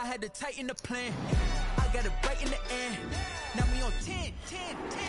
I had to tighten the plan. I got it right in the end. Now we on 10, 10, 10.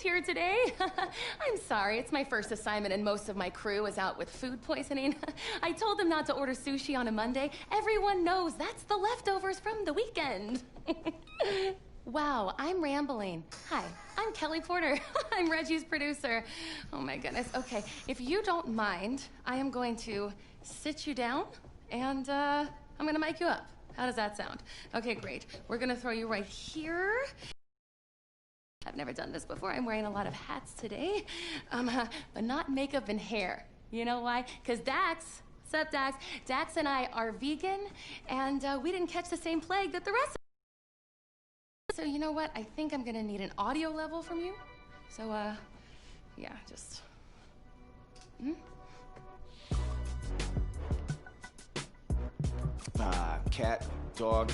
Reggie's here today. I'm sorry, it's my first assignment and most of my crew is out with food poisoning. I told them not to order sushi on a Monday. Everyone knows that's the leftovers from the weekend. Wow, I'm rambling. Hi, I'm Kelly Porter. I'm Reggie's producer. Oh my goodness. Okay, if you don't mind, I am going to sit you down and I'm gonna mic you up. How does that sound? Okay, great. We're gonna throw you right here. I've never done this before. I'm wearing a lot of hats today, but not makeup and hair. You know why? Because Dax, what's up, Dax? Dax and I are vegan, and we didn't catch the same plague that the rest of. So you know what? I think I'm gonna need an audio level from you. So, yeah, just. Cat, dog,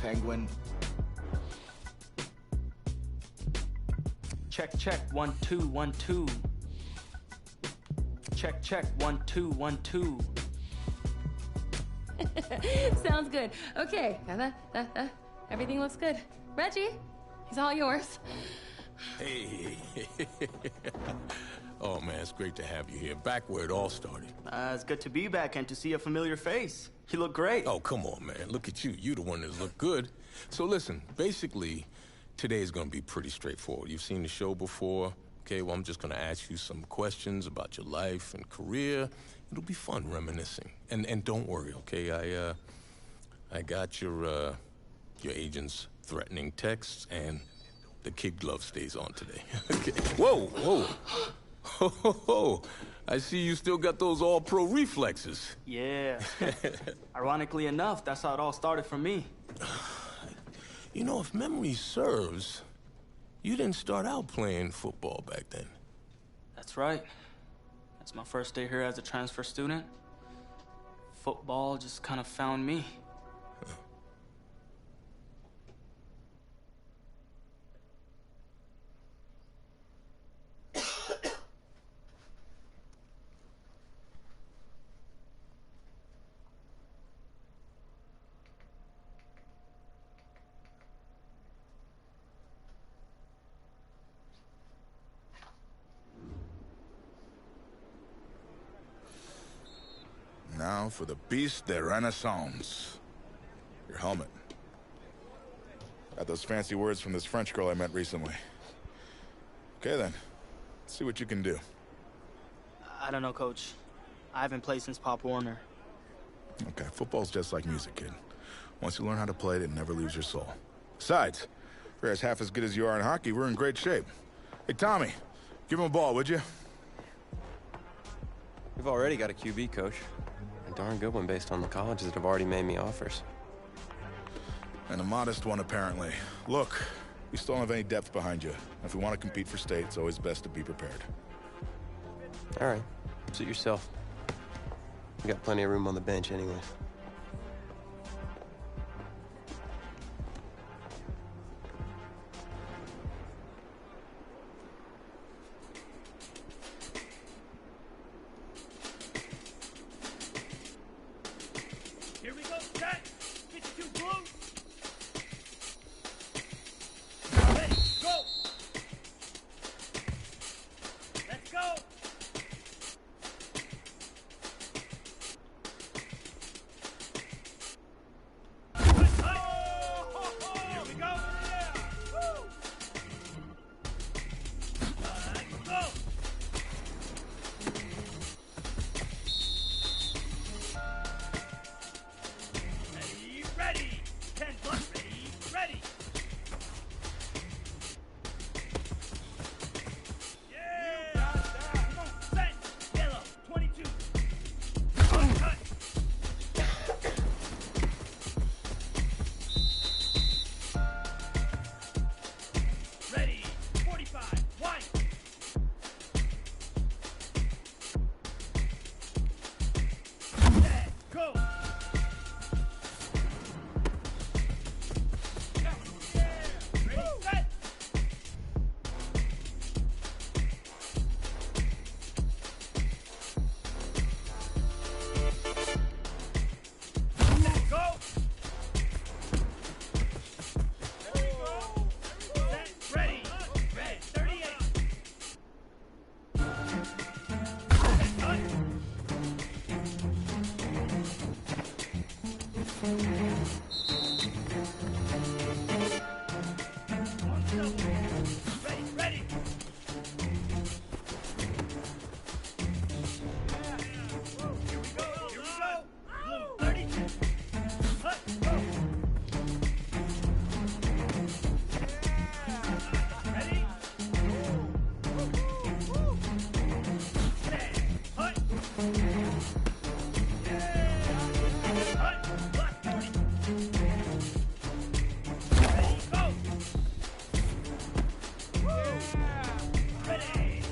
penguin. Check, check, 1, 2, 1, 2. Check, check, 1, 2, 1, 2. Sounds good. Okay, everything looks good. Reggie, he's all yours. Hey. Oh, man, it's great to have you here. Back where it all started. It's good to be back and to see a familiar face. You look great. Oh, come on, man. Look at you. You the one that look good. So listen, basically, today is going to be pretty straightforward. You've seen the show before. Okay, well, I'm just going to ask you some questions about your life and career. It'll be fun reminiscing. And don't worry, okay? I got your agent's threatening texts, and the kid glove stays on today. Okay. Whoa. Ho. I see you still got those all-pro reflexes. Yeah. Ironically enough, that's how it all started for me. You know, if memory serves, you didn't start out playing football back then. That's right. That's my first day here as a transfer student. Football just kind of found me. Now for the beast de Renaissance. Your helmet. Got those fancy words from this French girl I met recently. Okay then, let's see what you can do. I don't know, Coach. I haven't played since Pop Warner. Okay, football's just like music, kid. Once you learn how to play it, it never leaves your soul. Besides, if you're as half as good as you are in hockey, we're in great shape. Hey, Tommy, give him a ball, would you? We've already got a QB, Coach. A darn good one based on the colleges that have already made me offers. And a modest one, apparently. Look, we still don't have any depth behind you. If we want to compete for state, it's always best to be prepared. All right, suit yourself. We got plenty of room on the bench anyway. Here we go, Jack! 52 Blues! Ready, go! Let's go! Ready. Here we go. Blue 30. Hut, go. Ready? Hut. Hut. Black 30. Ready, go. Ready.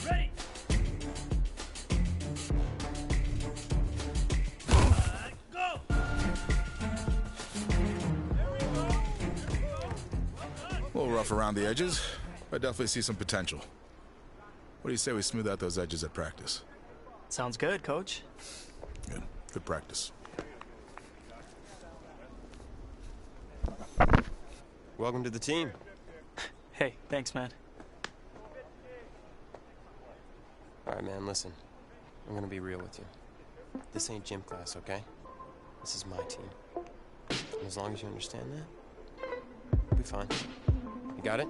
Ready. Go. A little rough around the edges, but I definitely see some potential. What do you say we smooth out those edges at practice? Sounds good, Coach. Good. Good practice. Welcome to the team. Hey, thanks, man. All right, man, listen. I'm gonna be real with you. This ain't gym class, okay? This is my team. And as long as you understand that, we'll be fine. You got it?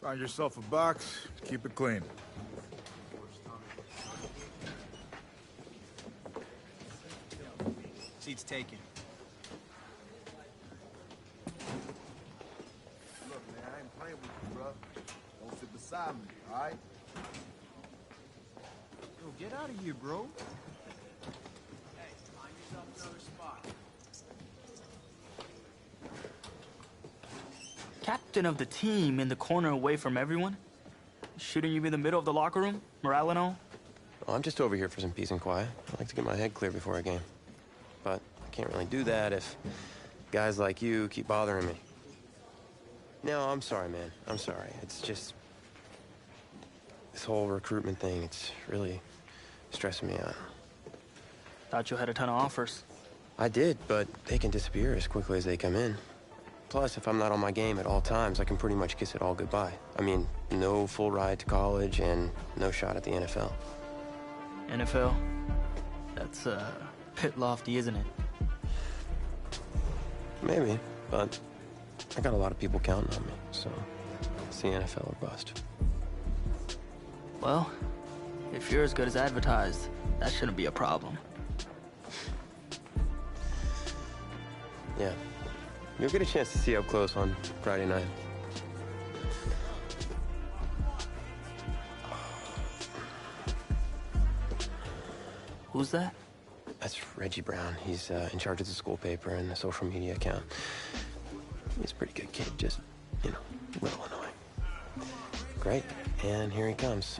Find yourself a box, keep it clean. Seats taken. Look, man, I ain't playing with you, bro. Don't sit beside me, all right? Yo, get out of here, bro. Hey, find yourself another spot. Captain of the team in the corner away from everyone? Shouldn't you be in the middle of the locker room? Morale and all? Well, I'm just over here for some peace and quiet. I like to get my head clear before a game. But I can't really do that if guys like you keep bothering me. No, I'm sorry, man. I'm sorry. It's just this whole recruitment thing, it's really stressing me out. Thought you had a ton of offers. I did, but they can disappear as quickly as they come in. Plus, if I'm not on my game at all times, I can pretty much kiss it all goodbye. I mean, no full ride to college and no shot at the NFL. NFL? That's, pit lofty, isn't it? Maybe, but I got a lot of people counting on me, so it's the NFL or bust. Well, if you're as good as advertised, that shouldn't be a problem. Yeah. You'll get a chance to see up close on Friday night. Who's that? That's Reggie Brown. He's in charge of the school paper and the social media account. He's a pretty good kid, just, you know, a little annoying. Great, and here he comes.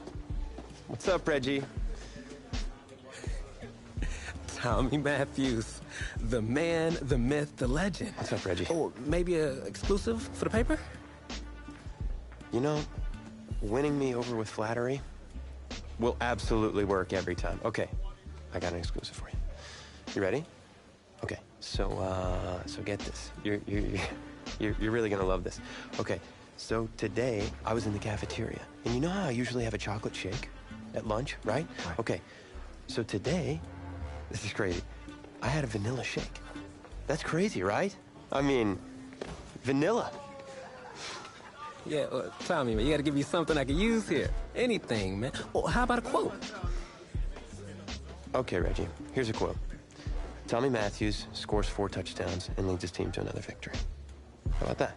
What's up, Reggie? Tommy Matthews, the man, the myth, the legend. What's up, Reggie? Oh, maybe a exclusive for the paper? You know, winning me over with flattery will absolutely work every time. Okay, I got an exclusive for you. You ready? Okay, so get this. You're really gonna love this. Okay, so today I was in the cafeteria, and you know how I usually have a chocolate shake at lunch, right? Okay, so today, this is crazy. I had a vanilla shake. That's crazy, right? I mean, vanilla. Yeah, Tommy, man, you gotta give me something I can use here. Anything, man. Oh, how about a quote? Okay, Reggie, here's a quote. Tommy Matthews scores 4 touchdowns and leads his team to another victory. How about that?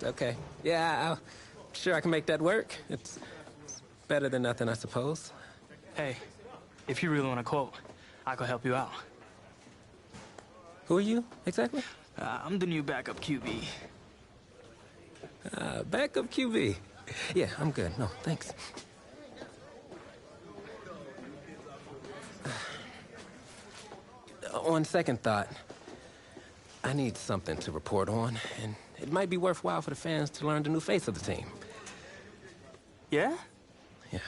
Okay. Yeah, I'm sure I can make that work. It's better than nothing, I suppose. Hey, if you really want a quote, I could help you out. Who are you, exactly? I'm the new backup QB. Backup QB. Yeah, I'm good. No, thanks. On second thought, I need something to report on, and it might be worthwhile for the fans to learn the new face of the team. Yeah? Yeah.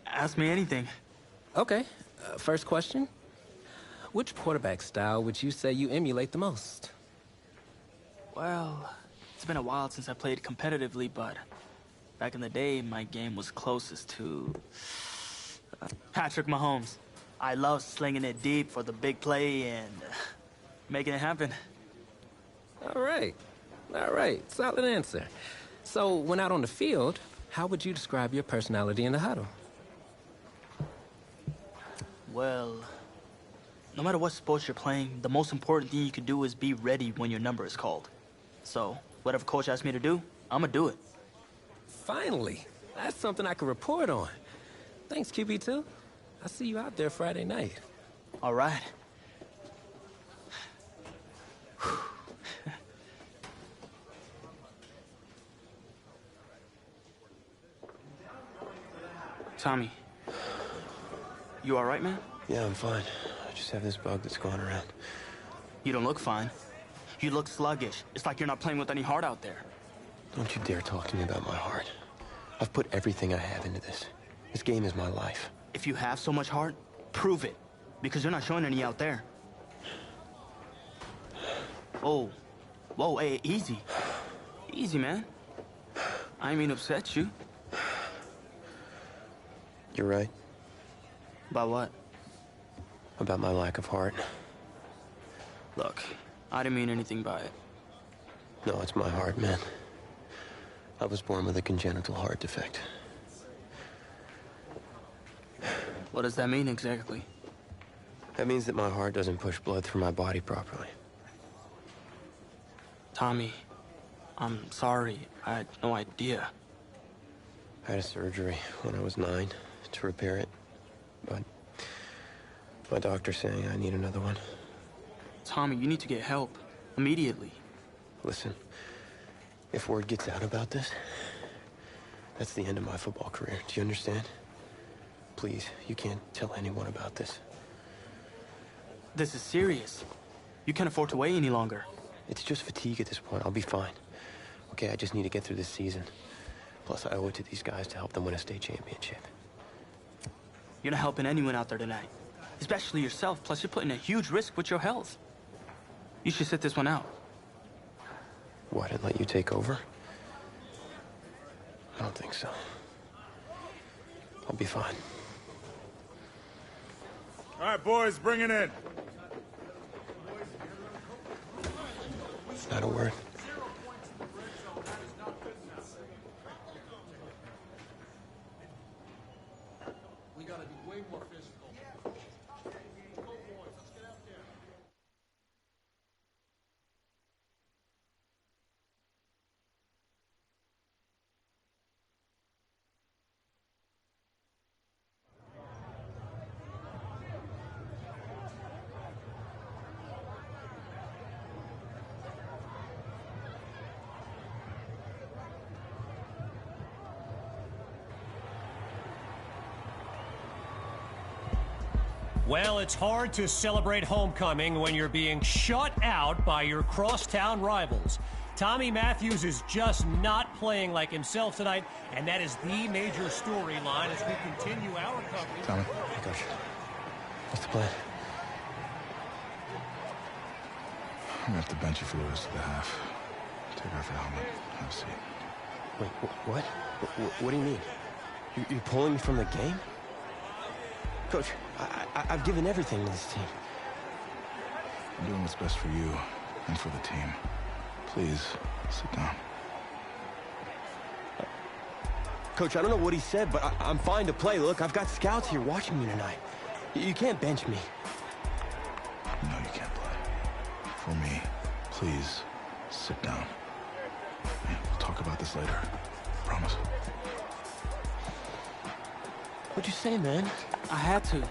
Ask me anything. Okay, first question. Which quarterback style would you say you emulate the most? Well, it's been a while since I played competitively, but back in the day, my game was closest to Patrick Mahomes. I love slinging it deep for the big play and making it happen. All right. Solid answer. So, when out on the field, how would you describe your personality in the huddle? Well, no matter what sports you're playing, the most important thing you can do is be ready when your number is called. So, whatever coach asks me to do, I'm gonna do it. Finally. That's something I can report on. Thanks, QB2. I'll see you out there Friday night. All right. Tommy, you all right, man? Yeah, I'm fine. I just have this bug that's going around. You don't look fine. You look sluggish. It's like you're not playing with any heart out there. Don't you dare talk to me about my heart. I've put everything I have into this. This game is my life. If you have so much heart, prove it. Because you're not showing any out there. Oh. Whoa, hey, easy. Easy, man. I didn't mean to upset you. You're right. About what? About my lack of heart. Look, I didn't mean anything by it. No, it's my heart, man. I was born with a congenital heart defect. What does that mean exactly? That means that my heart doesn't push blood through my body properly. Tommy, I'm sorry. I had no idea. I had a surgery when I was 9 to repair it, but my doctor's saying I need another one. Tommy, you need to get help immediately. Listen, if word gets out about this, that's the end of my football career. Do you understand? Please, you can't tell anyone about this. This is serious. You can't afford to wait any longer. It's just fatigue at this point. I'll be fine. Okay, I just need to get through this season. Plus, I owe it to these guys to help them win a state championship. You're not helping anyone out there tonight. Especially yourself, plus you're putting a huge risk with your health. You should sit this one out. What, and let you take over? I don't think so. I'll be fine. All right, boys, bring it in. Not a word. We gotta be way more physical. Go, boys, let's get out there. Well, it's hard to celebrate homecoming when you're being shut out by your crosstown rivals. Tommy Matthews is just not playing like himself tonight, and that is the major storyline as we continue our coverage. Tommy. Hey, Coach. What's the plan? I'm gonna have to bench you for the rest of the half. Take off your helmet. Have a seat. Wait, what? What do you mean? You're pulling me from the game? Coach, I've given everything to this team. I'm doing what's best for you and for the team. Please, sit down. Coach, I don't know what he said, but I'm fine to play. Look, I've got scouts here watching me tonight. You can't bench me. No, you can't play. For me, please, sit down. Yeah, we'll talk about this later. Promise. What'd you say, man? I had to.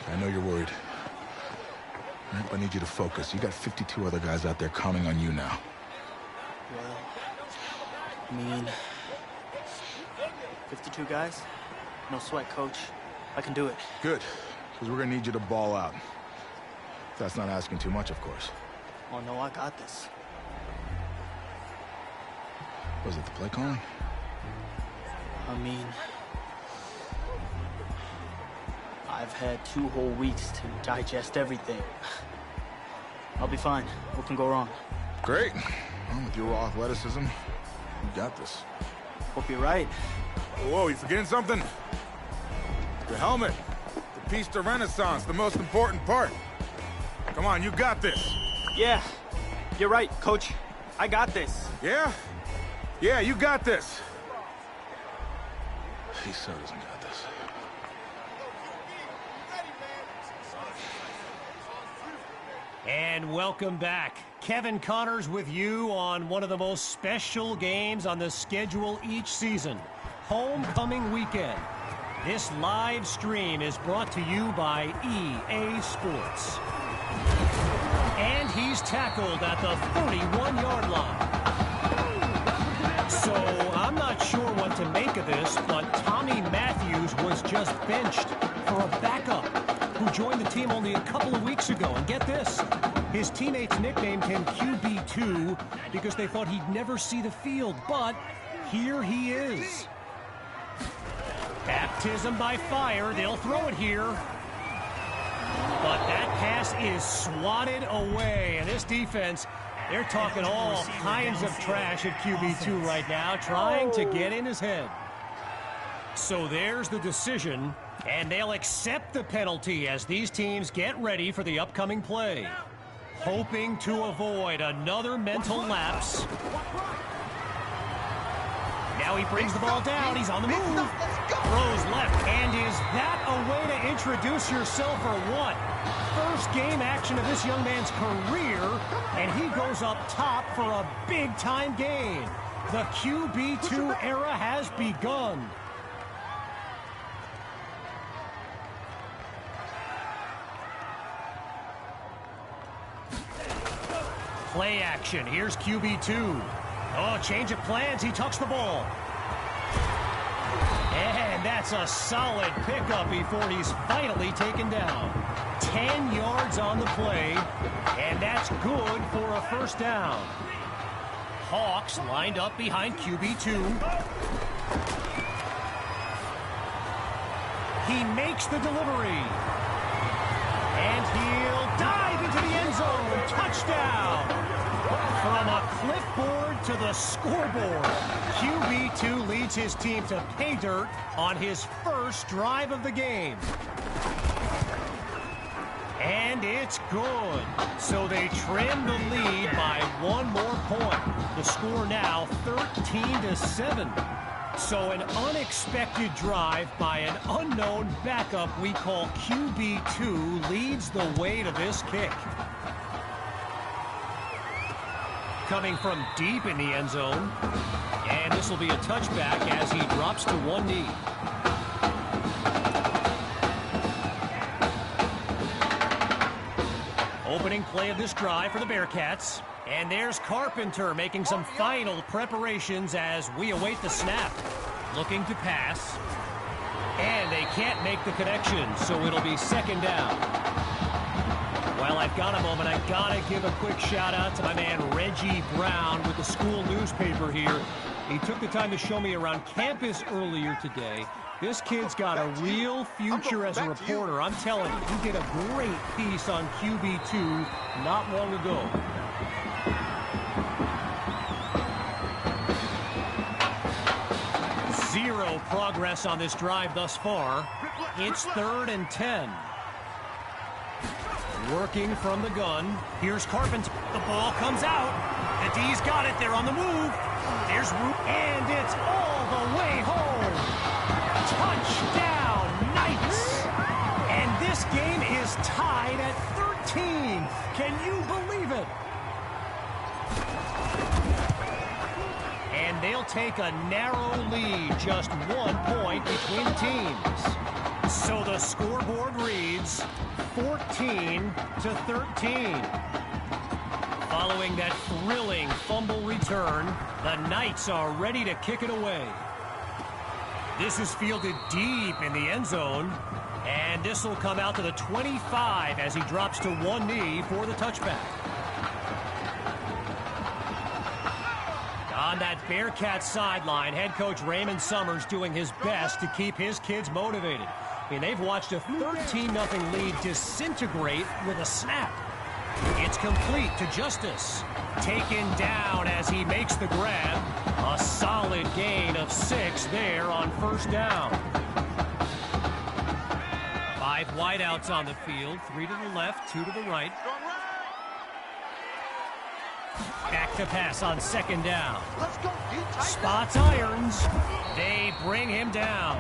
I know you're worried. Right, I need you to focus. You got 52 other guys out there counting on you now. Well, I mean, 52 guys? No sweat, coach. I can do it. Good, because we're gonna need you to ball out. That's not asking too much, of course. Oh, no, I got this. Was it the play calling? I mean, I've had 2 whole weeks to digest everything. I'll be fine. What can go wrong? Great. Well, with your raw athleticism, you got this. Hope you're right. Whoa, you forgetting something? Your helmet. The piece de Renaissance, the most important part. Come on, you got this. Yeah, you're right, coach. I got this. Yeah? Yeah, you got this. He so doesn't got this. And welcome back. Kevin Connors with you on one of the most special games on the schedule each season, Homecoming Weekend. This live stream is brought to you by EA Sports. And he's tackled at the 41-yard line. So I'm not sure what to make of this, but Tommy Matthews was just benched for a backup who joined the team only a couple of weeks ago. And get this, his teammates nicknamed him QB2 because they thought he'd never see the field, but here he is. Baptism by fire, they'll throw it here. But that pass is swatted away, and this defense, they're talking all kinds of trash at QB2 right now, trying to get in his head. So there's the decision, and they'll accept the penalty as these teams get ready for the upcoming play. Hoping to avoid another mental lapse. Now he brings the ball down. He's on the move. Throws left. And is that a way to introduce yourself or what? First game action of this young man's career, and he goes up top for a big-time gain. The QB2 era has begun. Play action. Here's QB2. Oh, change of plans. He tucks the ball. And that's a solid pickup before he's finally taken down. 10 yards on the play, and that's good for a first down. Hawks lined up behind QB2. He makes the delivery. And he'll dive into the end zone. Touchdown. From a clipboard to the scoreboard, QB2 leads his team to pay dirt on his first drive of the game. And it's good. So they trim the lead by 1 more point. The score now 13-7. So an unexpected drive by an unknown backup we call QB2 leads the way to this kick. Coming from deep in the end zone. And this will be a touchback as he drops to one knee. Opening play of this drive for the Bearcats. And there's Carpenter making some final preparations as we await the snap. Looking to pass. And they can't make the connection, so it'll be second down. Well, I've got a moment. I've got to give a quick shout-out to my man Reggie Brown with the school newspaper here. He took the time to show me around campus earlier today. This kid's got a real future as a reporter. I'm telling you, he did a great piece on QB2 not long ago. Zero progress on this drive thus far. It's 3rd and 10. Working from the gun. Here's Carpenter. The ball comes out. The D's got it. They're on the move. There's Root. And it's all the way home. Touchdown, Knights. And this game is tied at 13. Can you believe it? And they'll take a narrow lead, just 1 point between the teams. So the scoreboard reads 14-13. Following that thrilling fumble return, the Knights are ready to kick it away. This is fielded deep in the end zone, and this will come out to the 25 as he drops to one knee for the touchback. On that Bearcat sideline, head coach Raymond Summers doing his best to keep his kids motivated. I mean, they've watched a 13-0 lead disintegrate with a snap. It's complete to Justice. Taken down as he makes the grab. A solid gain of 6 there on first down. 5 wideouts on the field, 3 to the left, 2 to the right. Back to pass on second down. Spots irons. They bring him down.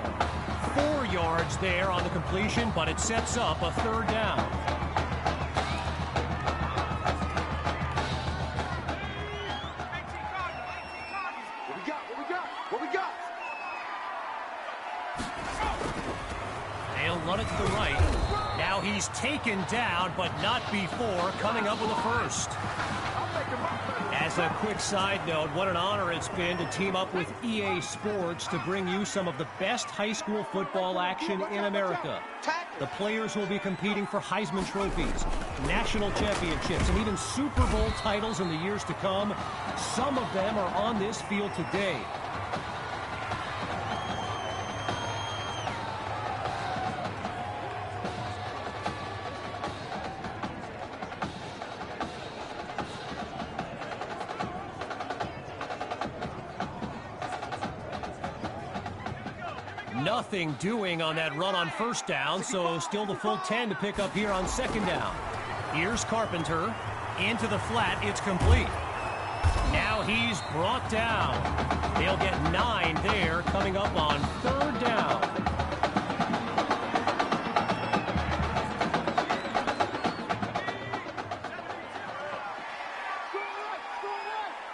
4 yards there on the completion, but it sets up a third down. What we got? They'll run it to the right. Now he's taken down, but not before coming up with a first. As a quick side note, what an honor it's been to team up with EA Sports to bring you some of the best high school football action in America. The players will be competing for Heisman trophies, national championships, and even Super Bowl titles in the years to come. Some of them are on this field today. Nothing doing on that run on first down, so still the full 10 to pick up here on second down. Here's Carpenter. Into the flat, it's complete. Now he's brought down. They'll get 9 there, coming up on third down.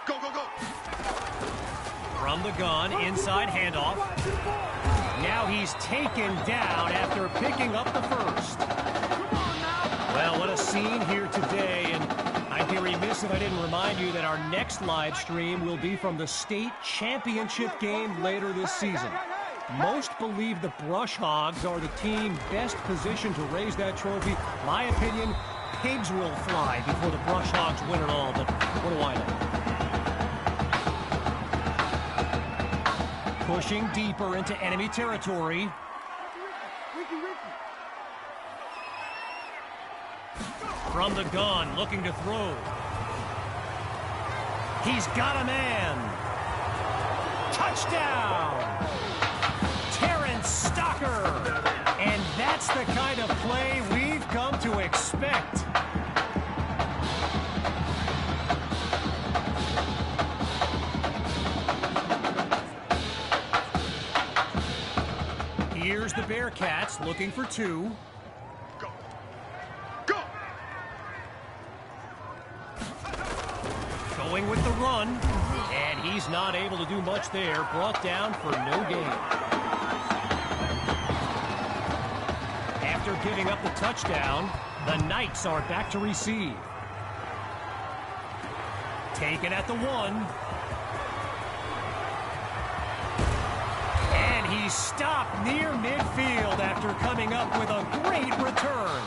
Go, go, go. From the gun, inside handoff. Now he's taken down after picking up the first. Well, what a scene here today, and I'd be remiss if I didn't remind you that our next live stream will be from the state championship game later this season. Most believe the Brush Hogs are the team best positioned to raise that trophy. My opinion, pigs will fly before the Brush Hogs win it all, but what do I know? Pushing deeper into enemy territory. From the gun, looking to throw. He's got a man. Touchdown! Terrence Stocker. And that's the kind of play we've come to expect. Here's the Bearcats looking for 2. Go. Go. Going with the run. And he's not able to do much there. Brought down for no gain. After giving up the touchdown, the Knights are back to receive. Taken at the 1. He stopped near midfield after coming up with a great return.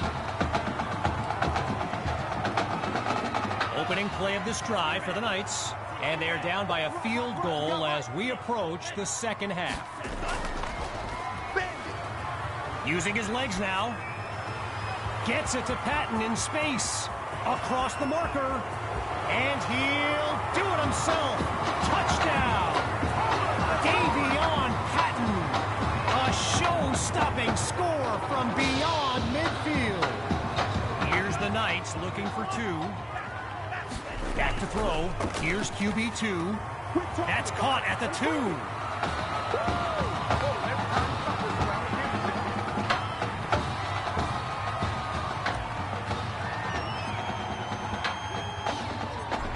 Opening play of this drive for the Knights, and they're down by a field goal as we approach the second half. Using his legs now. Gets it to Patton in space. Across the marker. And he'll do it himself. Touchdown. Davion Patton. A show-stopping score from beyond midfield. Here's the Knights looking for 2. Back to throw. Here's QB2. That's caught at the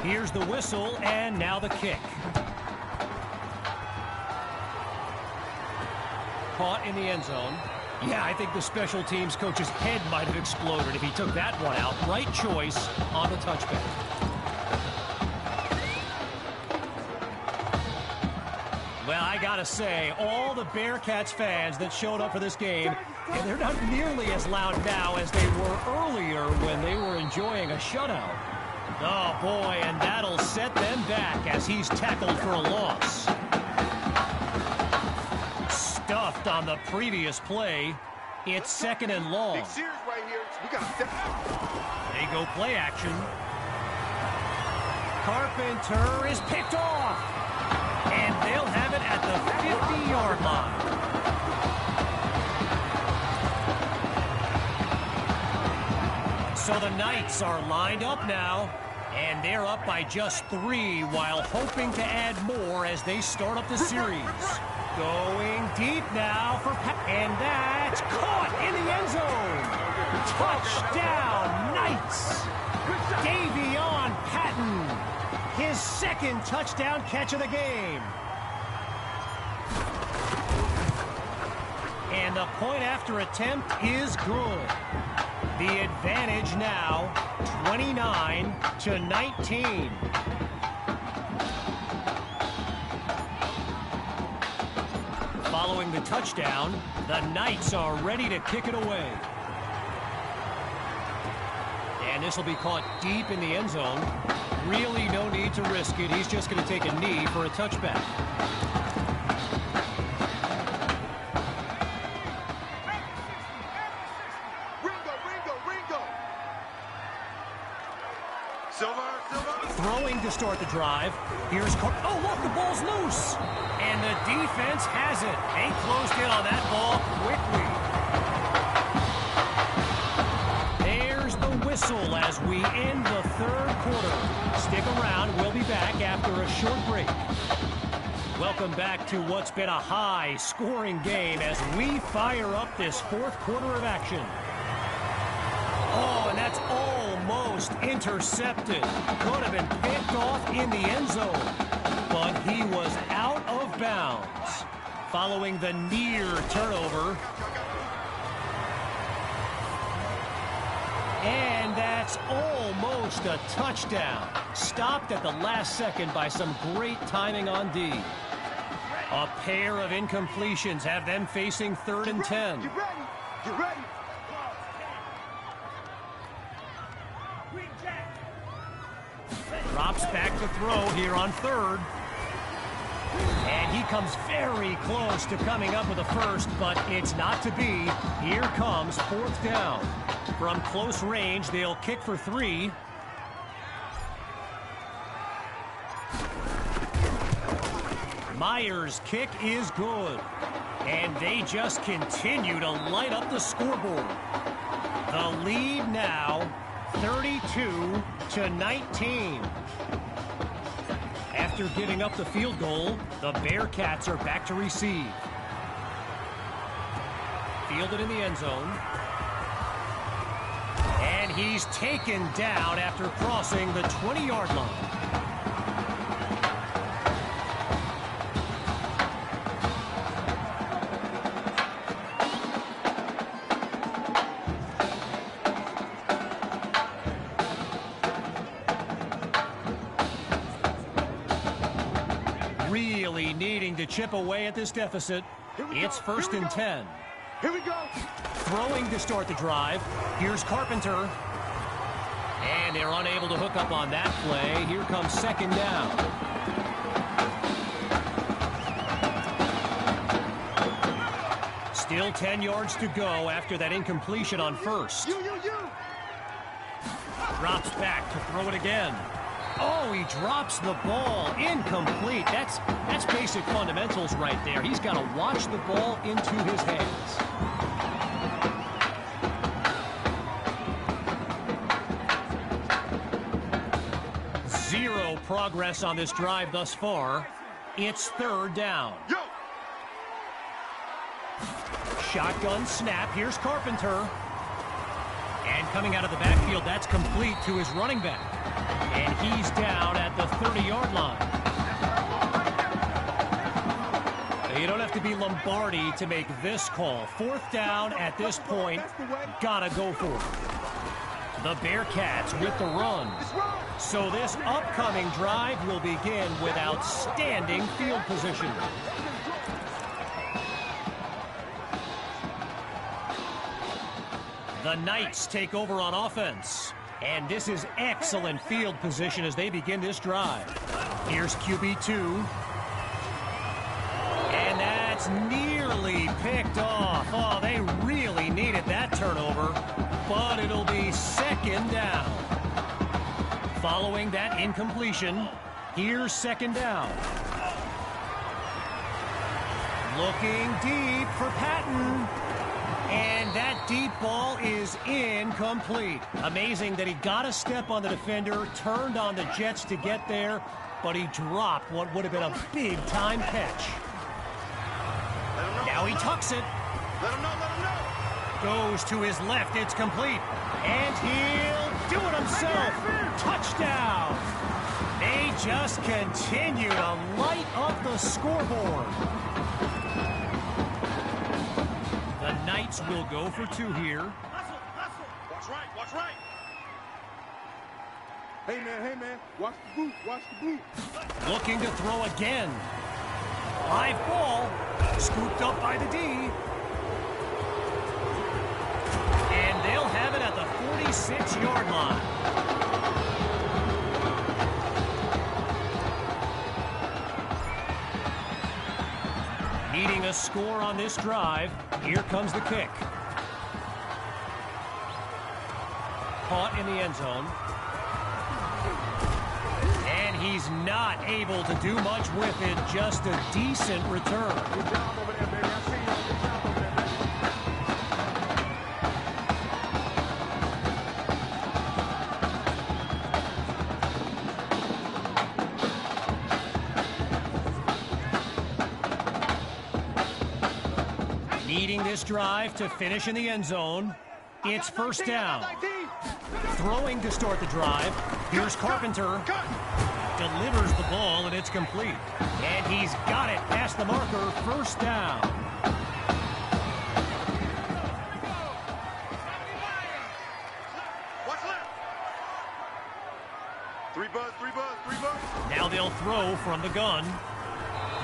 2. Here's the whistle, and now the kick. Caught in the end zone. Yeah, I think the special teams coach's head might have exploded if he took that one out. Right choice on the touchback. Well, I gotta say, all the Bearcats fans that showed up for this game, and they're not nearly as loud now as they were earlier when they were enjoying a shutout. Oh, boy, and that'll set them back as he's tackled for a loss. Stuffed on the previous play. It's second and long. Big series right here. We got to step out. They go play action. Carpenter is picked off. And they'll have it at the 50-yard line. So the Knights are lined up now, and they're up by just 3 while hoping to add more as they start up the series. Going deep now for and that's caught in the end zone. Touchdown, Knights. Davion Patton, his second touchdown catch of the game. And the point after attempt is good. The advantage now 29-19. Following the touchdown, the Knights are ready to kick it away. And this will be caught deep in the end zone. Really no need to risk it. He's just going to take a knee for a touchback. Ringo. Silver. Throwing to start the drive. Here's oh, look, the ball's loose. And the defense has it. They closed in on that ball quickly. There's the whistle as we end the third quarter. Stick around. We'll be back after a short break. Welcome back to what's been a high-scoring game as we fire up this fourth quarter of action. Oh, and that's almost intercepted. Could have been picked off in the end zone. But he was out of bounds following the near turnover. And that's almost a touchdown. Stopped at the last second by some great timing on D. A pair of incompletions have them facing 3rd and 10. Get ready. Drops back to throw here on 3rd. And he comes very close to coming up with a first, but it's not to be. Here comes 4th down. From close range, they'll kick for 3. Myers' kick is good. And they just continue to light up the scoreboard. The lead now, 32-19. After giving up the field goal, the Bearcats are back to receive. Fielded in the end zone. And he's taken down after crossing the 20-yard line. Really needing to chip away at this deficit. It's 1st and 10. Here we go. Throwing to start the drive. Here's Carpenter. And they're unable to hook up on that play. Here comes 2nd down. Still 10 yards to go after that incompletion on 1st. Drops back to throw it again. Oh, he drops the ball. Incomplete. That's basic fundamentals right there. He's got to watch the ball into his hands. Zero progress on this drive thus far. It's 3rd down. Shotgun snap. Here's Carpenter. And coming out of the backfield, that's complete to his running back. And he's down at the 30-yard line. You don't have to be Lombardi to make this call. 4th down at this point. Gotta go for it. The Bearcats with the run. So this upcoming drive will begin with outstanding field position. The Knights take over on offense. And this is excellent field position as they begin this drive. Here's QB2. And that's nearly picked off. Oh, they really needed that turnover. But it'll be 2nd down. Following that incompletion, here's 2nd down. Looking deep for Patton. And that deep ball is incomplete. Amazing that he got a step on the defender, turned on the Jets to get there, but he dropped what would have been a big-time catch. Now he tucks it. Let him know. Goes to his left. It's complete. And he'll do it himself. Touchdown. They just continue to light up the scoreboard. The Knights will go for 2 here. Watch right. Hey, man. Watch the boot. Looking to throw again. Live ball. Scooped up by the D. And they'll have it at the 46-yard line. Needing a score on this drive. Here comes the kick. Caught in the end zone. And he's not able to do much with it. Just a decent return. Good job over there, baby. I see you. Good job over there, baby. Needing this drive to finish in the end zone. It's 1st down. Throwing to start the drive. Here's Carpenter. Delivers the ball, and it's complete. And he's got it past the marker. 1st down. Watch left. 3 buzz. Now they'll throw from the gun.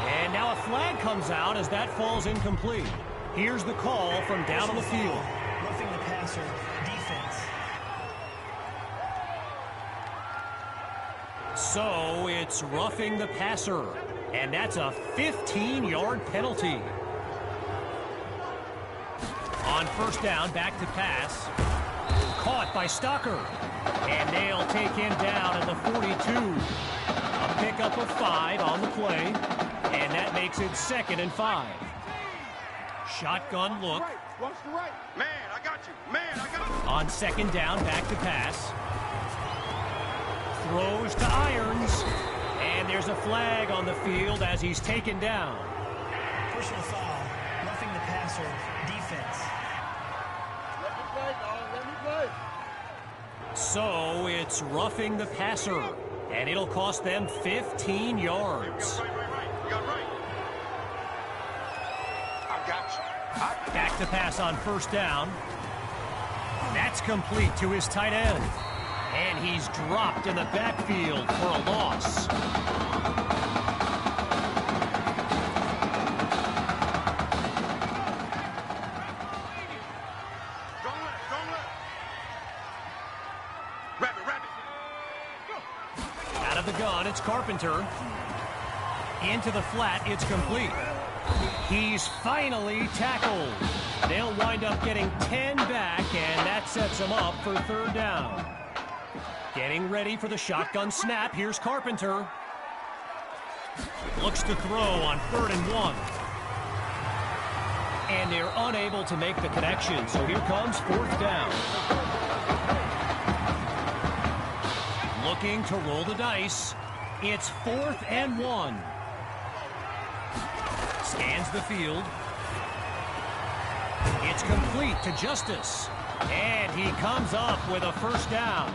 And now a flag comes out as that falls incomplete. Here's the call from down on the field. Roughing the passer, defense. So it's roughing the passer. And that's a 15-yard penalty. On 1st down, back to pass. Caught by Stocker. And they'll take him down at the 42. A pickup of 5 on the play. And that makes it 2nd and 5. Shotgun look. Watch the right. Man, I got you. On 2nd down, back to pass. Throws to Irons. And there's a flag on the field as he's taken down. Personal foul. Roughing the passer, defense. Let me play, dog. Let me play. So it's roughing the passer. And it'll cost them 15 yards. You got right. I got you. Back to pass on 1st down. That's complete to his tight end. And he's dropped in the backfield for a loss. Strong left. Rabbit. Out of the gun, it's Carpenter. Into the flat, it's complete. He's finally tackled. They'll wind up getting 10 back, and that sets them up for 3rd down. Getting ready for the shotgun snap. Here's Carpenter. Looks to throw on 3rd and 1. And they're unable to make the connection, so here comes 4th down. Looking to roll the dice. It's 4th and 1. Scans the field. It's complete to Justice. And he comes up with a 1st down.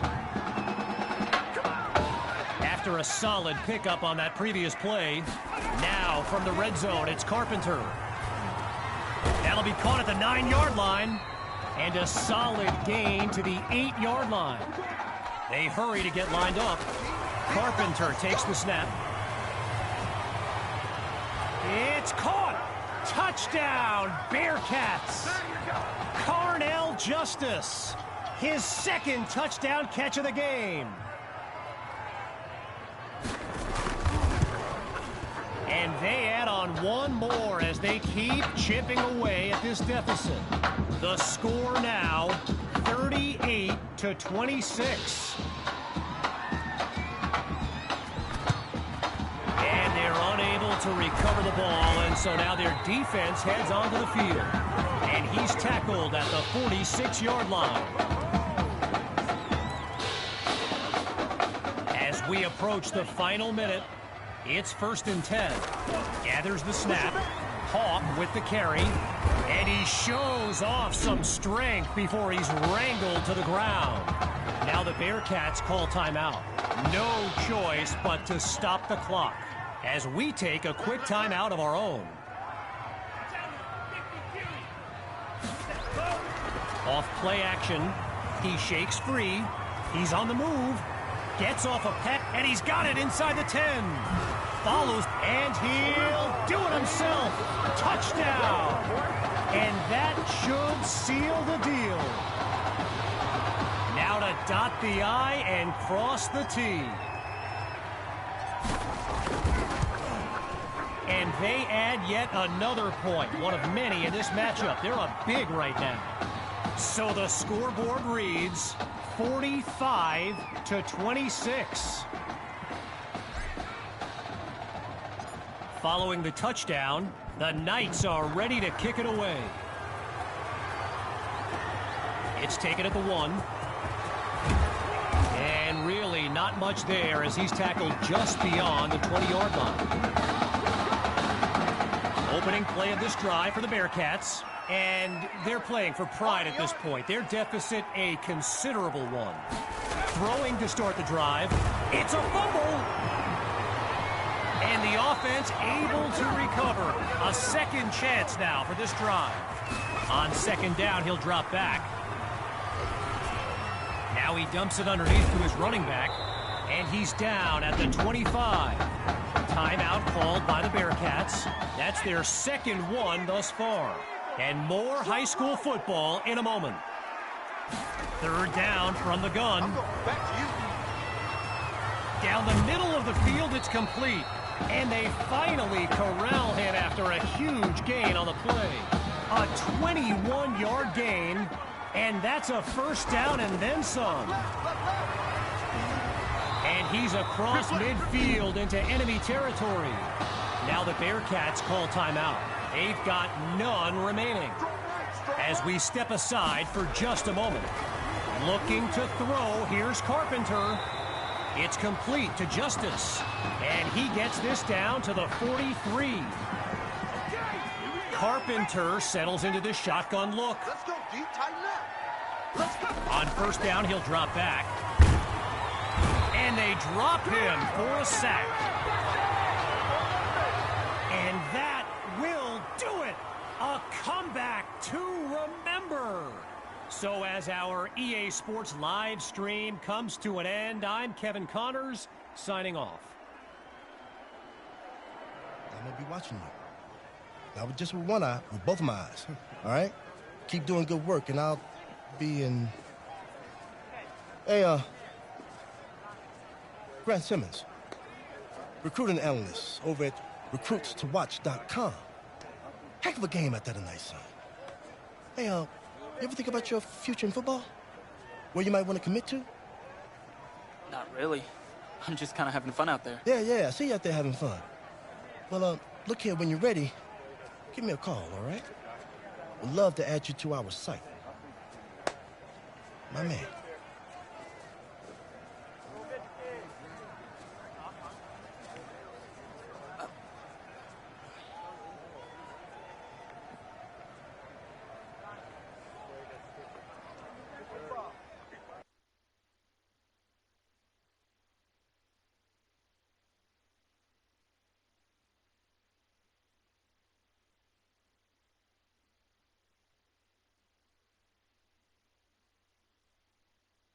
after a solid pickup on that previous play. Now from the red zone, it's Carpenter. That'll be caught at the 9-yard line. And a solid gain to the 8-yard line. They hurry to get lined up. Carpenter takes the snap. It's caught. Touchdown, Bearcats. Carnell Justice. His second touchdown catch of the game. And they add on one more as they keep chipping away at this deficit. The score now, 38-26. And they're unable to recover the ball, and so now their defense heads onto the field. And he's tackled at the 46-yard line. As we approach the final minute, it's 1st and 10. Gathers the snap. Hawk with the carry. And he shows off some strength before he's wrangled to the ground. Now the Bearcats call timeout. No choice but to stop the clock as we take a quick timeout of our own. Off play action. He shakes free. He's on the move. Gets off a pet, and he's got it inside the 10. Follows, and he'll do it himself. Touchdown. And that should seal the deal. Now to dot the I and cross the T. And they add yet another point, one of many in this matchup. They're up big right now. So the scoreboard reads 45-26. Following the touchdown, the Knights are ready to kick it away. It's taken at the 1. And really not much there as he's tackled just beyond the 20-yard line. Opening play of this drive for the Bearcats. And they're playing for pride at this point. Their deficit a considerable one. Throwing to start the drive. It's a fumble. And the offense able to recover. A second chance now for this drive. On 2nd down, he'll drop back. Now he dumps it underneath to his running back. And he's down at the 25. Timeout called by the Bearcats. That's their second one thus far. And more high school football in a moment. 3rd down from the gun. Down the middle of the field, it's complete. And they finally corral him after a huge gain on the play. A 21-yard gain, and that's a 1st down and then some. And he's across midfield into enemy territory. Now the Bearcats call timeout. They've got none remaining. As we step aside for just a moment. Looking to throw, here's Carpenter. It's complete to Justice. And he gets this down to the 43. Carpenter settles into the shotgun look. Let's go deep, tighten up. Let's go. On 1st down, he'll drop back. And they drop him for a sack. And that will do it. A comeback to remember. So as our EA Sports live stream comes to an end, I'm Kevin Connors, signing off. I'm going to be watching you. Not just with one eye, with both of my eyes. All right? Keep doing good work, and I'll be in... Hey, Grant Simmons, recruiting analyst over at recruitstowatch.com. Heck of a game out there tonight, son. Hey, you ever think about your future in football? Where you might want to commit to? Not really. I'm just kind of having fun out there. Yeah, I see you out there having fun. Well, look here, when you're ready, give me a call, all right? We'd love to add you to our site. My man.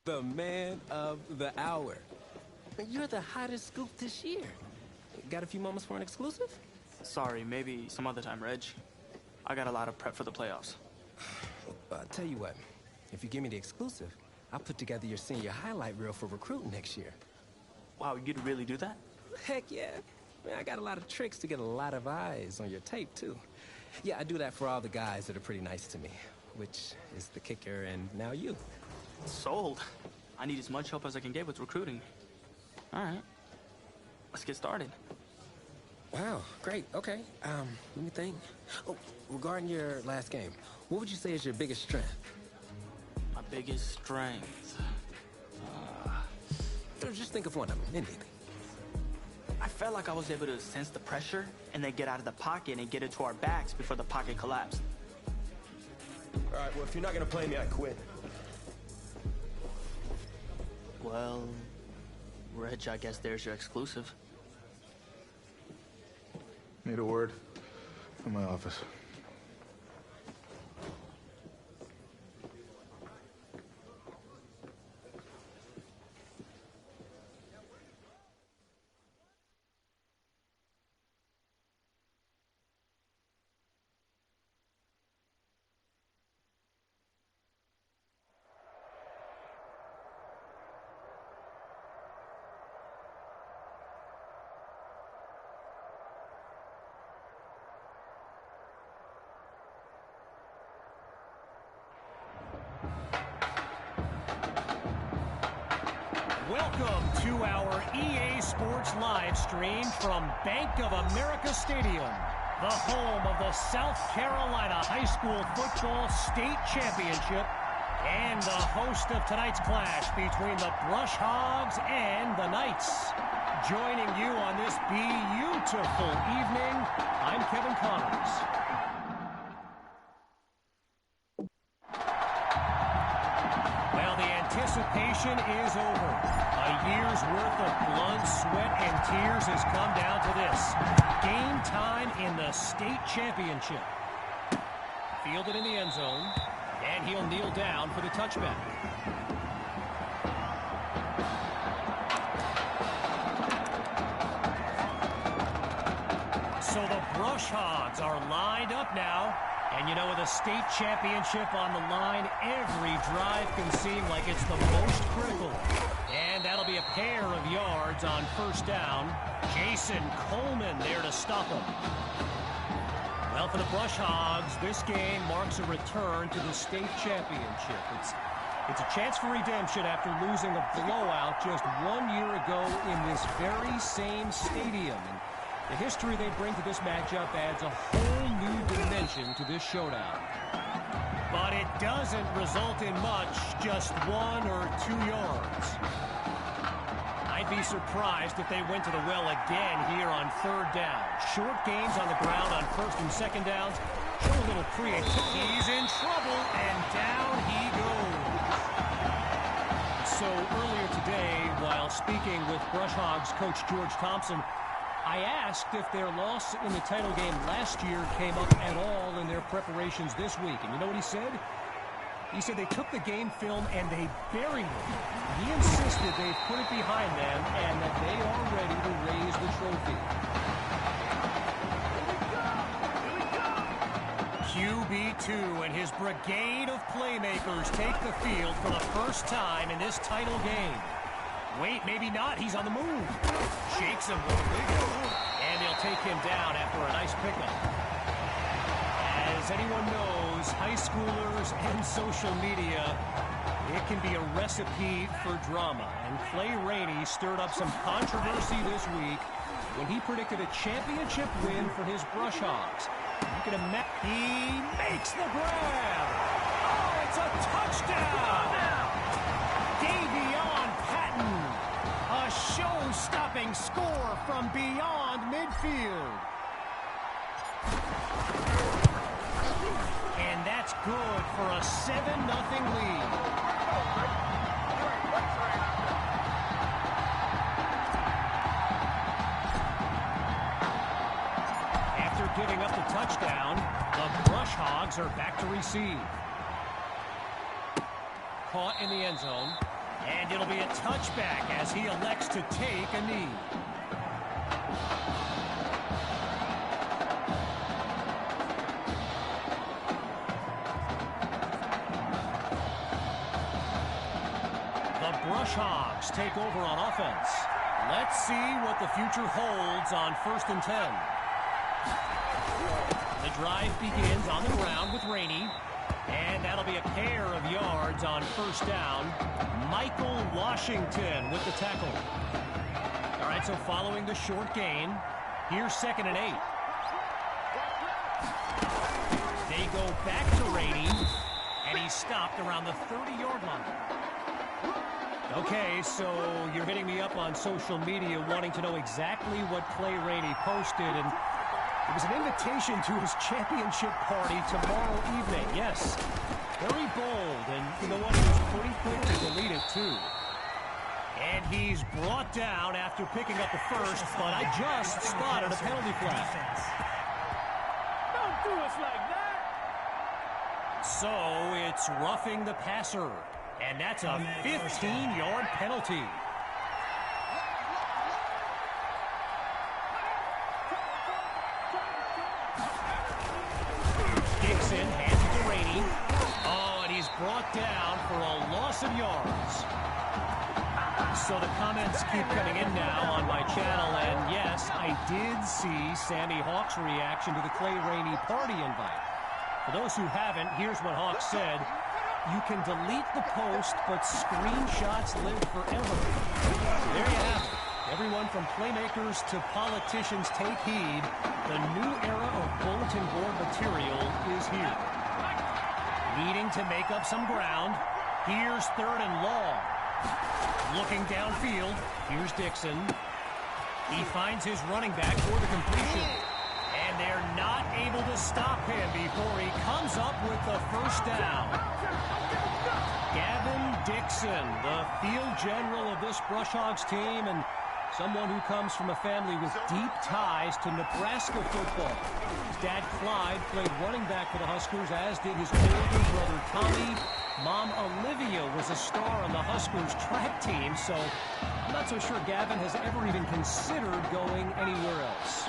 The man of the hour. You're the hottest scoop this year. Got a few moments for an exclusive? Sorry, maybe some other time, Reg. I got a lot of prep for the playoffs. I'll tell you what. If you give me the exclusive, I'll put together your senior highlight reel for recruiting next year. Wow, you'd really do that? Heck yeah. Man, I got a lot of tricks to get a lot of eyes on your tape, too. Yeah, I do that for all the guys that are pretty nice to me, which is the kicker and now you. Sold. I need as much help as I can get with recruiting. All right. Let's get started. Wow, great. Okay. Let me think. Oh, regarding your last game, what would you say is your biggest strength? My biggest strength? Just think of one of them, anything. I felt like I was able to sense the pressure and then get out of the pocket and get it to our backs before the pocket collapsed. All right, well, if you're not gonna play me, I quit. Well, Reg, I guess there's your exclusive. Need a word from my office. Welcome to our EA Sports live stream from Bank of America Stadium, the home of the South Carolina High School Football State Championship and the host of tonight's clash between the Brush Hogs and the Knights. Joining you on this beautiful evening, I'm Kevin Connors. Well, the anticipation is over. A year's worth of blood, sweat, and tears has come down to this. Game time in the state championship. Fielded in the end zone, and he'll kneel down for the touchback. So the Brush Hogs are lined up now. And you know, with a state championship on the line, every drive can seem like it's the most critical. And that'll be a pair of yards on first down. Jason Coleman there to stop him. Well, for the Brush Hogs, this game marks a return to the state championship. It's a chance for redemption after losing a blowout just 1 year ago in this very same stadium. And the history they bring to this matchup adds a whole new dimension to this showdown. But it doesn't result in much, just 1 or 2 yards. I'd be surprised if they went to the well again here on third down. Short gains on the ground on first and second downs. Show a little creativity. He's in trouble, and down he goes. So earlier today, while speaking with Brush Hogs coach George Thompson, I asked if their loss in the title game last year came up at all in their preparations this week. And you know what he said? He said they took the game film and they buried it. He insisted they've put it behind them and that they are ready to raise the trophy. QB2 and his brigade of playmakers take the field for the first time in this title game. Wait, maybe not. He's on the move. Shakes him. And they'll take him down after a nice pickup. As anyone knows, high schoolers and social media, it can be a recipe for drama. And Clay Rainey stirred up some controversy this week when he predicted a championship win for his Brush Hogs. You can imagine. He makes the grab. Oh, it's a touchdown. Davion Patton. A show-stopping score from beyond midfield. And that's good for a 7-0 lead. After giving up the touchdown, the Brush Hogs are back to receive. Caught in the end zone. And it'll be a touchback as he elects to take a knee. The Brush Hogs take over on offense. Let's see what the future holds on 1st and 10. The drive begins on the ground with Rainey. And that'll be a pair of yards on 1st down. Michael Washington with the tackle. All right, so following the short gain, here's 2nd and 8. They go back to Rainey, and he's stopped around the 30-yard line. Okay, so you're hitting me up on social media wanting to know exactly what Clay Rainey posted, and it was an invitation to his championship party tomorrow evening. Yes, very bold, and you know what? He was pretty quick to delete it, too. And he's brought down after picking up the first, but I just spotted a penalty flag. Don't do us like that! So it's roughing the passer, and that's a 15-yard penalty. Dixon hands it to Rainey. Oh, and he's brought down for a loss of yards. So the comments keep coming in now on my channel, and yes, I did see Sammy Hawk's reaction to the Clay Rainey party invite. For those who haven't, here's what Hawk said. You can delete the post, but screenshots live forever. There you have it. Everyone from playmakers to politicians, take heed. The new era of bulletin board material is here. Needing to make up some ground. Here's 3rd and long. Looking downfield. Here's Dixon. He finds his running back for the completion. And they're not able to stop him before he comes up with the 1st down. Gavin Dixon, the field general of this Brush Hogs team, and someone who comes from a family with deep ties to Nebraska football. His dad, Clyde, played running back for the Huskers, as did his older brother, Tommy. Mom, Olivia, was a star on the Huskers track team, so I'm not so sure Gavin has ever even considered going anywhere else.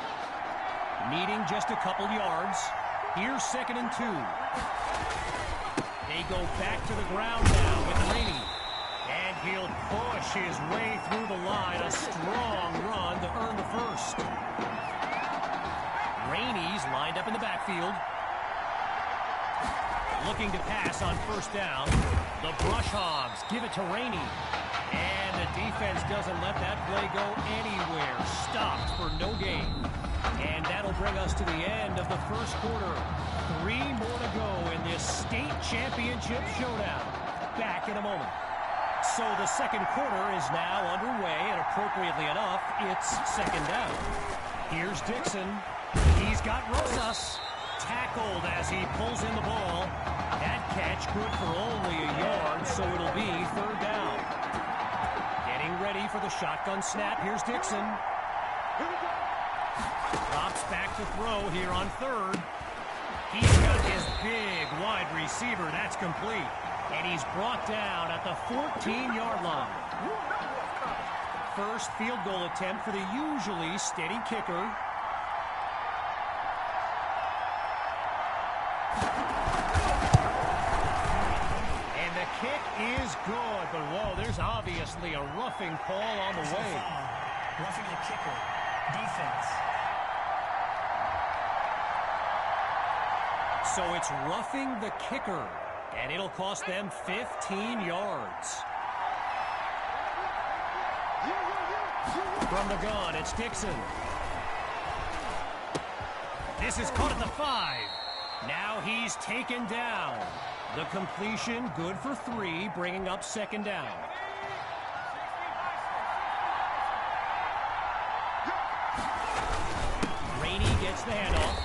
Needing just a couple yards. Here's 2nd and 2. They go back to the ground now with Rainey. And he'll push his way through the line. A strong run to earn the first. Rainey's lined up in the backfield. Looking to pass on 1st down. The Brush Hogs give it to Rainey. And the defense doesn't let that play go anywhere. Stopped for no gain. And that'll bring us to the end of the 1st quarter. 3 more to go in this state championship showdown. Back in a moment. So the 2nd quarter is now underway, and appropriately enough, it's 2nd down. Here's Dixon. He's got Rosas tackled as he pulls in the ball. That catch good for only a yard, so it'll be 3rd down. Getting ready for the shotgun snap. Here's Dixon. Drops back to throw here on 3rd. He's got his big wide receiver. That's complete. And he's brought down at the 14-yard line. First field goal attempt for the usually steady kicker. And the kick is good, but whoa, there's obviously a roughing call on the way. Roughing the kicker. Defense. So it's roughing the kicker, and it'll cost them 15 yards. From the gun, it's Dixon. This is caught at the 5. Now he's taken down. The completion good for 3, bringing up 2nd down. Rainey gets the handoff.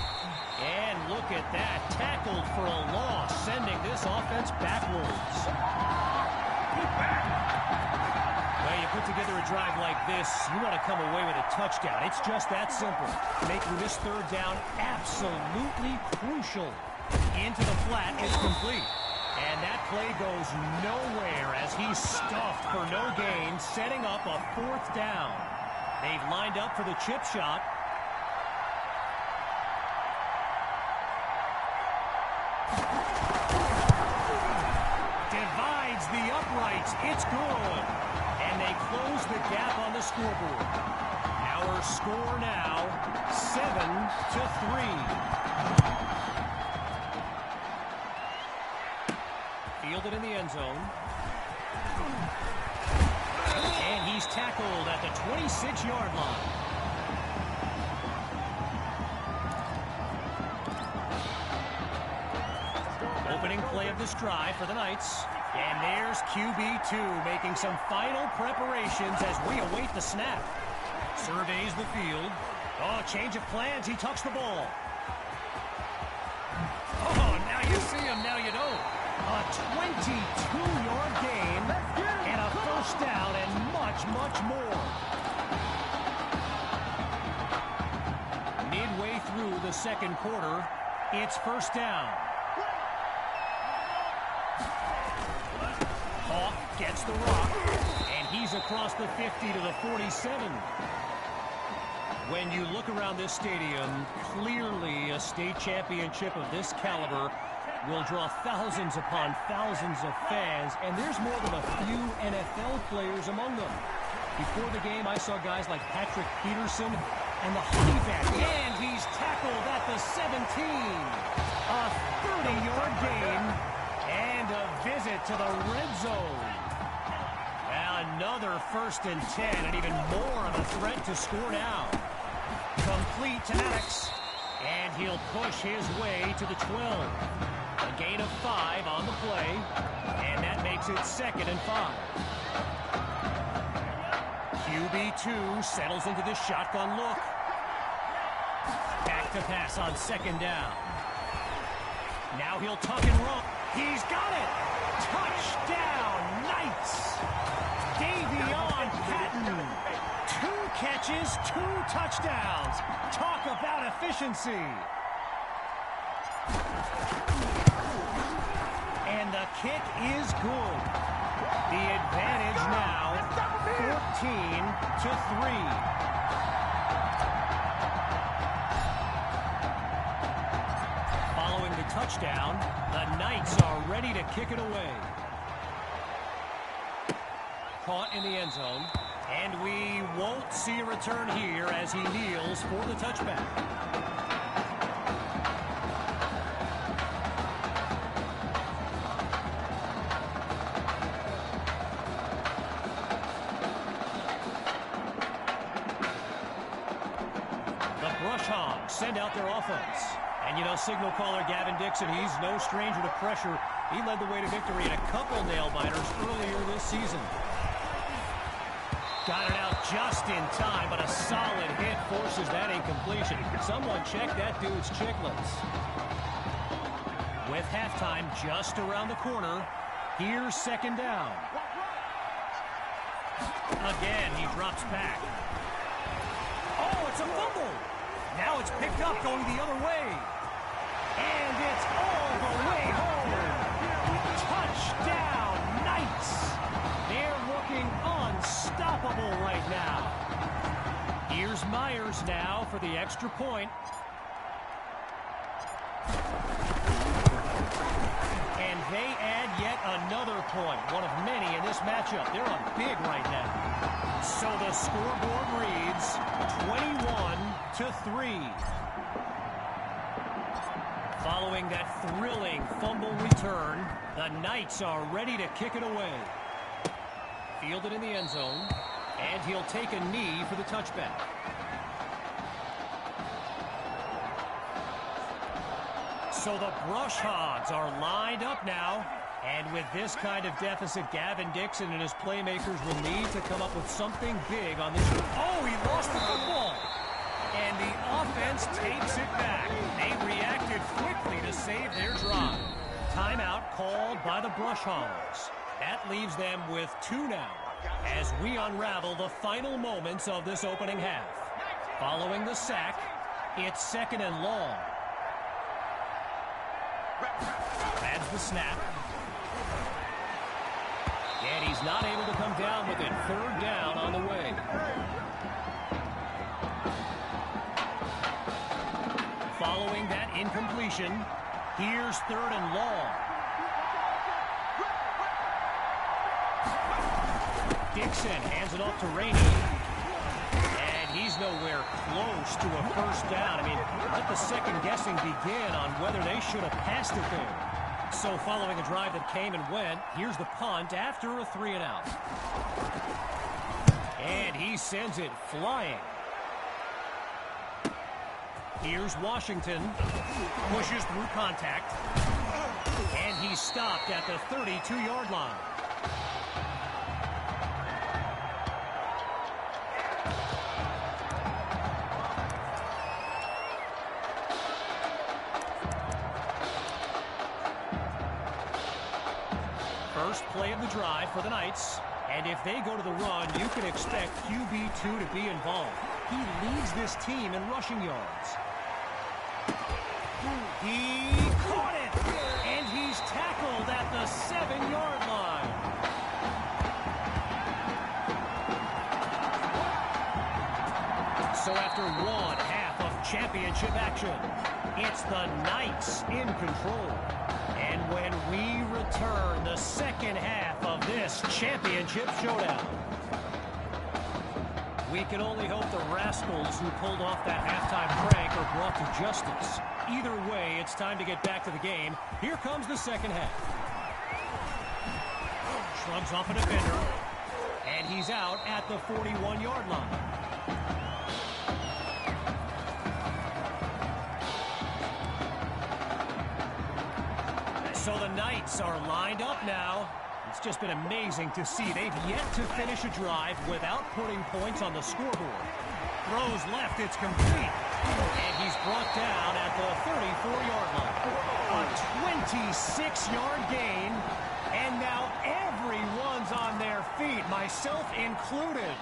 And look at that, tackled for a loss, sending this offense backwards. Well, you put together a drive like this, you want to come away with a touchdown. It's just that simple. Making this 3rd down absolutely crucial. Into the flat, it's complete. And that play goes nowhere as he's stuffed for no gain, setting up a 4th down. They've lined up for the chip shot. Divides the uprights. It's good. And they close the gap on the scoreboard. Our score now, 7-3. Fielded in the end zone. And he's tackled at the 26-yard line. Opening play of this drive for the Knights. And there's QB2 making some final preparations as we await the snap. Surveys the field. Oh, change of plans. He tucks the ball. Oh, now you see him, now you don't. A 22-yard gain and a 1st down and much, much more. Midway through the 2nd quarter, it's 1st down. Hawk gets the rock, and he's across the 50 to the 47. When you look around this stadium, clearly a state championship of this caliber will draw thousands upon thousands of fans, and there's more than a few NFL players among them. Before the game, I saw guys like Patrick Peterson and the Honey Badger, and he's tackled at the 17. A 30-yard gain and a visit to the red zone. Another 1st and 10, and even more of a threat to score now. Complete to Maddox, and he'll push his way to the 12. A gain of 5 on the play, and that makes it 2nd and 5. QB2 settles into the shotgun look. Back to pass on 2nd down. Now he'll tuck and run. He's got it! Touchdown, Knights! Davion Patton. 2 catches, 2 touchdowns. Talk about efficiency. And the kick is good. The advantage now, 14-3. Following the touchdown, the Knights are ready to kick it away. Caught in the end zone, and we won't see a return here as he kneels for the touchback. Send out their offense. And you know, signal caller Gavin Dixon, he's no stranger to pressure. He led the way to victory in a couple nail-biters earlier this season. Got it out just in time, but a solid hit forces that incompletion. Someone check that dude's chicklets. With halftime just around the corner, here's 2nd down. Again, he drops back. Oh, it's a fumble! Now it's picked up going the other way. And it's all the way home. Touchdown, Knights. They're looking unstoppable right now. Here's Myers now for the extra point. And they add yet another point, one of many in this matchup. They're up big right now. So the scoreboard reads 21-3. Following that thrilling fumble return, the Knights are ready to kick it away. Fielded in the end zone, and he'll take a knee for the touchback. So the Brush Hogs are lined up now. And with this kind of deficit, Gavin Dixon and his playmakers will need to come up with something big on this. Oh, he lost the football. And the offense takes it back. They reacted quickly to save their drive. Timeout called by the Brush Hogs. That leaves them with 2 now as we unravel the final moments of this opening half. Following the sack, it's 2nd and long. That's the snap. not able to come down with it. Third down on the way. Following that incompletion, here's third and long. Dixon hands it off to Rainey. And he's nowhere close to a first down. I mean, let the second guessing begin on whether they should have passed it there. So following a drive that came and went, here's the punt after a 3-and-out. And he sends it flying. Here's Washington. Pushes through contact. And he's stopped at the 32-yard line. First play of the drive for the Knights. And if they go to the run, you can expect QB2 to be involved. He leads this team in rushing yards. He caught it! And he's tackled at the 7-yard line. So after one half of championship action, it's the Knights in control. And when we return, the second half of this championship showdown. We can only hope the rascals who pulled off that halftime prank are brought to justice. Either way, it's time to get back to the game. Here comes the second half. Shrugs off a defender, and he's out at the 41-yard line. So the Knights are lined up now. It's just been amazing to see. They've yet to finish a drive without putting points on the scoreboard. Throws left, it's complete. And he's brought down at the 34-yard line. A 26-yard gain. And now everyone's on their feet, myself included.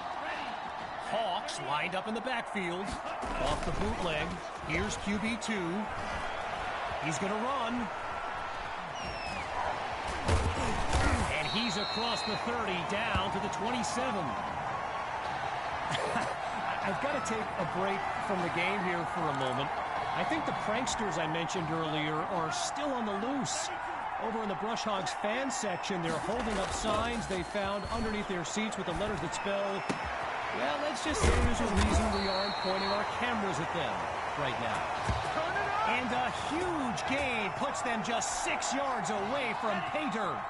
Hawks lined up in the backfield. Off the bootleg. Here's QB2. He's going to run. He's across the 30, down to the 27. I've got to take a break from the game here for a moment. I think the pranksters I mentioned earlier are still on the loose. Over in the Brush Hogs fan section, they're holding up signs they found underneath their seats with the letters that spell, well, let's just say there's a reason we aren't pointing our cameras at them right now. And a huge gain puts them just 6 yards away from pay dirt.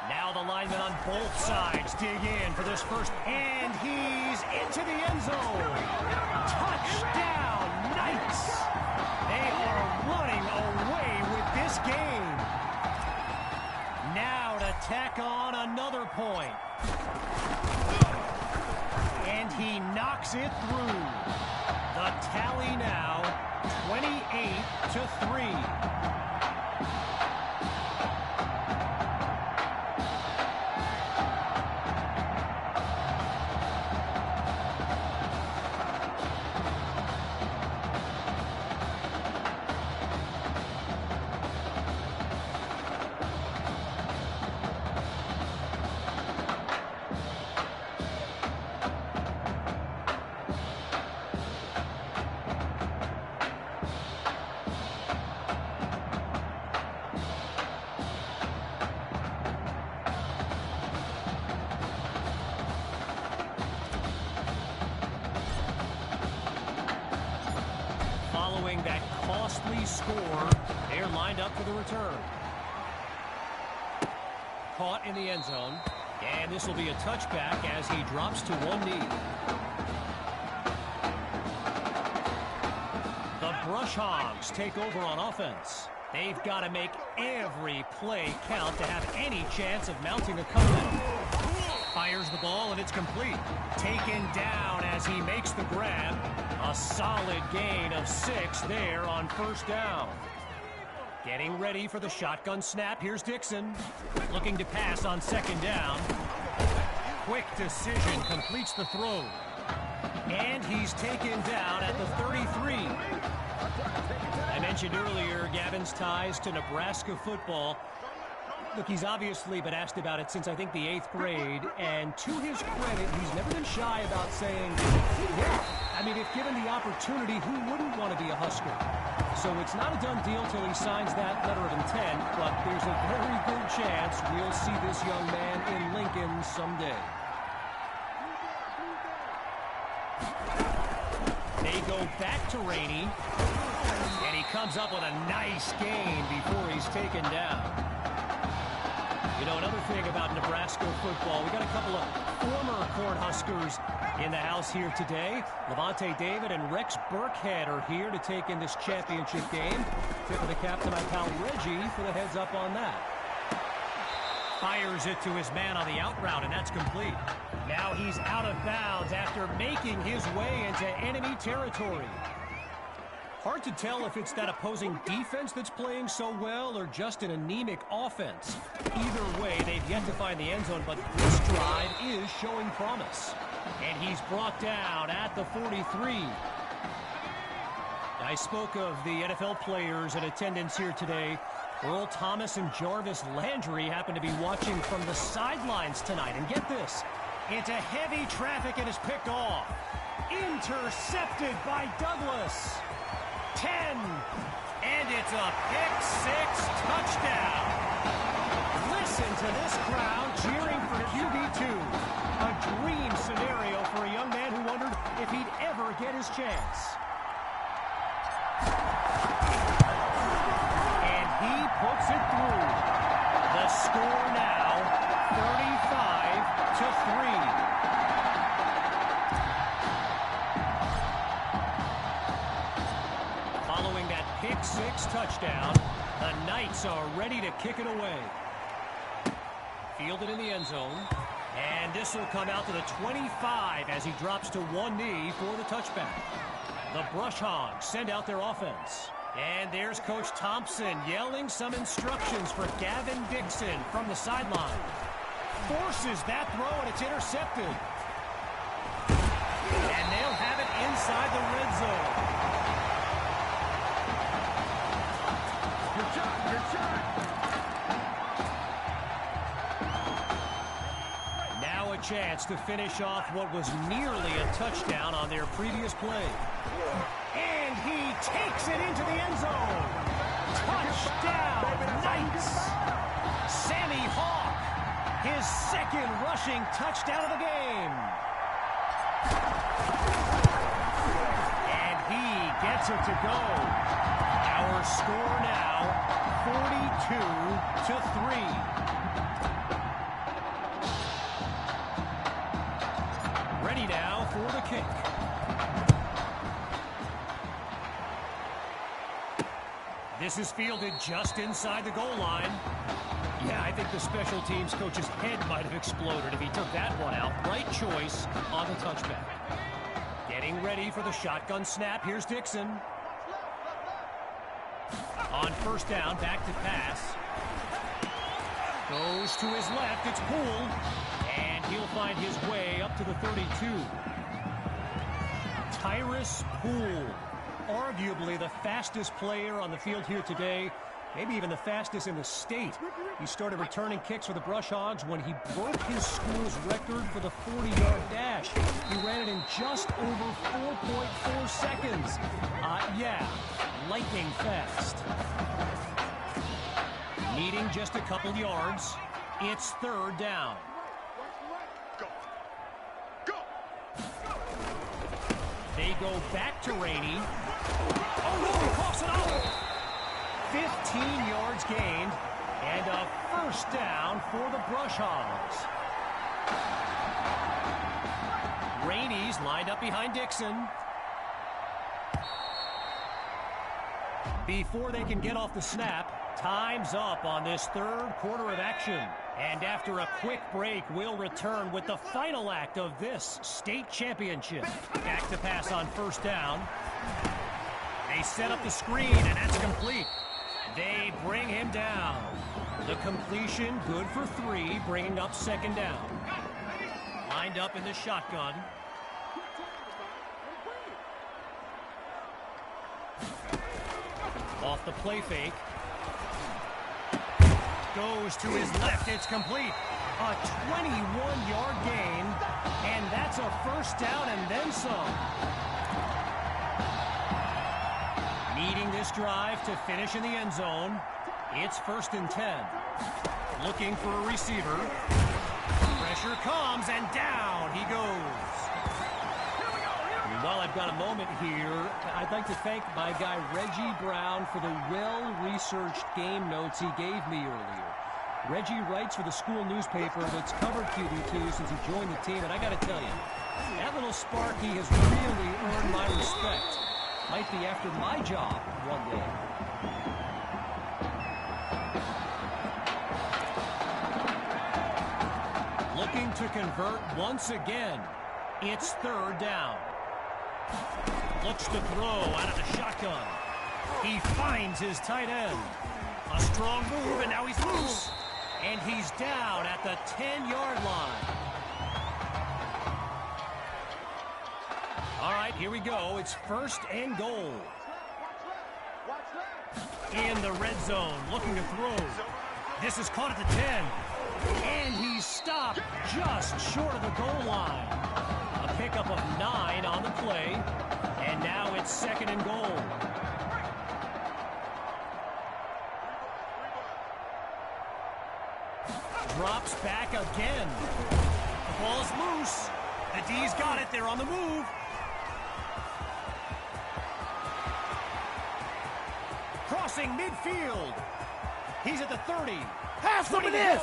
Now the linemen on both sides dig in for this first, and he's into the end zone. Touchdown, Knights! They are running away with this game. Now to tack on another point. And he knocks it through. The tally now, 28-3. Following that costly score, they're lined up for the return. Caught in the end zone, and this will be a touchback as he drops to one knee. The Brush Hogs take over on offense. They've got to make every play count to have any chance of mounting a comeback. Fires the ball, and it's complete. Taken down as he makes the grab. A solid gain of 6 there on first down. Getting ready for the shotgun snap. Here's Dixon. Looking to pass on second down. Quick decision, completes the throw. And he's taken down at the 33. I mentioned earlier Gavin's ties to Nebraska football. Look, he's obviously been asked about it since, I think, the 8th grade, and to his credit, he's never been shy about saying, yeah, I mean, if given the opportunity, who wouldn't want to be a Husker? So it's not a done deal till he signs that letter of intent, but there's a very good chance we'll see this young man in Lincoln someday. They go back to Rainey, and he comes up with a nice gain before he's taken down. You know, another thing about Nebraska football, we got a couple of former Cornhuskers in the house here today. Levante David and Rex Burkhead are here to take in this championship game. Tip of the cap to my pal Reggie for the heads up on that. Fires it to his man on the out route, and that's complete. Now he's out of bounds after making his way into enemy territory. Hard to tell if it's that opposing defense that's playing so well or just an anemic offense. Either way, they've yet to find the end zone, but this drive is showing promise. And he's brought down at the 43. I spoke of the NFL players in attendance here today. Earl Thomas and Jarvis Landry happen to be watching from the sidelines tonight. And get this, into heavy traffic and is picked off. Intercepted by Douglas. 10, and it's a pick-6 touchdown. Listen to this crowd cheering for QB2. A dream scenario for a young man who wondered if he'd ever get his chance. And he puts it through. The score now, 35-3. Pick-6 touchdown. The Knights are ready to kick it away. Fielded in the end zone. And this will come out to the 25 as he drops to one knee for the touchback. The Brush Hogs send out their offense. And there's Coach Thompson yelling some instructions for Gavin Dixon from the sideline. Forces that throw, and it's intercepted. And they'll have it inside the red zone. Now a chance to finish off what was nearly a touchdown on their previous play. And he takes it into the end zone. Touchdown, Knights. Sammy Hawk, his second rushing touchdown of the game. And he gets it to go. Our score now, 42-3. Ready now for the kick. This is fielded just inside the goal line. Yeah, I think the special teams coach's head might have exploded if he took that one out. Right choice on the touchback. Getting ready for the shotgun snap. Here's Dixon. On first down, back to pass. Goes to his left, it's Poole. And he'll find his way up to the 32. Tyrus Poole, arguably the fastest player on the field here today, maybe even the fastest in the state. He started returning kicks for the Brush Hogs when he broke his school's record for the 40-yard dash. He ran it in just over 4.4 seconds. Yeah, lightning fast. Needing just a couple yards. It's third down. They go back to Rainey. Oh, no, he coughs it out. 15 yards gained, and a first down for the Brush Hogs. Rainey's lined up behind Dixon. Before they can get off the snap, time's up on this third quarter of action. And after a quick break, we'll return with the final act of this state championship. Back to pass on first down. They set up the screen, and that's complete. They bring him down. The completion good for 3, bringing up second down. Lined up in the shotgun. Off the play fake. goes to his left. It's complete. A 21-yard gain, and that's a first down and then some. Needing this drive to finish in the end zone. It's 1st and 10. Looking for a receiver. Pressure comes, and down he goes. While I've got a moment here, I'd like to thank my guy Reggie Brown for the well-researched game notes he gave me earlier. Reggie writes for the school newspaper that's covered QB2 since he joined the team, and I got to tell you, that little Sparky has really earned my respect. Might be after my job one day. Looking to convert once again. It's 3rd down. Looks to throw out of the shotgun. He finds his tight end. A strong move, and now he's loose. And he's down at the 10-yard line. All right, here we go. It's 1st and goal. In the red zone, looking to throw. This is caught at the 10. And he's stopped just short of the goal line. A pickup of 9 on the play. And now it's 2nd and goal. Drops back again. The ball's loose. The D's got it. They're on the move. Crossing midfield. He's at the 30. Have some of this.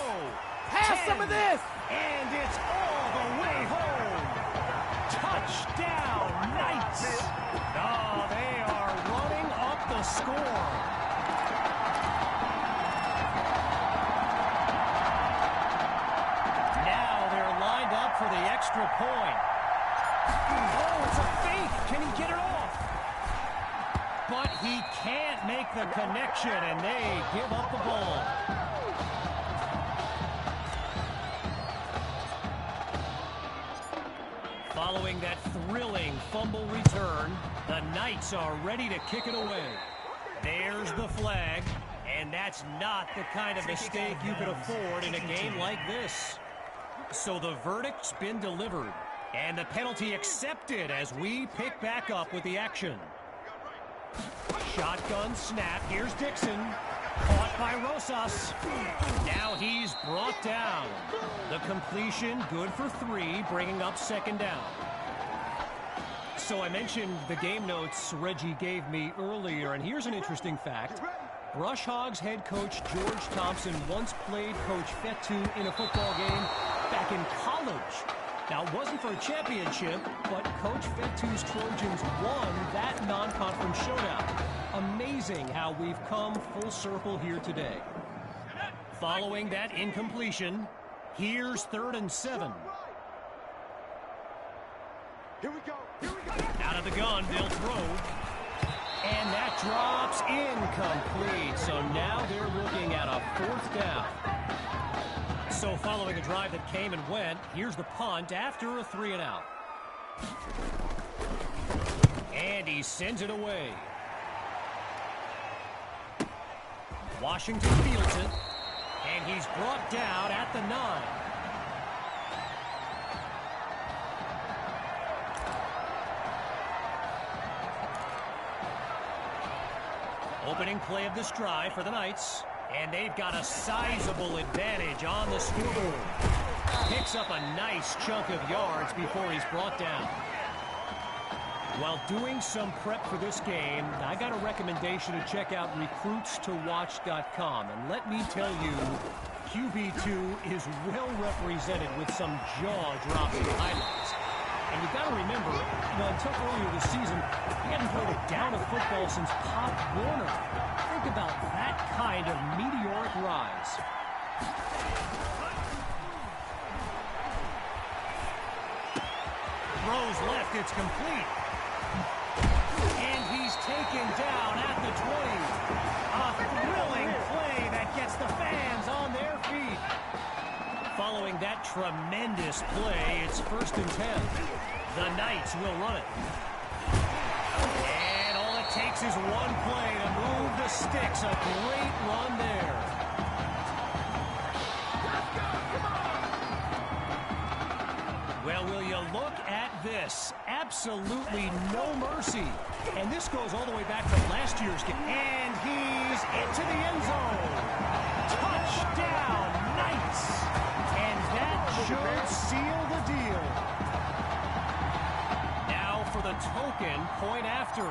Have some of this. And it's all the way home. Touchdown, Knights. Oh, they are running up the score. Now they're lined up for the extra point. Oh, it's a fake. Can he get it off? But he can't make the connection, and they give up the ball. Following that thrilling fumble return, the Knights are ready to kick it away. There's the flag, and that's not the kind of mistake you could afford in a game like this. So the verdict's been delivered, and the penalty accepted as we pick back up with the action. Shotgun snap. Here's Dixon. Caught by Rosas. Now he's brought down. The completion good for 3, bringing up 2nd down. So I mentioned the game notes Reggie gave me earlier, and here's an interesting fact. Brush Hogs head coach George Thompson once played Coach Fetu in a football game back in college. Now, it wasn't for a championship, but Coach Fetu's Trojans won that non-conference showdown. Amazing how we've come full circle here today. Following that incompletion, here's 3rd and 7. Here we go. Here we go. Out of the gun, they'll throw. And that drops incomplete. So now they're looking at a 4th down. So following a drive that came and went, here's the punt after a 3-and-out. And he sends it away. Washington fields it, and he's brought down at the 9. Opening play of this drive for the Knights. And they've got a sizable advantage on the scoreboard. Picks up a nice chunk of yards before he's brought down. While doing some prep for this game, I got a recommendation to check out recruitstowatch.com. And let me tell you, QB2 is well represented with some jaw-dropping highlights. And you've got to remember, until earlier this season, he hadn't played a down of football since Pop Warner. Think about that kind of meteoric rise. Throws left, it's complete. And he's taken down at the 20. A thrilling play that gets the fans on their feet. Following that tremendous play, it's 1st and 10. The Knights will run it. And all it takes is one play to move the sticks. A great run there. look at this. Absolutely no mercy. And this goes all the way back to last year's game. And he's into the end zone. Touchdown, Knights. And that should seal the deal. Now for the token point after.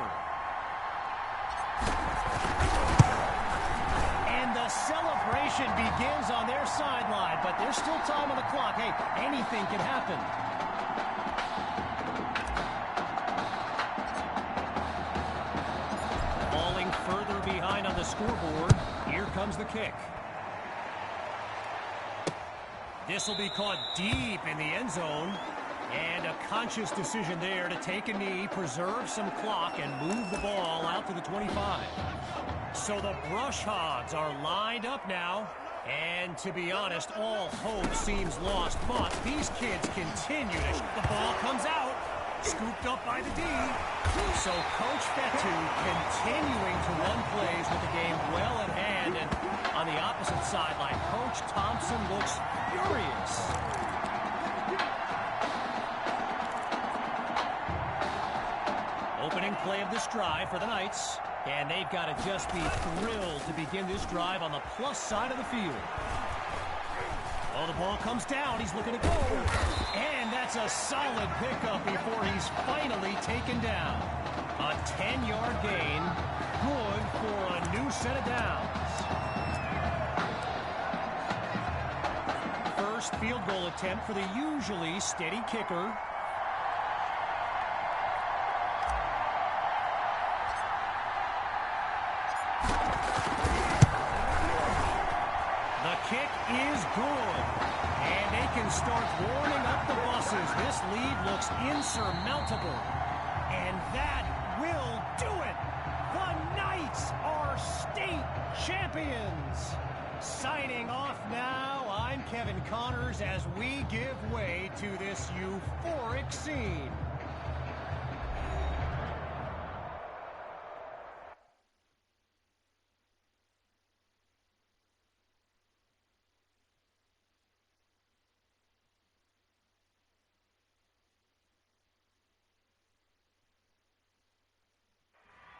And the celebration begins on their sideline, but there's still time on the clock. Hey, anything can happen. Falling further behind on the scoreboard. Here comes the kick. This will be caught deep in the end zone. And a conscious decision there to take a knee, preserve some clock, and move the ball out to the 25. So the Brush Hogs are lined up now. And to be honest, all hope seems lost. But these kids continue to... The ball comes out. Scooped up by the D. So Coach Fetu continuing to run plays with the game well in hand. And on the opposite sideline, Coach Thompson looks furious. Opening play of this drive for the Knights. And they've got to just be thrilled to begin this drive on the plus side of the field. Oh, the ball comes down. He's looking to go. And that's a solid pickup before he's finally taken down. A 10-yard gain. Good for a new set of downs. First field goal attempt for the usually steady kicker. Kick is good, and they can start warming up the buses. This lead looks insurmountable, and that will do it. The Knights are state champions. Signing off now, I'm Kevin Connors as we give way to this euphoric scene.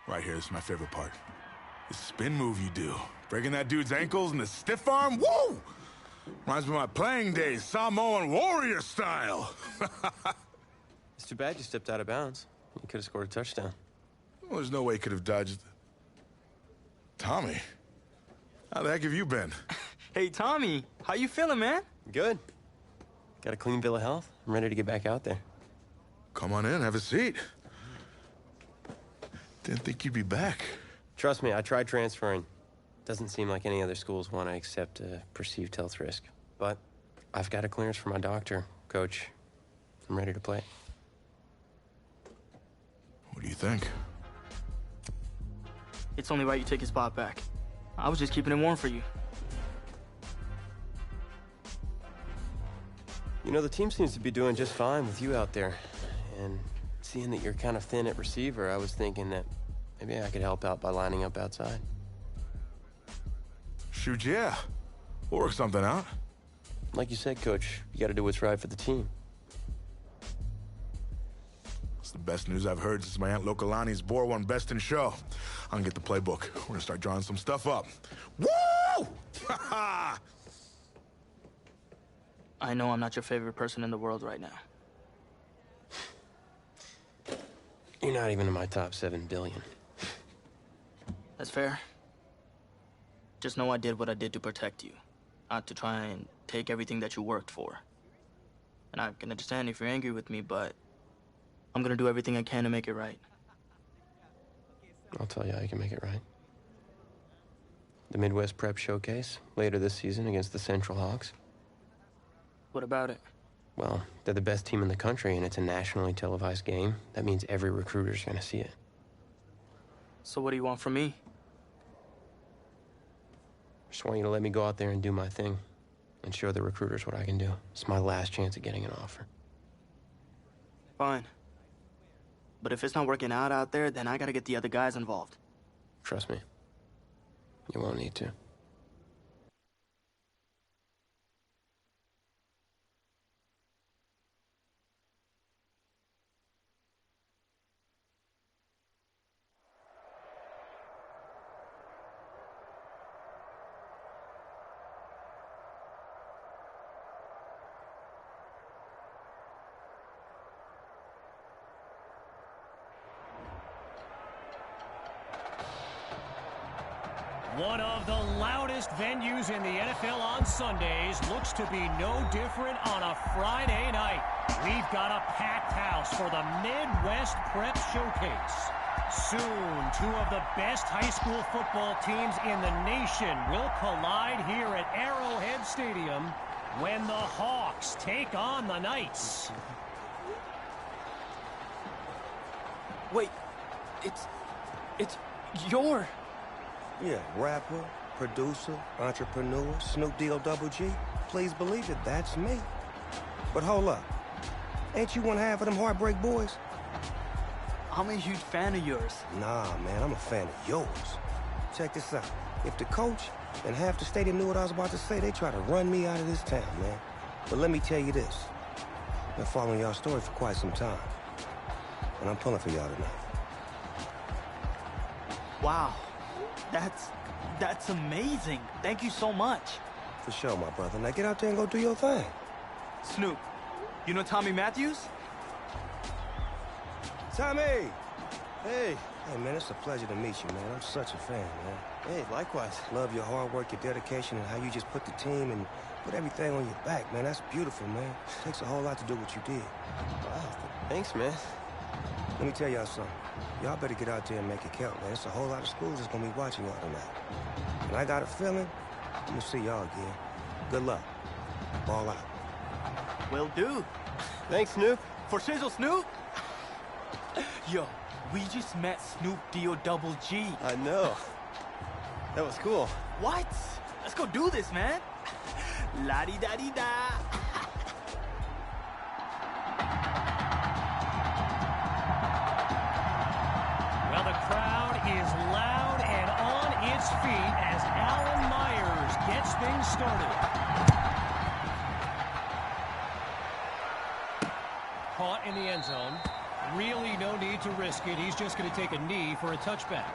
Right here, this is my favorite part. The spin move you do. Breaking that dude's ankles and the stiff arm, woo! Reminds me of my playing days, Samoan warrior style. It's too bad you stepped out of bounds. You could have scored a touchdown. Well, there's no way he could have dodged. Tommy, how the heck have you been? Hey, Tommy, how you feeling, man? Good. Got a clean bill of health. I'm ready to get back out there. Come on in, have a seat. Didn't think you'd be back. Trust me, I tried transferring. Doesn't seem like any other schools want to accept a perceived health risk. But I've got a clearance from my doctor, Coach. I'm ready to play. What do you think? It's only right you take his spot back. I was just keeping it warm for you. You know, the team seems to be doing just fine with you out there. And seeing that you're kind of thin at receiver, I was thinking that maybe I could help out by lining up outside. Shoot, yeah. We'll work something out. Like you said, Coach, you got to do what's right for the team. It's the best news I've heard since my Aunt Lokalani's bore one best in show. I'm gonna get the playbook. We're gonna start drawing some stuff up. Woo! I know I'm not your favorite person in the world right now. You're not even in my top 7 billion. That's fair. Just know I did what I did to protect you, not to try and take everything that you worked for. And I can understand if you're angry with me, but I'm gonna do everything I can to make it right. I'll tell you how you can make it right. The Midwest Prep Showcase, later this season against the Central Hawks. What about it? Well, they're the best team in the country, and it's a nationally televised game. That means every recruiter's gonna see it. So what do you want from me? Just want you to let me go out there and do my thing and show the recruiters what I can do. It's my last chance at getting an offer. Fine. But if it's not working out there, then I gotta get the other guys involved. Trust me. You won't need to. One of the loudest venues in the NFL on Sundays looks to be no different on a Friday night. We've got a packed house for the Midwest Prep Showcase. Soon, two of the best high school football teams in the nation will collide here at Arrowhead Stadium when the Hawks take on the Knights. Wait, it's your... Yeah, rapper, producer, entrepreneur, Snoop D-O-double-G. Please believe it, that's me. But hold up. Ain't you one half of them Heartbreak Boys? I'm a huge fan of yours. Nah, man, I'm a fan of yours. Check this out. If the coach and half the stadium knew what I was about to say, they try to run me out of this town, man. But let me tell you this. I've been following y'all story for quite some time. And I'm pulling for y'all tonight. Wow. That's amazing. Thank you so much. For sure, my brother. Now get out there and go do your thing. Snoop, you know Tommy Matthews? Tommy! Hey, man, it's a pleasure to meet you, man. I'm such a fan, man. Hey, likewise. Love your hard work, your dedication, and how you just put the team and put everything on your back, man. That's beautiful, man. It takes a whole lot to do what you did. Wow, thanks, man. Let me tell y'all something. Y'all better get out there and make it count, man. It's a whole lot of schools that's gonna be watching y'all tonight. And I got a feeling I'm gonna see y'all again. Good luck. Ball out. Will do. Thanks, Snoop. For Shizzle, Snoop? Yo, we just met Snoop D-O-double-G. I know. That was cool. What? Let's go do this, man. La-di-da-di-da. Well, the crowd is loud and on its feet as Alan Myers gets things started. Caught in the end zone. Really no need to risk it. He's just going to take a knee for a touchback.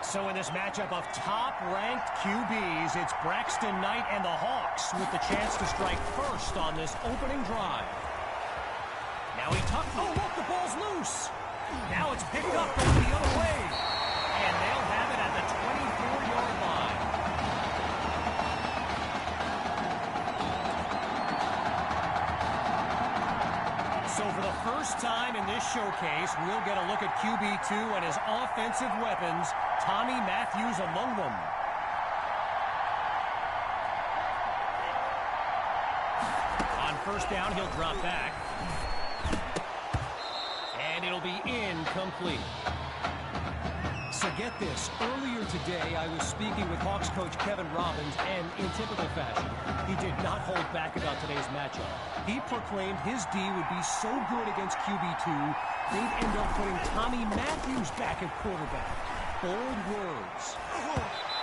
So in this matchup of top-ranked QBs, it's Braxton Knight and the Hawks with the chance to strike first on this opening drive. Now he tucks. Oh, look, the ball's loose. Now it's picked up going the other way. And they'll have it at the 24-yard line. So for the first time in this showcase, we'll get a look at QB2 and his offensive weapons, Tommy Matthews among them. On first down, he'll drop back. And it'll be incomplete. So get this, earlier today I was speaking with Hawks coach Kevin Robbins, and in typical fashion, he did not hold back about today's matchup. He proclaimed his D would be so good against QB2, they'd end up putting Tommy Matthews back at quarterback. Bold words.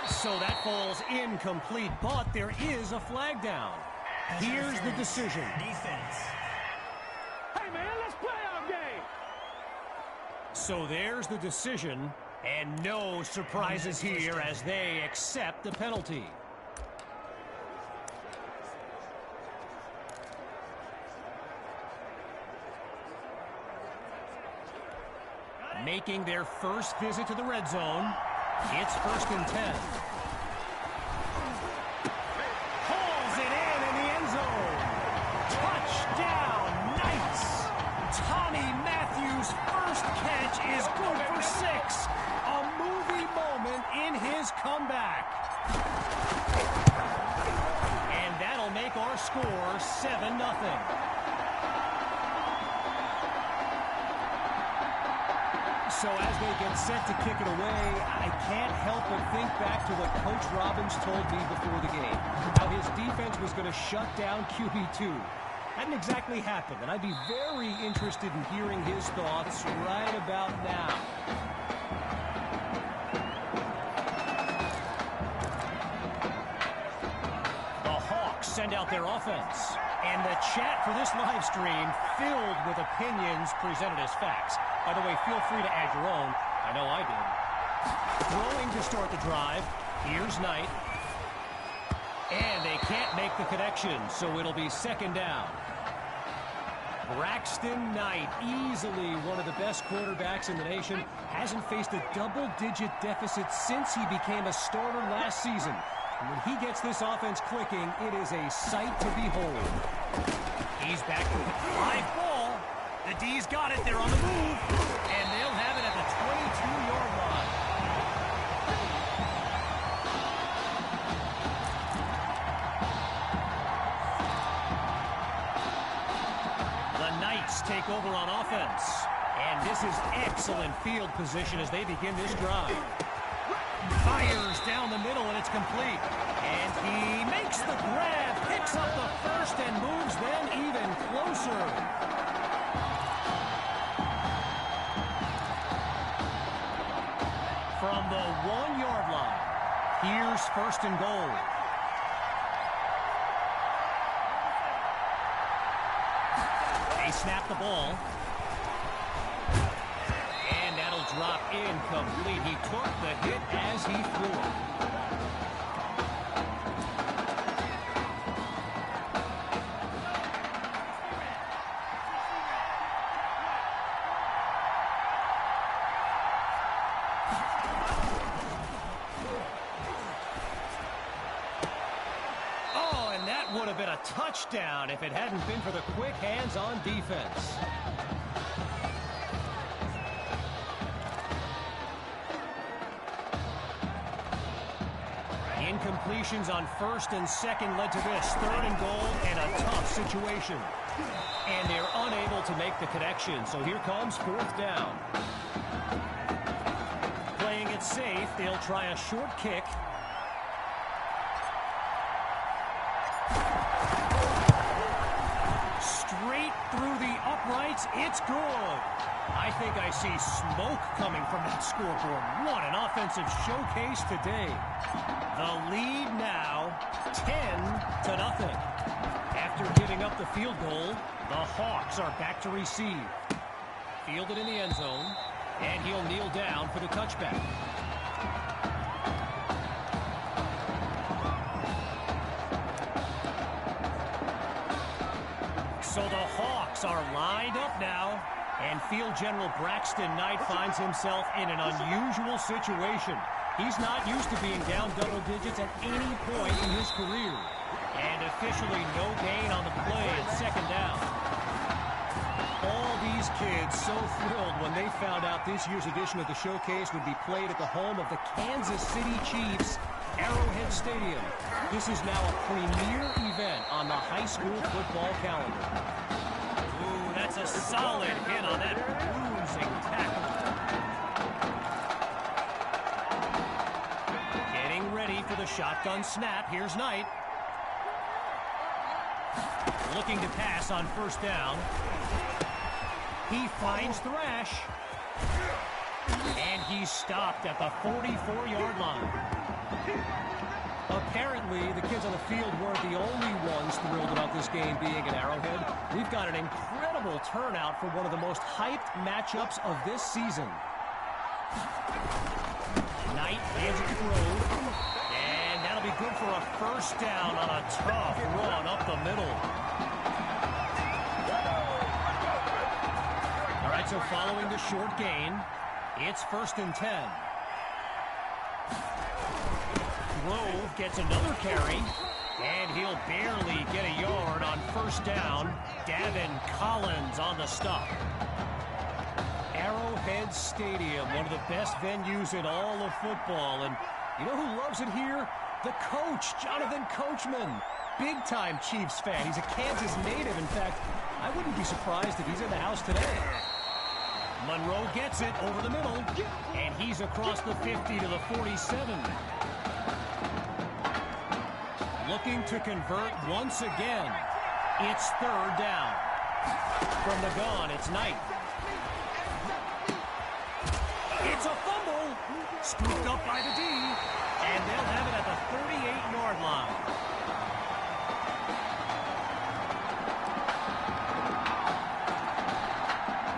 So that falls incomplete, but there is a flag down. Here's the decision. Defense. Hey, man, let's play our game. So there's the decision, and no surprises here as they accept the penalty. Making their first visit to the red zone, it's 1st and 10. Hauls it in the end zone. Touchdown, Knights! Tommy Matthews' first catch is good for 6. A movie moment in his comeback. And that'll make our score 7-0. So as they get set to kick it away, I can't help but think back to what Coach Robbins told me before the game. How his defense was going to shut down QB2. Hadn't exactly happened, and I'd be very interested in hearing his thoughts right about now. The Hawks send out their offense. And the chat for this live stream filled with opinions presented as facts. By the way, feel free to add your own. I know I did. Throwing to start the drive. Here's Knight. And they can't make the connection, so it'll be 2nd down. Braxton Knight, easily one of the best quarterbacks in the nation, hasn't faced a double-digit deficit since he became a starter last season. And when he gets this offense clicking, it is a sight to behold. He's back to the live ball. The D's got it. They're on the move. And they'll have it at the 22-yard line. The Knights take over on offense. And this is excellent field position as they begin this drive. Fires down the middle, and it's complete. And he makes the grab, picks up the first, and moves them even closer. From the 1-yard line, here's first and goal. They snap the ball. Drop incomplete. He took the hit as he threw it. Oh, and that would have been a touchdown if it hadn't been for the quick hands on defense. Incompletions on first and second led to this. Third and goal and a tough situation. And they're unable to make the connection. So here comes fourth down. Playing it safe, they'll try a short kick. Straight through the uprights. It's good. I think I see smoke coming from that scoreboard. What an offensive showcase today. The lead now, 10-0. After giving up the field goal, the Hawks are back to receive. Fielded in the end zone, and he'll kneel down for the touchback. So the Hawks are lined up now. And field general Braxton Knight finds himself in an unusual situation. He's not used to being down double digits at any point in his career. And officially no gain on the play at second down. All these kids so thrilled when they found out this year's edition of the showcase would be played at the home of the Kansas City Chiefs, Arrowhead Stadium. This is now a premier event on the high school football calendar. That's a solid hit on that bruising tackle. Getting ready for the shotgun snap. Here's Knight. Looking to pass on first down. He finds Thrash. And he's stopped at the 44-yard line. Apparently, the kids on the field weren't the only ones thrilled about this game being at Arrowhead. We've got an incredible turnout for one of the most hyped matchups of this season. Knight hands it to Grove. And that'll be good for a first down on a tough run up the middle. All right, so following the short gain, it's 1st and 10. Grove gets another carry, and he'll barely get a yard on first down. Davin Collins on the stop. Arrowhead Stadium, one of the best venues in all of football. And you know who loves it here? The coach, Jonathan Coachman. Big-time Chiefs fan. He's a Kansas native. In fact, I wouldn't be surprised if he's in the house today. Monroe gets it over the middle, and he's across the 50 to the 47. Looking to convert once again. It's third down. From the gun, it's Knight. It's a fumble. Scooped up by the D. And they'll have it at the 38-yard line.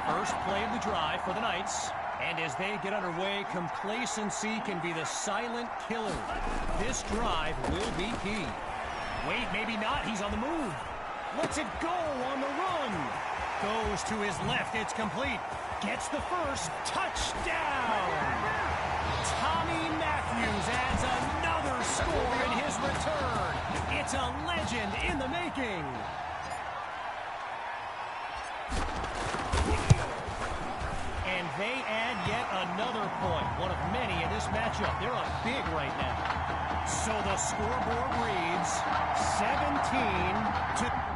First play of the drive for the Knights. And as they get underway, complacency can be the silent killer. This drive will be key. Wait, maybe not. He's on the move. Lets it go on the run. Goes to his left. It's complete. Gets the first. Touchdown! Tommy Matthews adds another score in his return. It's a legend in the making. And they add yet another point. One of many in this matchup. They're up big right now. So the scoreboard reads 17-2.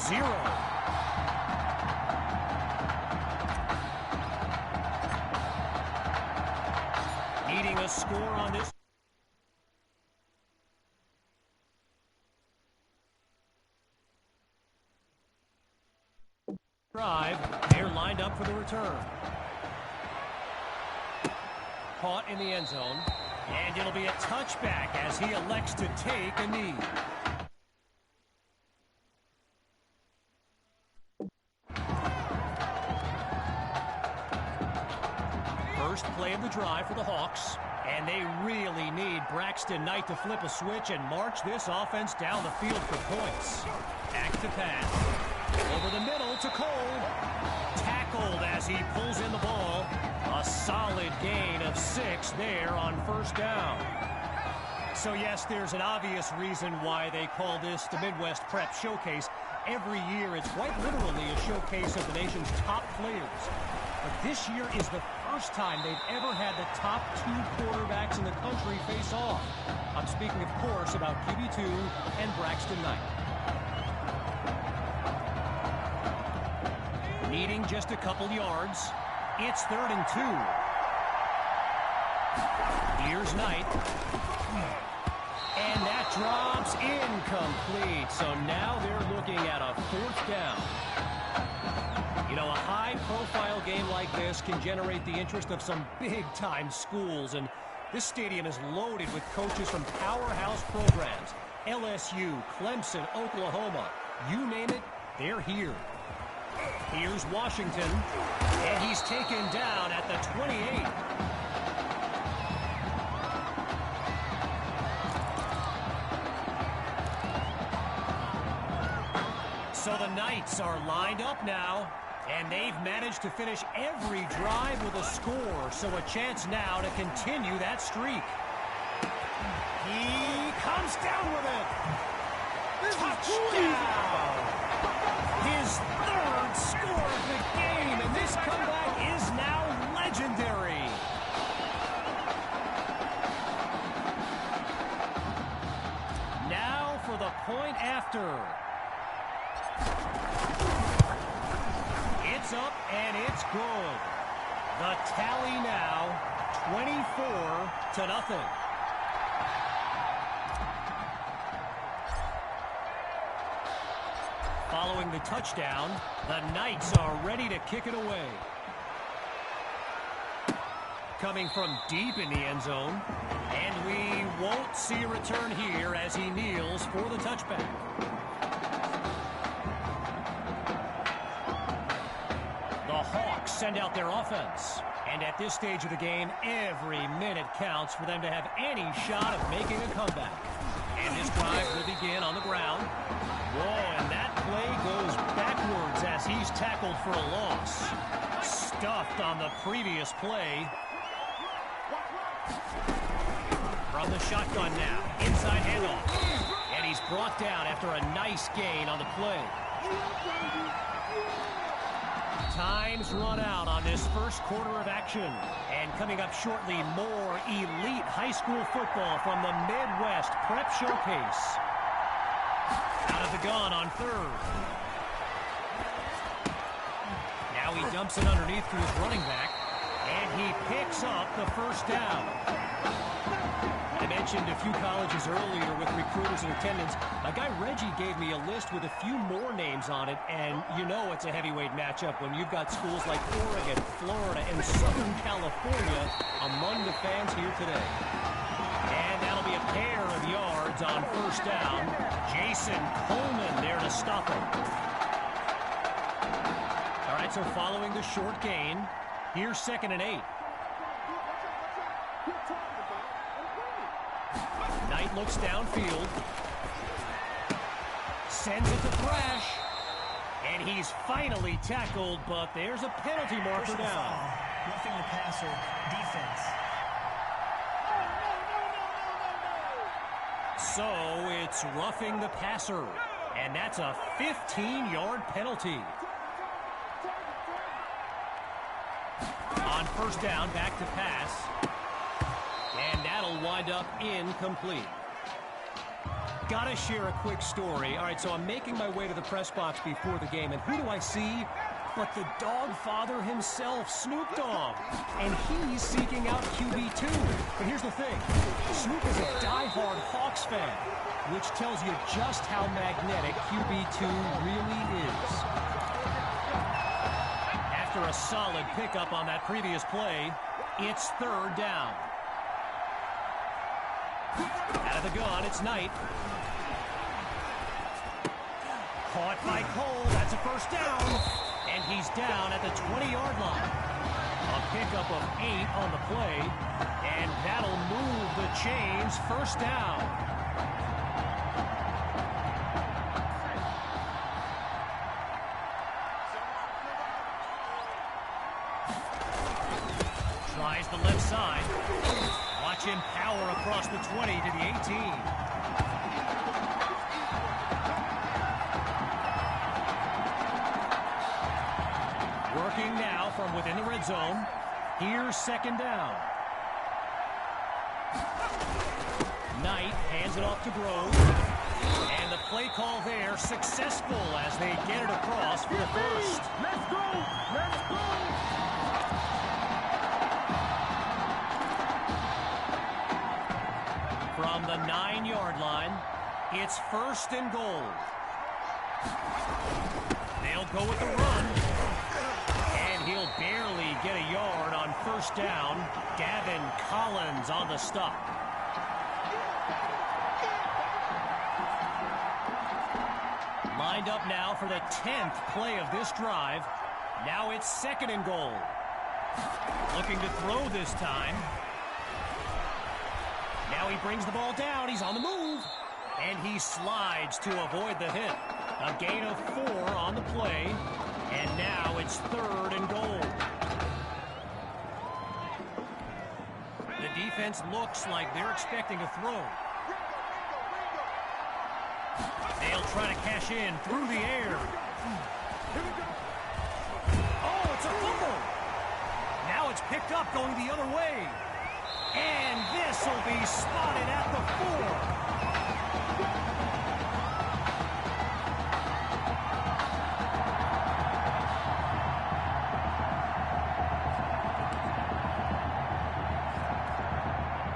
0. Needing a score on this drive. They're lined up for the return. Caught in the end zone. And it'll be a touchback as he elects to take a knee. First play of the drive for the Hawks. And they really need Braxton Knight to flip a switch and march this offense down the field for points. Back to pass. Over the middle to Cole. Tackled as he pulls in the ball. A solid gain of 6 there on first down. So yes, there's an obvious reason why they call this the Midwest Prep Showcase. Every year it's quite literally a showcase of the nation's top players. But this year is the first time they've ever had the top 2 quarterbacks in the country face off. I'm speaking, of course, about QB2 and Braxton Knight. Needing just a couple yards. It's 3rd and 2. Here's Knight. And that drops incomplete. So now they're looking at a 4th down. You know, a high-profile game like this can generate the interest of some big-time schools. And this stadium is loaded with coaches from powerhouse programs. LSU, Clemson, Oklahoma. You name it, they're here. Here's Washington, and he's taken down at the 28. So the Knights are lined up now, and they've managed to finish every drive with a score, so a chance now to continue that streak. He comes down with it. Touchdown! His 3rd score of the game, and this comeback is now legendary. Now for the point after. It's up and it's good. The tally now 24-0. Following the touchdown, the Knights are ready to kick it away. Coming from deep in the end zone, and we won't see a return here as he kneels for the touchback. The Hawks send out their offense, and at this stage of the game, every minute counts for them to have any shot of making a comeback. And this drive will begin on the ground. Whoa, and that play goes backwards as he's tackled for a loss. Stuffed on the previous play. From the shotgun now, inside handoff. And he's brought down after a nice gain on the play. Time's run out on this first quarter of action. And coming up shortly, more elite high school football from the Midwest Prep Showcase. Out of the gun on 3rd. Now he dumps it underneath to his running back, and he picks up the first down. I mentioned a few colleges earlier with recruiters in attendance. My guy Reggie gave me a list with a few more names on it, and you know it's a heavyweight matchup when you've got schools like Oregon, Florida, and Southern California among the fans here today. And that'll be a pair of yards on first down. Jason Coleman there to stop him. All right, so following the short gain, here's 2nd and 8. Knight looks downfield. Sends it to Thrash. And he's finally tackled, but there's a penalty marker down. Roughing the passer, defense. So it's roughing the passer, and that's a 15-yard penalty. On first down, back to pass, and that'll wind up incomplete. Gotta share a quick story. All right, so I'm making my way to the press box before the game, and who do I see but the dog father himself, Snoop Dogg. And he's seeking out QB2. But here's the thing. Snoop is a diehard Hawks fan, which tells you just how magnetic QB2 really is. After a solid pickup on that previous play, it's third down. Out of the gun, it's Knight. Caught by Cole, that's a first down. And he's down at the 20-yard line. A pickup of 8 on the play, and that'll move the chains. First down. Tries the left side. Watch him power across the 20 to the 18. Working now from within the red zone. Here's second down. Knight hands it off to Grove. And the play call there successful as they get it across for the first. Let's go! Let's go! From the 9-yard line, it's first and goal. They'll go with the run. He'll barely get a yard on first down. Gavin Collins on the stop. Lined up now for the 10th play of this drive. Now it's second and goal. Looking to throw this time. Now he brings the ball down. He's on the move. And he slides to avoid the hit. A gain of 4 on the play. And now it's third and goal. The defense looks like they're expecting a throw. They'll try to cash in through the air. Oh, it's a fumble. Now it's picked up going the other way. And this will be spotted at the 4.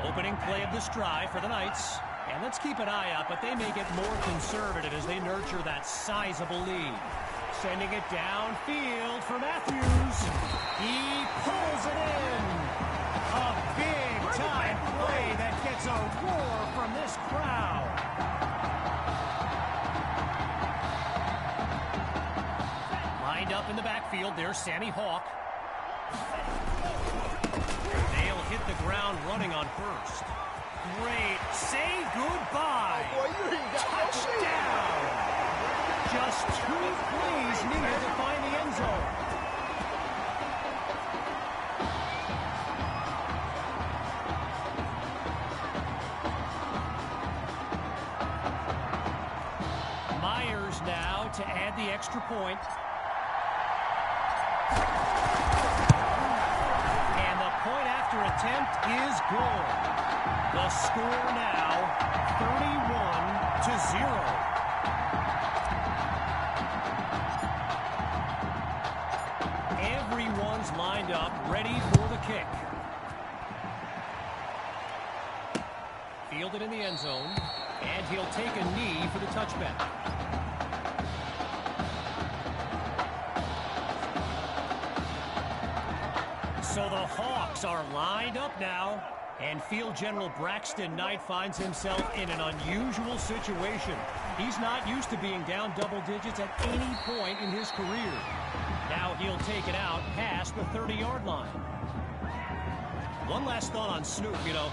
Opening play of this drive for the Knights. And let's keep an eye out, but they may get more conservative as they nurture that sizable lead. Sending it downfield for Matthews. He pulls it in. A big-time play that gets a roar from this crowd. Lined up in the backfield, there's Sammy Hawk. They'll hit the ground running on first. Great. Say goodbye. Touchdown. Just 2 plays needed to find the end zone. Myers now to add the extra point. And the point after attempt is good. The score now 31-0. Everyone's lined up, ready for the kick. Fielded in the end zone, and he'll take a knee for the touchback. So the Hawks are lined up now, and Field General Braxton Knight finds himself in an unusual situation. He's not used to being down double digits at any point in his career. Now he'll take it out past the 30-yard line. One last thought on Snoop, you know,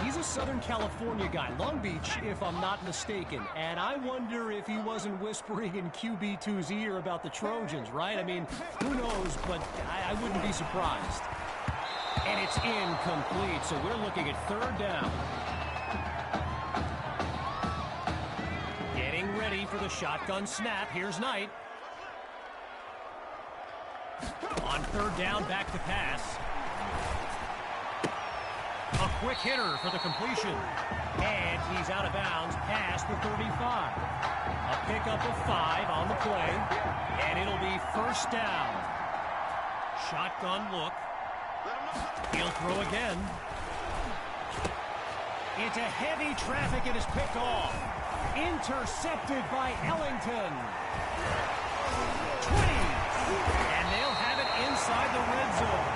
he's a Southern California guy, Long Beach, if I'm not mistaken. And I wonder if he wasn't whispering in QB2's ear about the Trojans, right? I mean, who knows, but I wouldn't be surprised. And it's incomplete, so we're looking at third down. Getting ready for the shotgun snap. Here's Knight. On third down, back to pass. quick hitter for the completion. And he's out of bounds past the 35. A pickup of 5 on the play, and it'll be first down. Shotgun look. He'll throw again. Into heavy traffic, it is picked off. Intercepted by Ellington. 20. And they'll have it inside the red zone.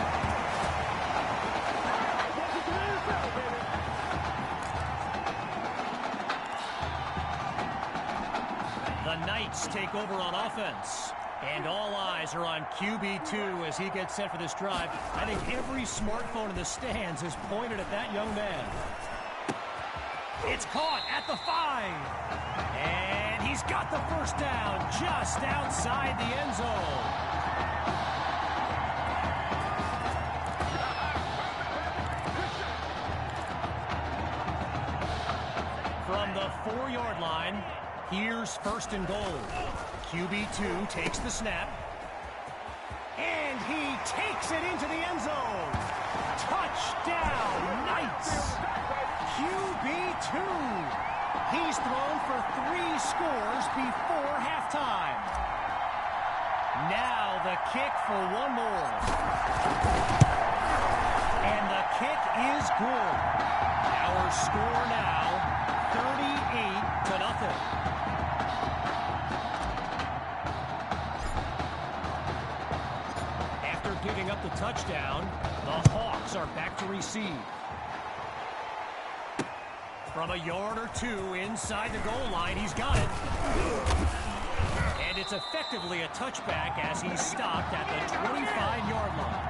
The Knights take over on offense. And all eyes are on QB2 as he gets set for this drive. I think every smartphone in the stands is pointed at that young man. It's caught at the 5. And he's got the first down just outside the end zone. From the 4-yard line, here's first and goal. QB2 takes the snap. And he takes it into the end zone. Touchdown, Knights. QB2. He's thrown for 3 scores before halftime. Now the kick for one more. And the kick is good. Our score now, 38-0. After giving up the touchdown, the Hawks are back to receive. From a yard or 2 inside the goal line, he's got it. And it's effectively a touchback as he's stopped at the 25-yard line.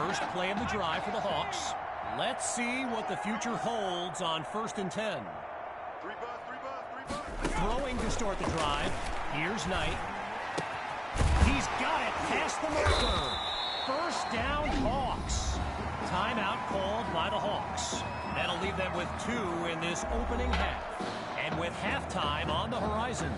First play of the drive for the Hawks. Let's see what the future holds on 1st and 10. Throwing to start the drive. Here's Knight. He's got it past the marker. First down, Hawks. Timeout called by the Hawks. That'll leave them with 2 in this opening half. And with halftime on the horizon.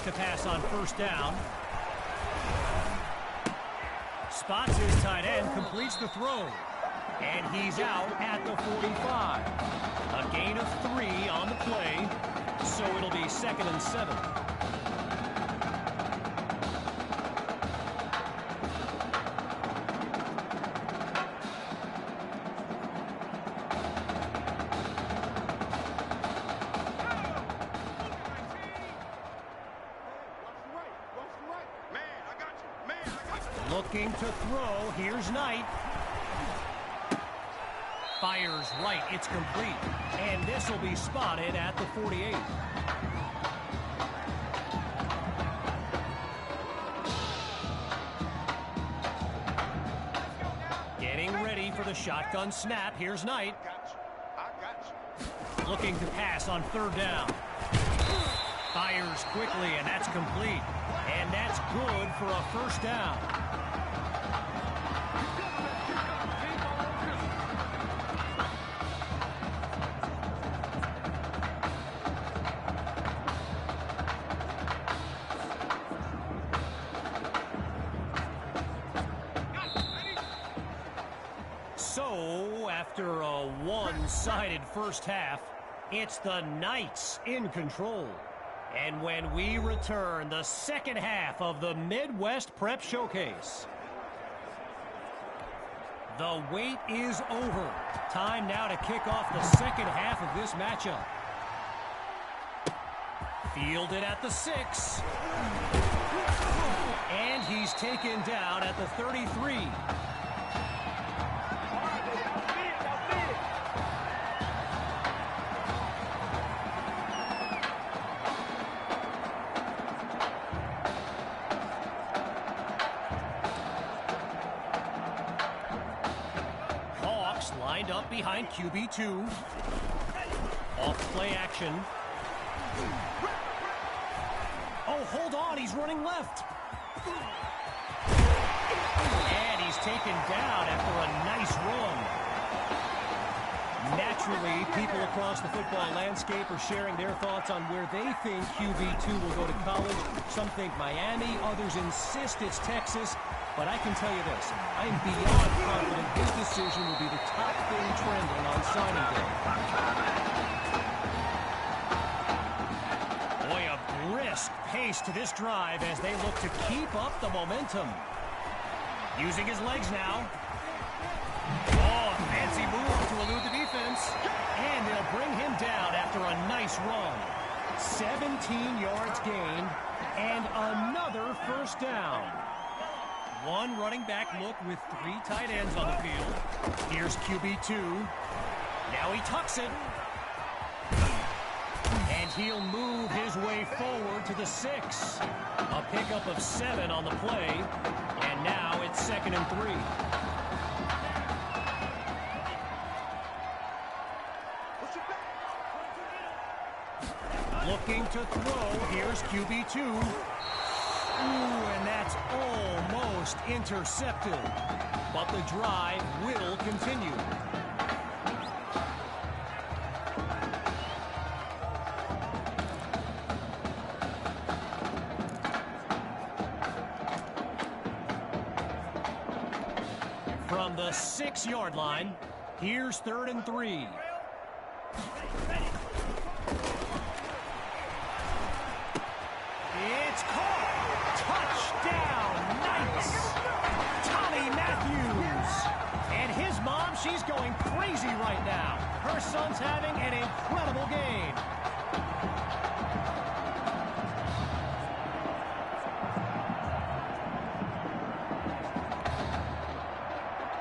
To pass on first down. Spots his tight end, completes the throw. And he's out at the 45. A gain of 3 on the play, so it'll be 2nd and 7. Looking to throw. Here's Knight. Fires right. It's complete. And this will be spotted at the 48. Getting ready for the shotgun snap. Here's Knight. Looking to pass on 3rd down. Fires quickly, and that's complete. And that's good for a first down. So, after a one-sided first half, it's the Knights in control. And when we return, the second half of the Midwest Prep Showcase. The wait is over. Time now to kick off the second half of this matchup. Fielded at the 6. And he's taken down at the 33. Lined up behind QB2. Off play action. hold on, he's running left. And he's taken down after a nice run. Naturally, people across the football landscape are sharing their thoughts on where they think QB2 will go to college. Some think Miami, others insist it's Texas. But I can tell you this, I am beyond confident his decision will be the top thing trending on signing day. Boy, a brisk pace to this drive as they look to keep up the momentum. Using his legs now. Oh, a fancy move to elude the defense. And they'll bring him down after a nice run. 17 yards gained and another first down. One running back look with 3 tight ends on the field. Here's QB2. Now he tucks it. And he'll move his way forward to the 6. A pickup of 7 on the play. And now it's 2nd and 3. Looking to throw. Here's QB2. Ooh, and that's almost intercepted. But the drive will continue. From the 6-yard line, here's 3rd and 3. It's caught! Touchdown, Knights! Tommy Matthews! And his mom, she's going crazy right now. Her son's having an incredible game.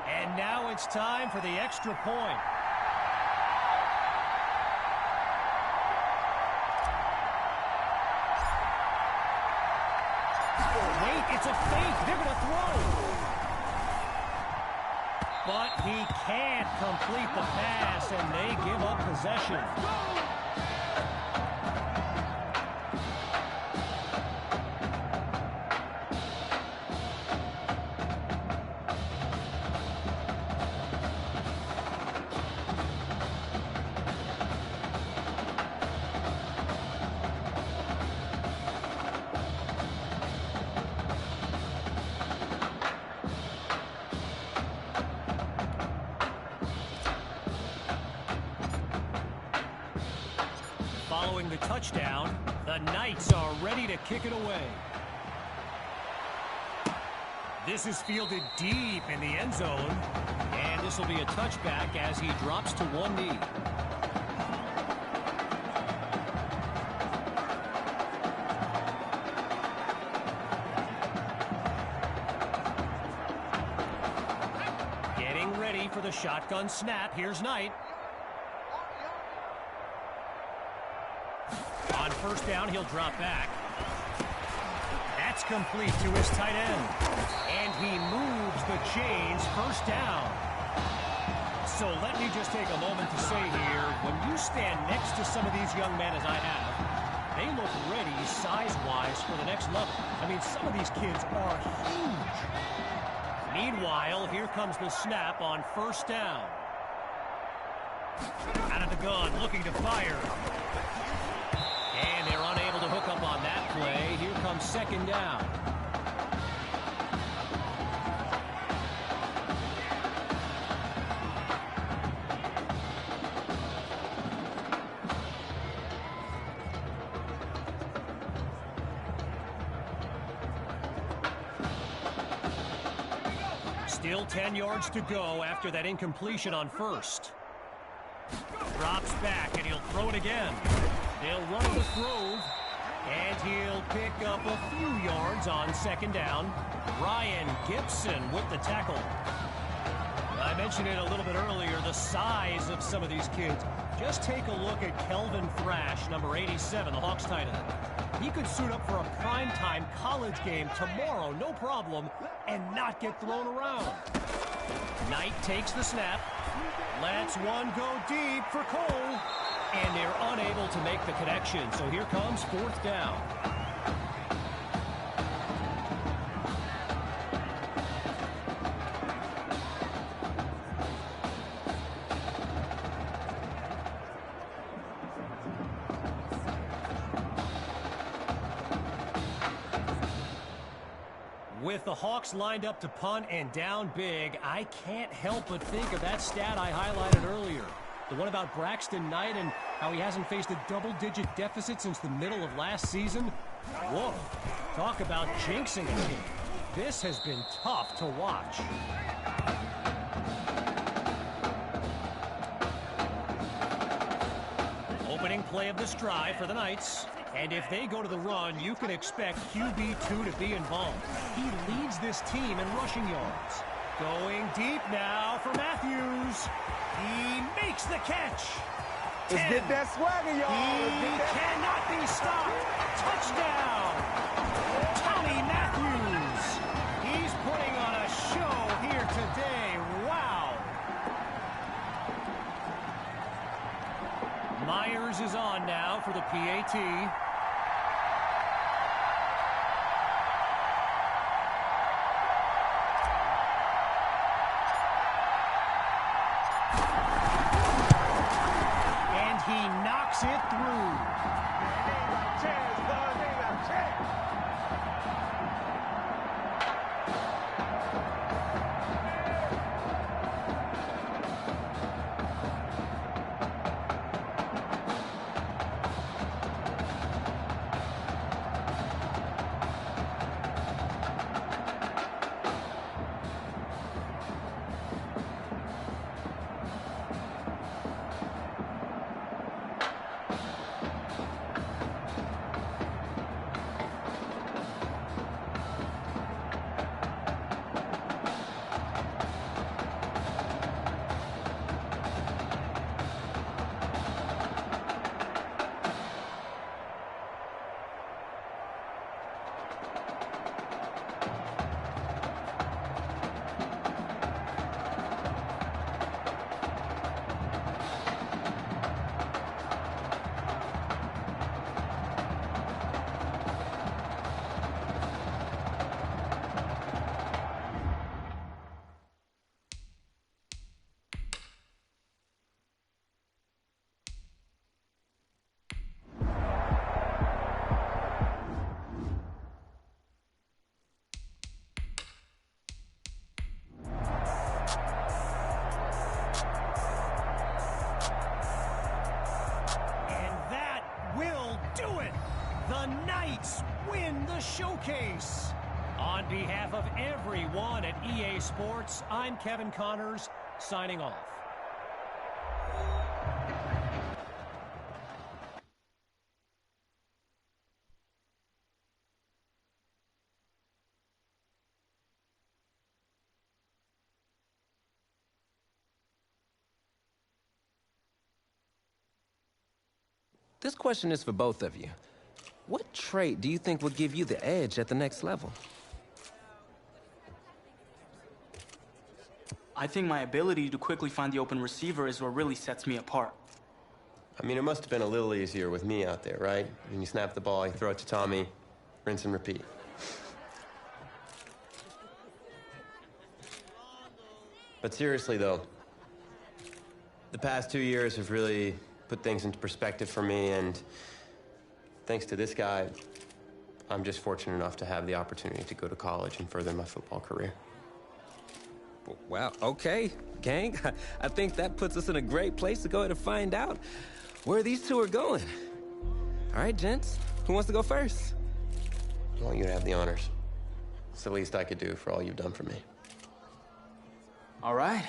And now it's time for the extra point. It's a fake. They're going to throw. But he can't complete the pass, and they give up possession. Following the touchdown, the Knights are ready to kick it away. This is fielded deep in the end zone, and this will be a touchback as he drops to one knee. Getting ready for the shotgun snap. Here's Knight. On first down, he'll drop back. That's complete to his tight end. And he moves the chains. First down. So let me just take a moment to say here, when you stand next to some of these young men as I have, they look ready size-wise for the next level. I mean, some of these kids are huge. Meanwhile, here comes the snap on first down. Out of the gun, looking to fire. And they're unable to hook up on that play. Here comes second down. Still 10 yards to go after that incompletion on first. Drops back, and he'll throw it again. They'll run to Grove, and he'll pick up a few yards on second down. Ryan Gibson with the tackle. I mentioned it a little bit earlier, the size of some of these kids. Just take a look at Kelvin Thrash, number 87, the Hawks tight end. He could suit up for a primetime college game tomorrow, no problem, and not get thrown around. Knight takes the snap, lets one go deep for Cole, and they're unable to make the connection. So here comes fourth down. With the Hawks lined up to punt and down big, I can't help but think of that stat I highlighted earlier. The one about Braxton Knight and how he hasn't faced a double-digit deficit since the middle of last season. Whoa, talk about jinxing a team. This has been tough to watch. Opening play of this drive for the Knights. And if they go to the run, you can expect QB2 to be involved. He leads this team in rushing yards. Going deep now for Matthews. He makes the catch. Let's get that swagger, y'all. He cannot be stopped. Touchdown. Tommy Matthews. He's putting on a show here today. Wow. Myers is on now for the PAT. It through. Showcase. On behalf of everyone at EA Sports, I'm Kevin Connors, signing off. This question is for both of you. What trait do you think will give you the edge at the next level? I think my ability to quickly find the open receiver is what really sets me apart. I mean, it must have been a little easier with me out there, right? When you snap the ball, you throw it to Tommy, rinse and repeat. But seriously, though, the past 2 years have really put things into perspective for me, and thanks to this guy, I'm just fortunate enough to have the opportunity to go to college and further my football career. Well, okay, gang. I think that puts us in a great place to go ahead and find out where these two are going. All right, gents, who wants to go first? I want you to have the honors. It's the least I could do for all you've done for me. All right.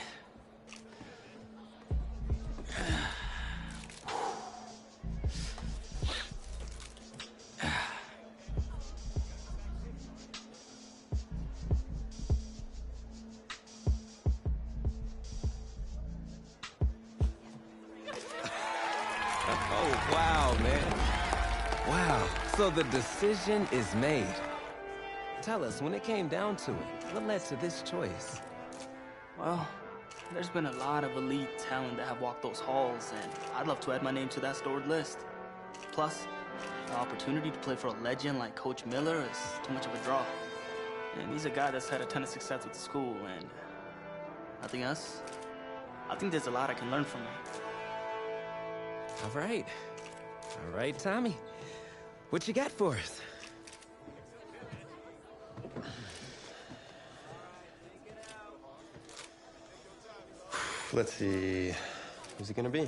Oh, wow, man. Wow. So the decision is made. Tell us, when it came down to it, what led to this choice? Well, there's been a lot of elite talent that have walked those halls, and I'd love to add my name to that storied list. Plus, the opportunity to play for a legend like Coach Miller is too much of a draw. And he's a guy that's had a ton of success with the school, and nothing else. I think there's a lot I can learn from him. All right. All right, Tommy. What you got for us? Let's see. Who's it gonna be?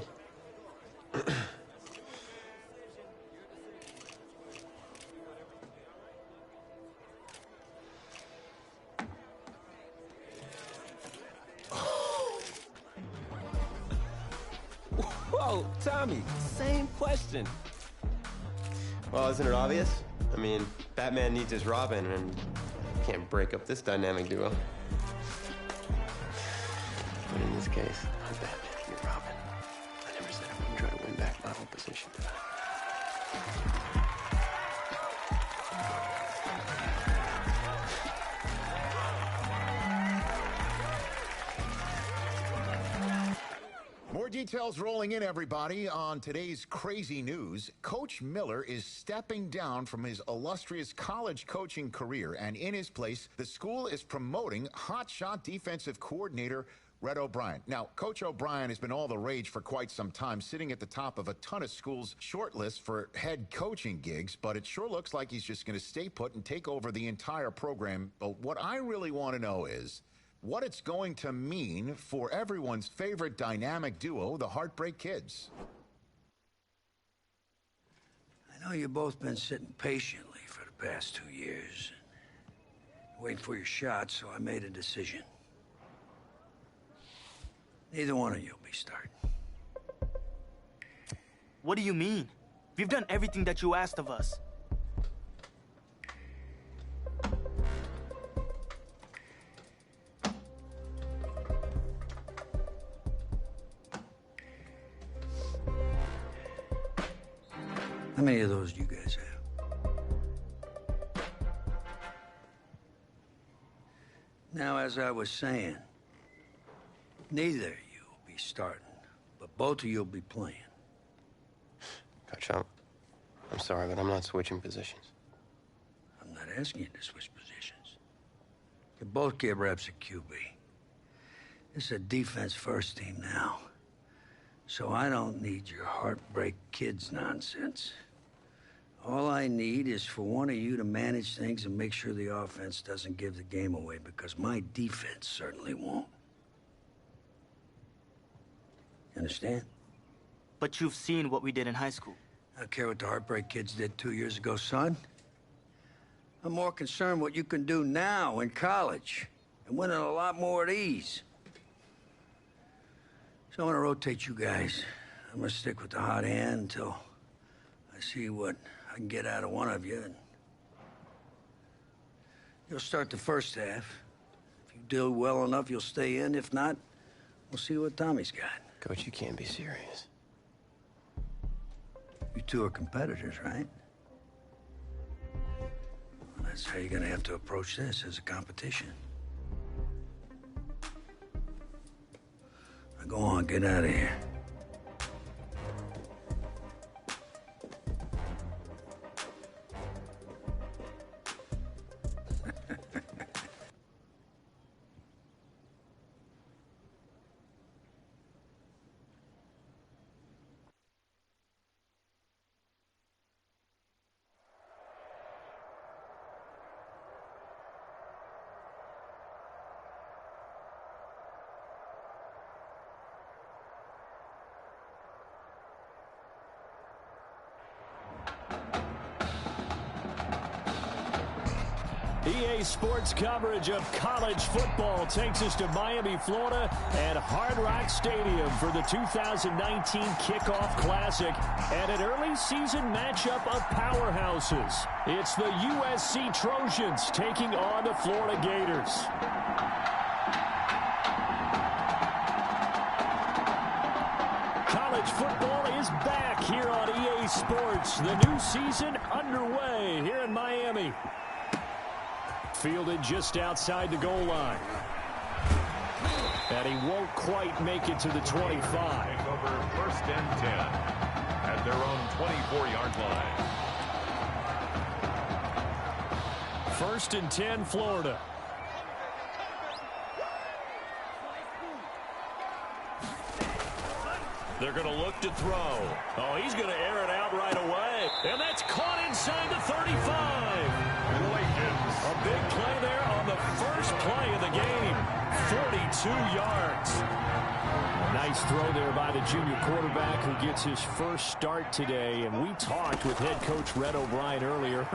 Whoa, Tommy, same question. Well, isn't it obvious? I mean, Batman needs his Robin, and can't break up this dynamic duo. But in this case, I'm Batman, you're Robin. I never said I wouldn't try to win back my whole position, did I? More details rolling in, everybody, on today's crazy news. Coach Miller is stepping down from his illustrious college coaching career, and in his place, the school is promoting hotshot defensive coordinator Red O'Brien. Now, Coach O'Brien has been all the rage for quite some time, sitting at the top of a ton of schools' short list for head coaching gigs, but it sure looks like he's just going to stay put and take over the entire program. But what I really want to know is what it's going to mean for everyone's favorite dynamic duo, the Heartbreak Kids. I know you've both been sitting patiently for the past 2 years, waiting for your shot, so I made a decision. Neither one of you will be starting. What do you mean? We've done everything that you asked of us. How many of those do you guys have? Now, as I was saying, neither of you will be starting, but both of you will be playing. Coach, I'm sorry, but I'm not switching positions. I'm not asking you to switch positions. You both get reps at QB. It's a defense-first team now, so I don't need your Heartbreak Kids nonsense. All I need is for one of you to manage things and make sure the offense doesn't give the game away, because my defense certainly won't. You understand? But you've seen what we did in high school. I don't care what the Heartbreak Kids did 2 years ago, son. I'm more concerned what you can do now in college and winning a lot more of these. So I'm gonna rotate you guys. I'm gonna stick with the hot hand until I see what I can get out of one of you. And you'll start the first half. If you do well enough, you'll stay in. If not, we'll see what Tommy's got. Coach, you can't be serious. You two are competitors, right? Well, that's how you're gonna have to approach this, as a competition. Now go on, get out of here. EA Sports coverage of college football takes us to Miami, Florida at Hard Rock Stadium for the 2019 Kickoff Classic and an early season matchup of powerhouses. It's the USC Trojans taking on the Florida Gators. College football is back here on EA Sports. The new season underway here in Miami. Fielded just outside the goal line. And he won't quite make it to the 25. Over first and 10 at their own 24-yard line. First and 10, Florida. They're going to look to throw. Oh, he's going to air it out right away. And that's caught inside the 35. A big play there on the first play of the game. 42 yards. A nice throw there by the junior quarterback who gets his first start today. And we talked with head coach Red O'Brien earlier.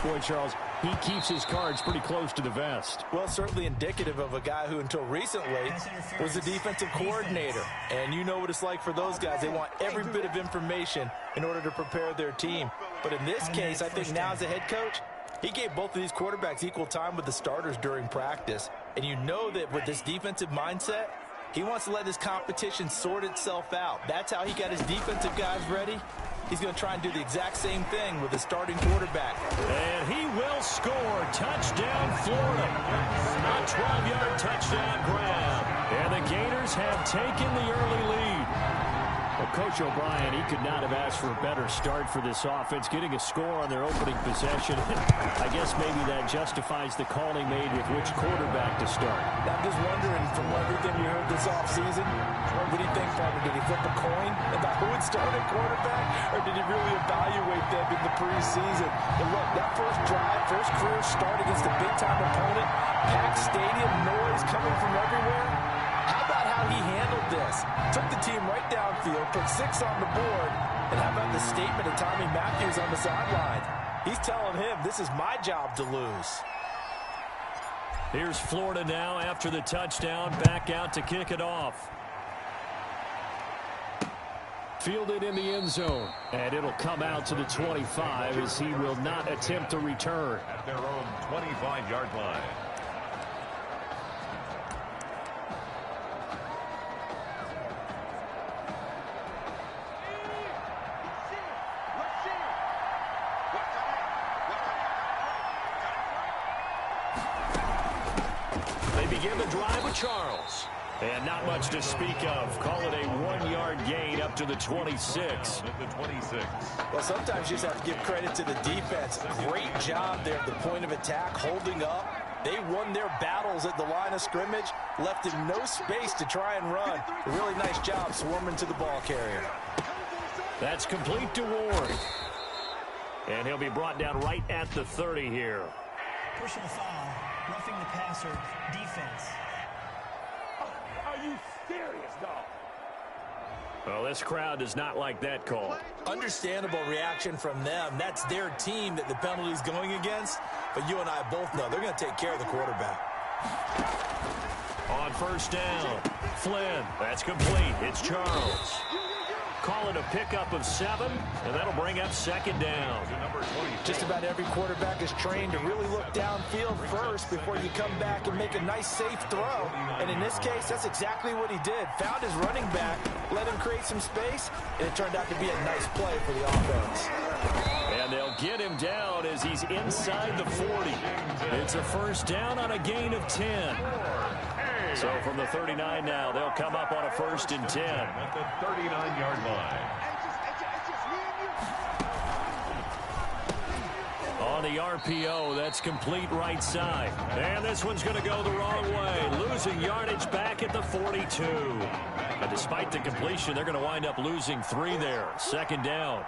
Boy, Charles, he keeps his cards pretty close to the vest. Well, certainly indicative of a guy who until recently was the defensive coordinator. And you know what it's like for those guys. They want every bit of information in order to prepare their team. But in this case, I think now as a head coach, he gave both of these quarterbacks equal time with the starters during practice. And you know that with this defensive mindset, he wants to let his competition sort itself out. That's how he got his defensive guys ready. He's going to try and do the exact same thing with his starting quarterback. And he will score. Touchdown, Florida. A 12-yard touchdown grab. And the Gators have taken the early lead. Well, Coach O'Brien, he could not have asked for a better start for this offense, getting a score on their opening possession. I guess maybe that justifies the call he made with which quarterback to start. I'm just wondering, from everything you heard this offseason, what do you think, Farmer? Did he flip a coin about who would start at quarterback, or did he really evaluate them in the preseason? And look, that first drive, first career start against a big-time opponent, packed stadium, noise coming from everywhere. How about how he handled this? Took the team right downfield, put 6 on the board, and how about the statement of Tommy Matthews on the sideline? He's telling him, this is my job to lose. Here's Florida now after the touchdown, back out to kick it off. Fielded in the end zone, and it'll come out to the 25 as he will not attempt to return. At their own 25-yard line. Begin the drive with Charles. And not much to speak of. Call it a 1-yard gain up to the 26. At the 26. Well, sometimes you just have to give credit to the defense. Great job there at the point of attack, holding up. They won their battles at the line of scrimmage, left him no space to try and run. A really nice job swarming to the ball carrier. That's complete to Ward. And he'll be brought down right at the 30 here. Personal foul, roughing the passer, defense. Are you serious, dog? Well, this crowd does not like that call. Understandable reaction from them. That's their team that the penalty's going against. But you and I both know they're going to take care of the quarterback. On first down, Flynn. That's complete. It's Charles. Call it a pickup of 7, and that'll bring up second down. Just about every quarterback is trained to really look downfield first before you come back and make a nice, safe throw. And in this case, that's exactly what he did. Found his running back, let him create some space, and it turned out to be a nice play for the offense. And they'll get him down as he's inside the 40. It's a first down on a gain of 10. So from the 39 now, they'll come up on a 1st and 10. At the 39-yard line. On the RPO, that's complete right side. And this one's going to go the wrong way. Losing yardage back at the 42. And despite the completion, they're going to wind up losing 3 there. Second down.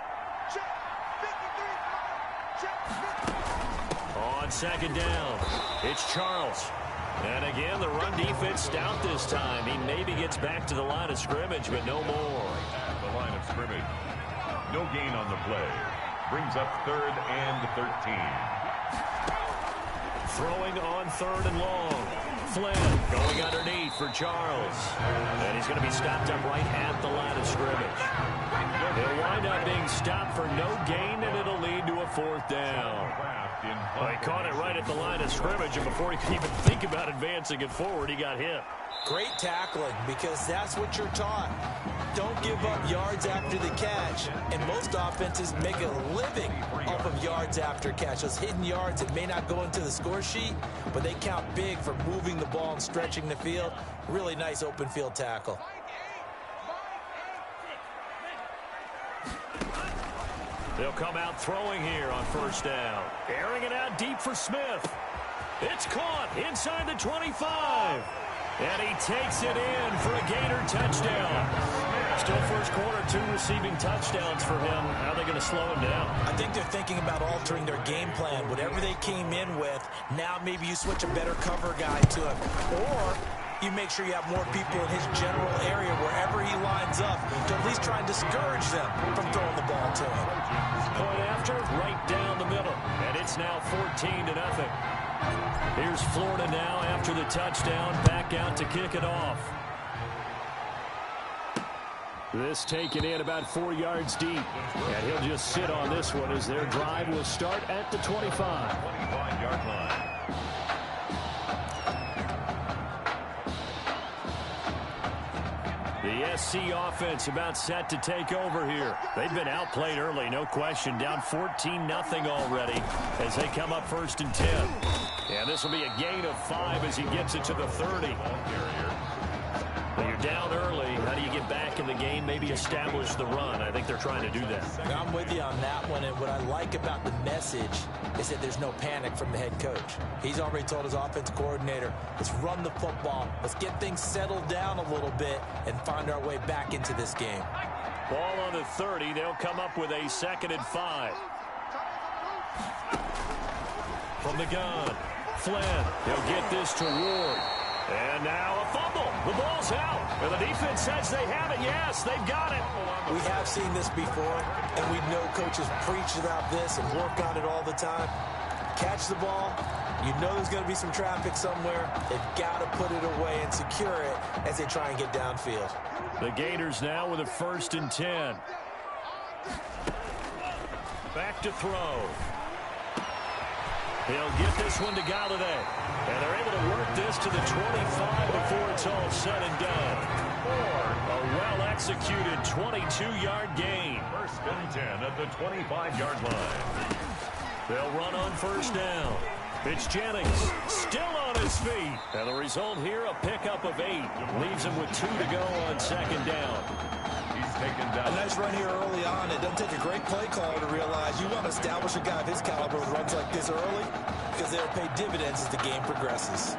On second down, it's Charles. And again, the run defense stout this time. He maybe gets back to the line of scrimmage, but no more. At the line of scrimmage. No gain on the play. Brings up 3rd and 13. Throwing on 3rd and long. Flynn going underneath for Charles. And he's going to be stopped up right at the line of scrimmage. He'll wind up being stopped for no gain, and it'll lead to a 4th down. Well, he caught it right at the line of scrimmage, and before he could even think about advancing it forward, he got hit. Great tackling, because that's what you're taught. Don't give up yards after the catch, and most offenses make a living off of yards after catch. Those hidden yards that may not go into the score sheet, but they count big for moving the ball and stretching the field. Really nice open field tackle. They'll come out throwing here on first down. Airing it out deep for Smith. It's caught inside the 25. And he takes it in for a Gator touchdown. Still first quarter, 2 receiving touchdowns for him. How are they going to slow him down? I think they're thinking about altering their game plan. Whatever they came in with, now maybe you switch a better cover guy to him. Or you make sure you have more people in his general area wherever he lines up to at least try and discourage them from throwing the ball to him. Point after, right down the middle. And it's now 14-0. Here's Florida now after the touchdown, back out to kick it off. This taken in about 4 yards deep. And he'll just sit on this one as their drive will start at the 25. 25-yard line. The SC offense about set to take over here. They've been outplayed early, no question. Down 14-0 already as they come up 1st and 10. And this will be a gain of 5 as he gets it to the 30. When you're down early, how do you get back in the game, maybe establish the run? I think they're trying to do that. I'm with you on that one, and what I like about the message is that there's no panic from the head coach. He's already told his offensive coordinator, let's run the football, let's get things settled down a little bit and find our way back into this game. Ball on the 30, they'll come up with a 2nd and 5. From the gun, Flynn, he'll get this to Ward. And now a fumble. The ball's out. And the defense says they have it. Yes, they've got it. We have seen this before, and we know coaches preach about this and work on it all the time. Catch the ball. You know there's going to be some traffic somewhere. They've got to put it away and secure it as they try and get downfield. The Gators now with a 1st and 10. Back to throw. He'll get this one to Galladay. And they're able to work this to the 25 before it's all said and done. A well-executed 22-yard gain. 1st and 10 at the 25-yard line. They'll run on 1st down. It's Jennings still on his feet. And the result here, a pickup of 8. Leaves him with 2 to go on 2nd down. He's taken down. A nice run here early on. It doesn't take a great play caller to realize you want to establish a guy of his caliber with runs like this early because they'll pay dividends as the game progresses.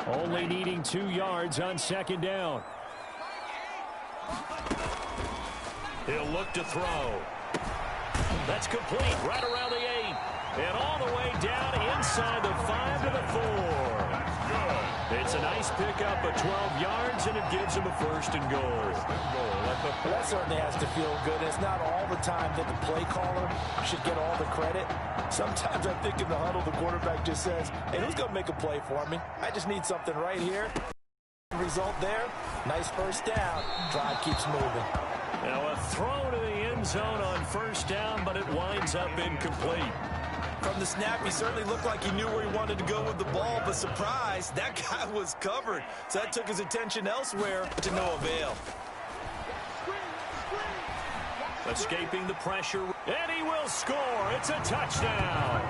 Only needing 2 yards on 2nd down. He'll look to throw. That's complete right around the 8. And all the way down inside the 5 to the 4. It's a nice pickup of 12 yards, and it gives him a 1st and goal. That certainly has to feel good. It's not all the time that the play caller should get all the credit. Sometimes I think in the huddle, the quarterback just says, hey, who's going to make a play for me? I just need something right here. Result there, nice 1st down. Drive keeps moving. Now a throw to the end zone on 1st down, but it winds up incomplete. From the snap, he certainly looked like he knew where he wanted to go with the ball, but surprise, that guy was covered. So that took his attention elsewhere to no avail. Escaping the pressure, and he will score. It's a touchdown.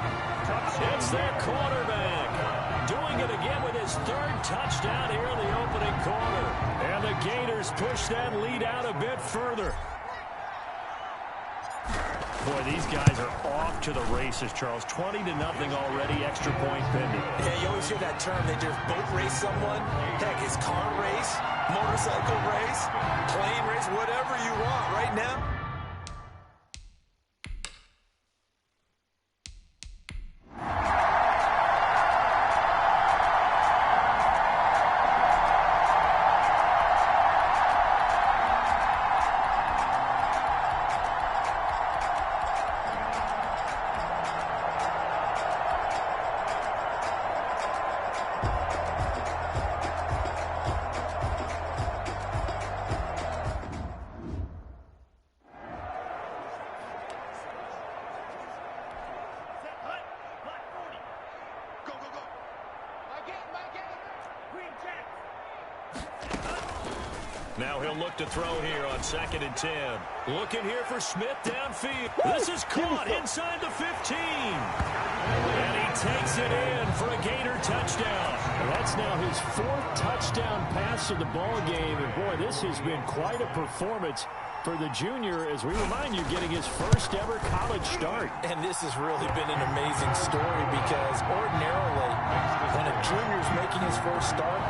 It's their quarterback doing it again with his 3rd touchdown here in the opening quarter. And the Gators push that lead out a bit further. Boy, these guys are off to the races, Charles. 20-0 already, extra point pending. Yeah, you always hear that term. They just boat race someone. Heck, it's car race, motorcycle race, plane race, whatever you want right now. Now he'll look to throw here on 2nd and 10. Looking here for Smith downfield. This is caught inside the 15. And he takes it in for a Gator touchdown. And that's now his 4th touchdown pass of the ball game. And boy, this has been quite a performance for the junior, as we remind you, getting his 1st ever college start. And this has really been an amazing story because ordinarily, when a junior's making his 1st start,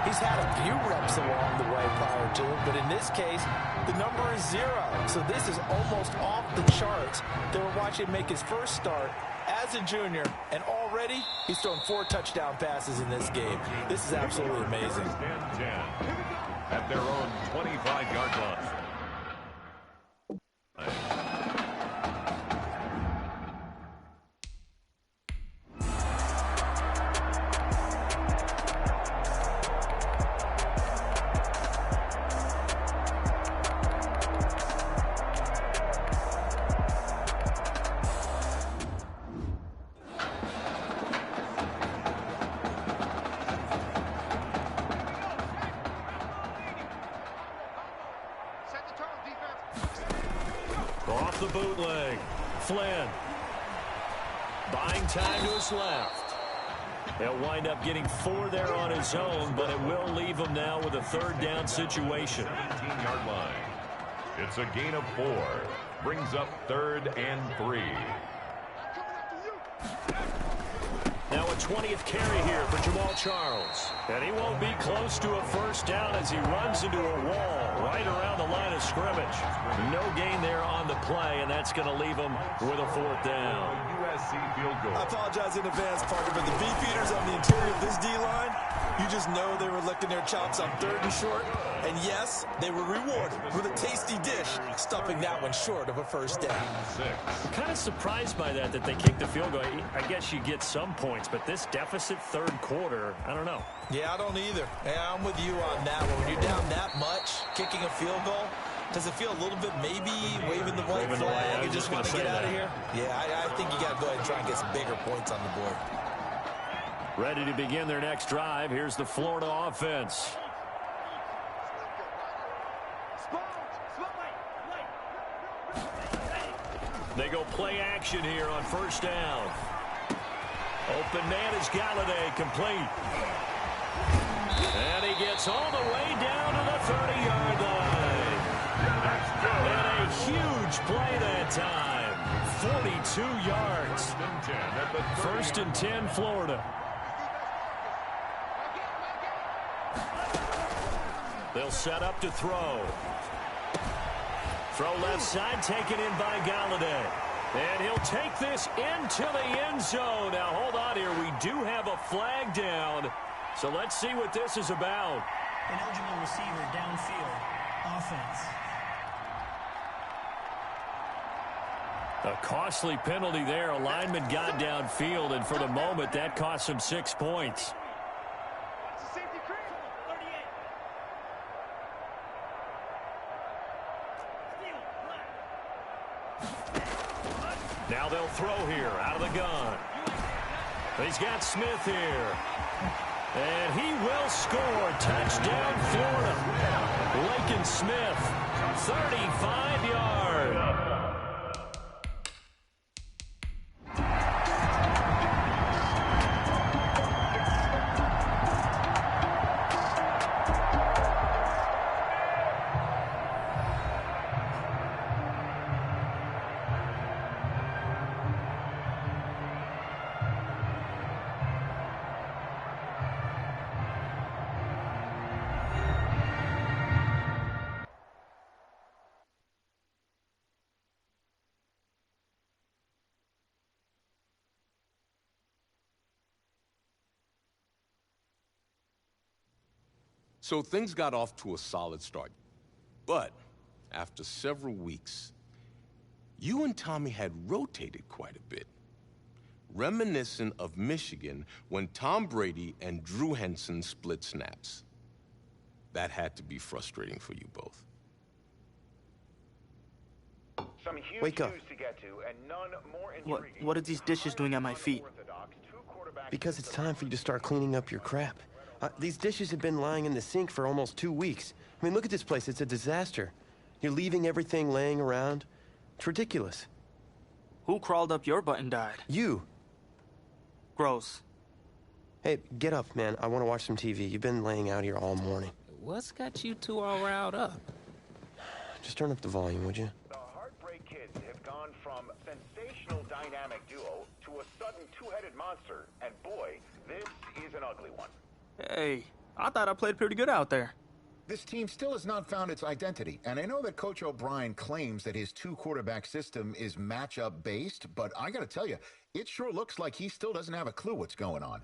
He's had a few reps along the way prior to it, but in this case, the number is 0. So this is almost off the charts. They were watching him make his first start as a junior, and already he's thrown 4 touchdown passes in this game. This is absolutely amazing. 10 at their own 25-yard line. Off the bootleg. Flynn. Buying time to his left. He'll wind up getting 4 there on his own, but it will leave him now with a 3rd down situation. 17-yard line. It's a gain of 4. Brings up 3rd and 3. Now a 20th carry here for Jamal Charles. And he won't be close to a 1st down as he runs into a wall right around the line of scrimmage. No gain there on the play, and that's going to leave him with a 4th down. USC field goal. I apologize in advance, Parker, but the beefeaters on the interior of this D-line, you just know they were licking their chops on 3rd and short. And yes, they were rewarded with a tasty dish, stuffing that one short of a 1st down. I'm kind of surprised by that they kicked the field goal. I guess you get some points, but this deficit 3rd quarter, I don't know. Yeah, I don't either. Yeah, I'm with you on that one. When you're down that much, kicking a field goal, does it feel a little bit maybe waving the white flag and just want to get out of here? Yeah, I think you got to go ahead and try and get some bigger points on the board. Ready to begin their next drive. Here's the Florida offense. They go play action here on 1st down. Open man is Galladay, complete. And he gets all the way down to the 30-yard line. And a huge play that time. 42 yards. 1st and 10, Florida. They'll set up to throw. Throw left side, taken in by Galladay. And he'll take this into the end zone. Now, hold on here. We do have a flag down. So let's see what this is about. An eligible receiver downfield. Offense. A costly penalty there. A lineman got downfield, and for the moment, that cost him 6 points. Now they'll throw here out of the gun. He's got Smith here. And he will score. Touchdown, Florida. Lakin Smith, 35-yard. So things got off to a solid start. But after several weeks, you and Tommy had rotated quite a bit. Reminiscent of Michigan when Tom Brady and Drew Henson split snaps. That had to be frustrating for you both. Some huge Wake up. news to get to, and none more intriguing. What are these dishes doing at my feet? Because it's time for you to start cleaning up your crap. These dishes have been lying in the sink for almost 2 weeks. I mean, look at this place. It's a disaster. You're leaving everything laying around. It's ridiculous. Who crawled up your butt and died? You. Gross. Hey, get up, man. I want to watch some TV. You've been laying out here all morning. What's got you two all riled up? Just turn up the volume, would you? The Heartbreak Kids have gone from sensational dynamic duo to a sudden two-headed monster. And boy, this is an ugly one. Hey, I thought I played pretty good out there. This team still has not found its identity, and I know that Coach O'Brien claims that his two-quarterback system is matchup-based, but I gotta tell you, it sure looks like he still doesn't have a clue what's going on.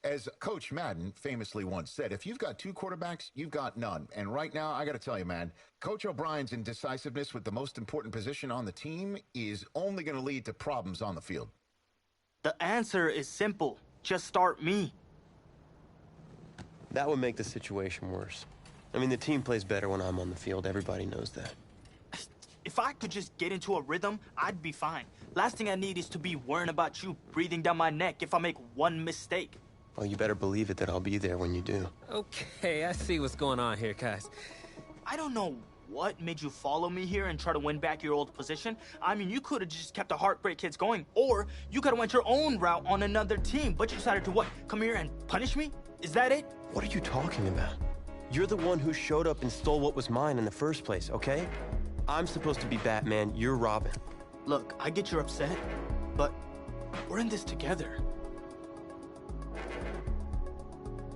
As Coach Madden famously once said, if you've got two quarterbacks, you've got none. And right now, I gotta tell you, man, Coach O'Brien's indecisiveness with the most important position on the team is only gonna lead to problems on the field. The answer is simple. Just start me. That would make the situation worse. I mean, the team plays better when I'm on the field. Everybody knows that. If I could just get into a rhythm, I'd be fine. Last thing I need is to be worrying about you breathing down my neck if I make one mistake. Well, you better believe it that I'll be there when you do. Okay, I see what's going on here, guys. I don't know what made you follow me here and try to win back your old position. I mean, you could have just kept the Heartbreak Kids going, or you could have went your own route on another team, but you decided to what? Come here and punish me? Is that it? What are you talking about? You're the one who showed up and stole what was mine in the first place, okay? I'm supposed to be Batman, you're Robin. Look, I get you're upset, but we're in this together.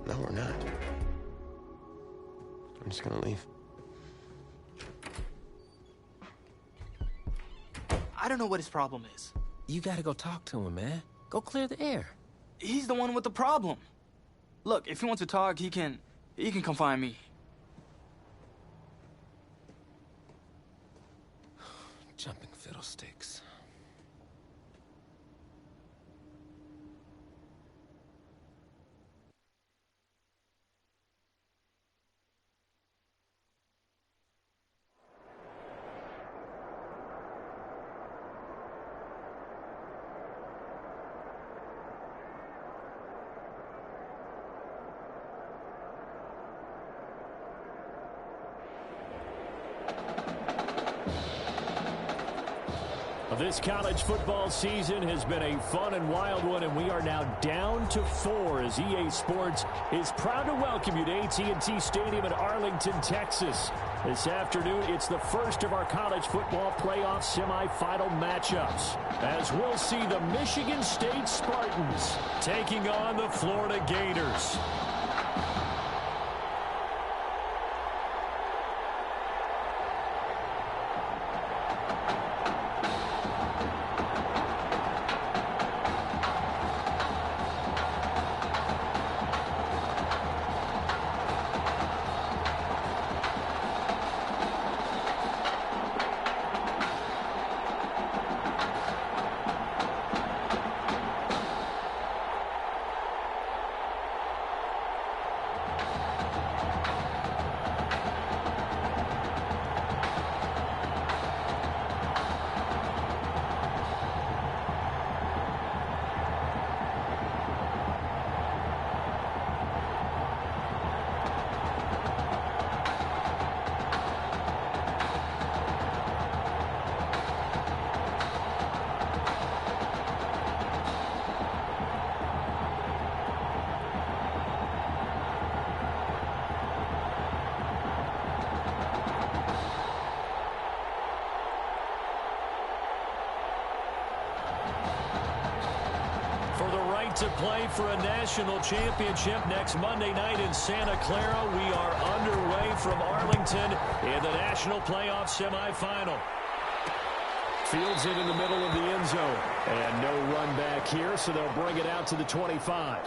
No, we're not. I'm just gonna leave. I don't know what his problem is. You gotta go talk to him, man. Go clear the air. He's the one with the problem. Look, if he wants to talk, he can come find me. Jumping fiddlesticks. This college football season has been a fun and wild one, and we are now down to 4 as EA Sports is proud to welcome you to AT&T Stadium in Arlington, Texas. This afternoon, it's the first of our college football playoff semifinal matchups, as we'll see the Michigan State Spartans taking on the Florida Gators. To play for a national championship next Monday night in Santa Clara. We are underway from Arlington in the national playoff semifinal. Fields it in the middle of the end zone. And no run back here, so they'll bring it out to the 25.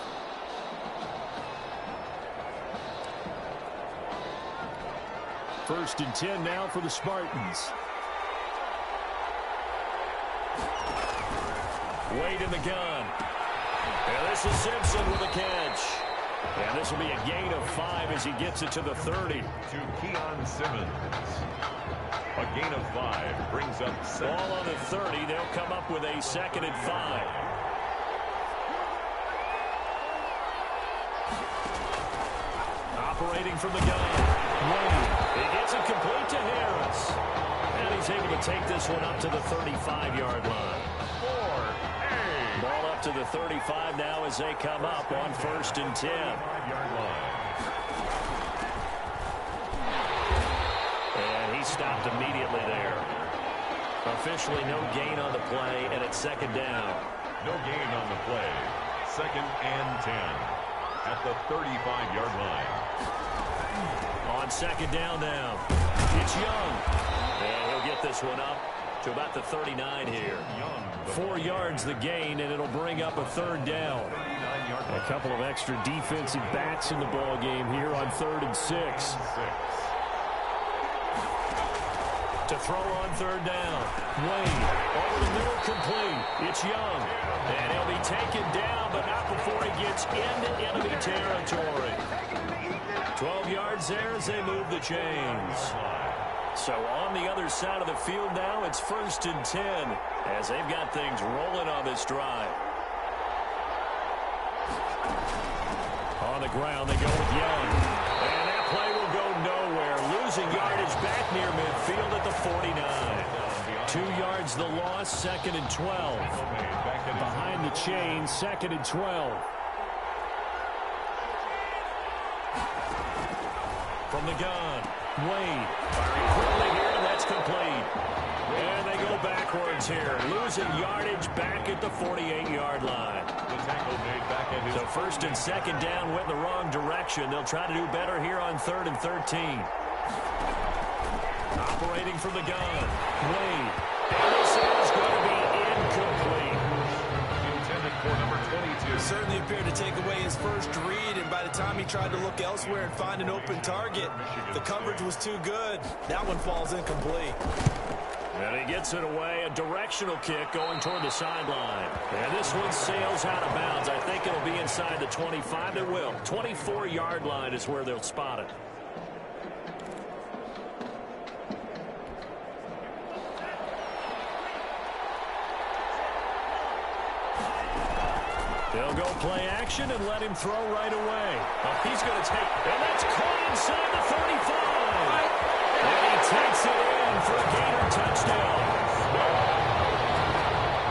First and 10 now for the Spartans. Wade in the gun. And this is Simpson with a catch. And this will be a gain of 5 as he gets it to the 30. To Keon Simmons. A gain of 5 brings up 7. Ball on the 30. They'll come up with a second and 5. Operating from the gun. Wade. He gets it complete to Harris. And he's able to take this one up to the 35-yard line. Ball up to the 35 now as they come up on first and 10. And he stopped immediately there. Officially no gain on the play, and it's second down. No gain on the play. Second and 10. at the 35-yard line. On second down now, it's Young. And he'll get this one up to about the 39 here. 4 yards the gain, and it'll bring up a third down. A couple of extra defensive backs in the ball game here on 3rd and 6. To throw on third down. Wade over the middle, complete. It's Young. And he'll be taken down, but not before he gets into enemy territory. 12 yards there as they move the chains. So on the other side of the field now, it's 1st and 10 as they've got things rolling on this drive. On the ground, they go with Young. And that play will go nowhere. Losing yardage back near midfield at the 49. 2 yards the loss, 2nd and 12. Behind the chains, 2nd and 12. From the gun, Wade firing quickly here, and that's complete. And they go backwards here, losing yardage back at the 48-yard line. So 1st and 2nd down went in the wrong direction. They'll try to do better here on 3rd and 13. Operating from the gun, Wade. And this is going to be incomplete. Intended for number 22. Certainly appeared to take away his first read, and by the time he tried to look elsewhere and find an open target, the coverage was too good. That one falls incomplete. And he gets it away, a directional kick going toward the sideline. And this one sails out of bounds. I think it'll be inside the 25. It will. 24-yard line is where they'll spot it. They'll go play action and let him throw right away. Oh, he's going to take, and that's caught inside the 35. And he takes it in for a Gator touchdown.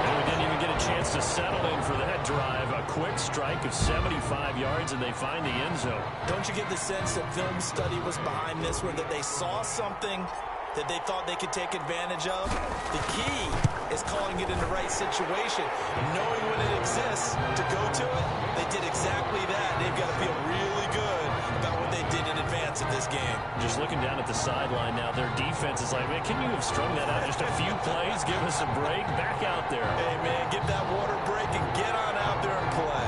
And we didn't even get a chance to settle in for that drive. A quick strike of 75 yards, and they find the end zone. Don't you get the sense that film study was behind this, where that they saw something that they thought they could take advantage of? The key is calling it in the right situation, knowing when it exists to go to it. They did exactly that. They've got to feel really good about what they did in advance of this game. Just looking down at the sideline now, their defense is like, man, can you have strung that out just a few plays? Give us a break. Back out there. Hey, man, give that water break and get on out there and play.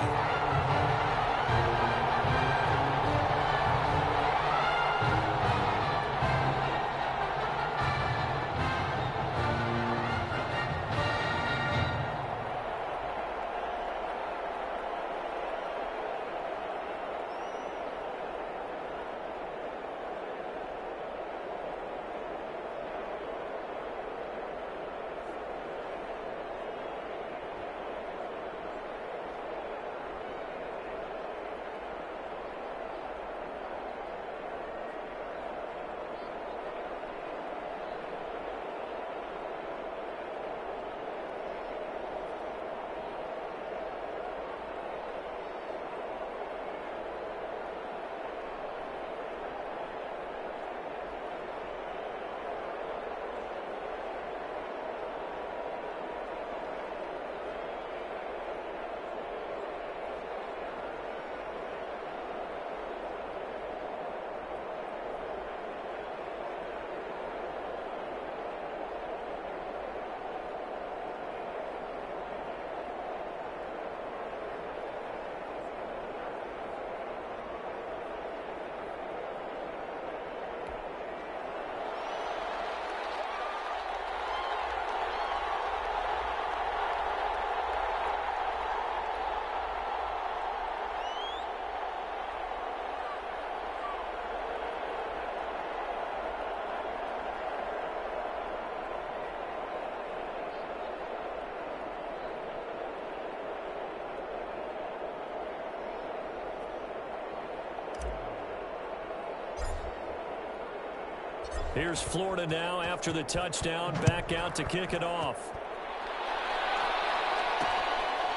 Here's Florida now after the touchdown, back out to kick it off.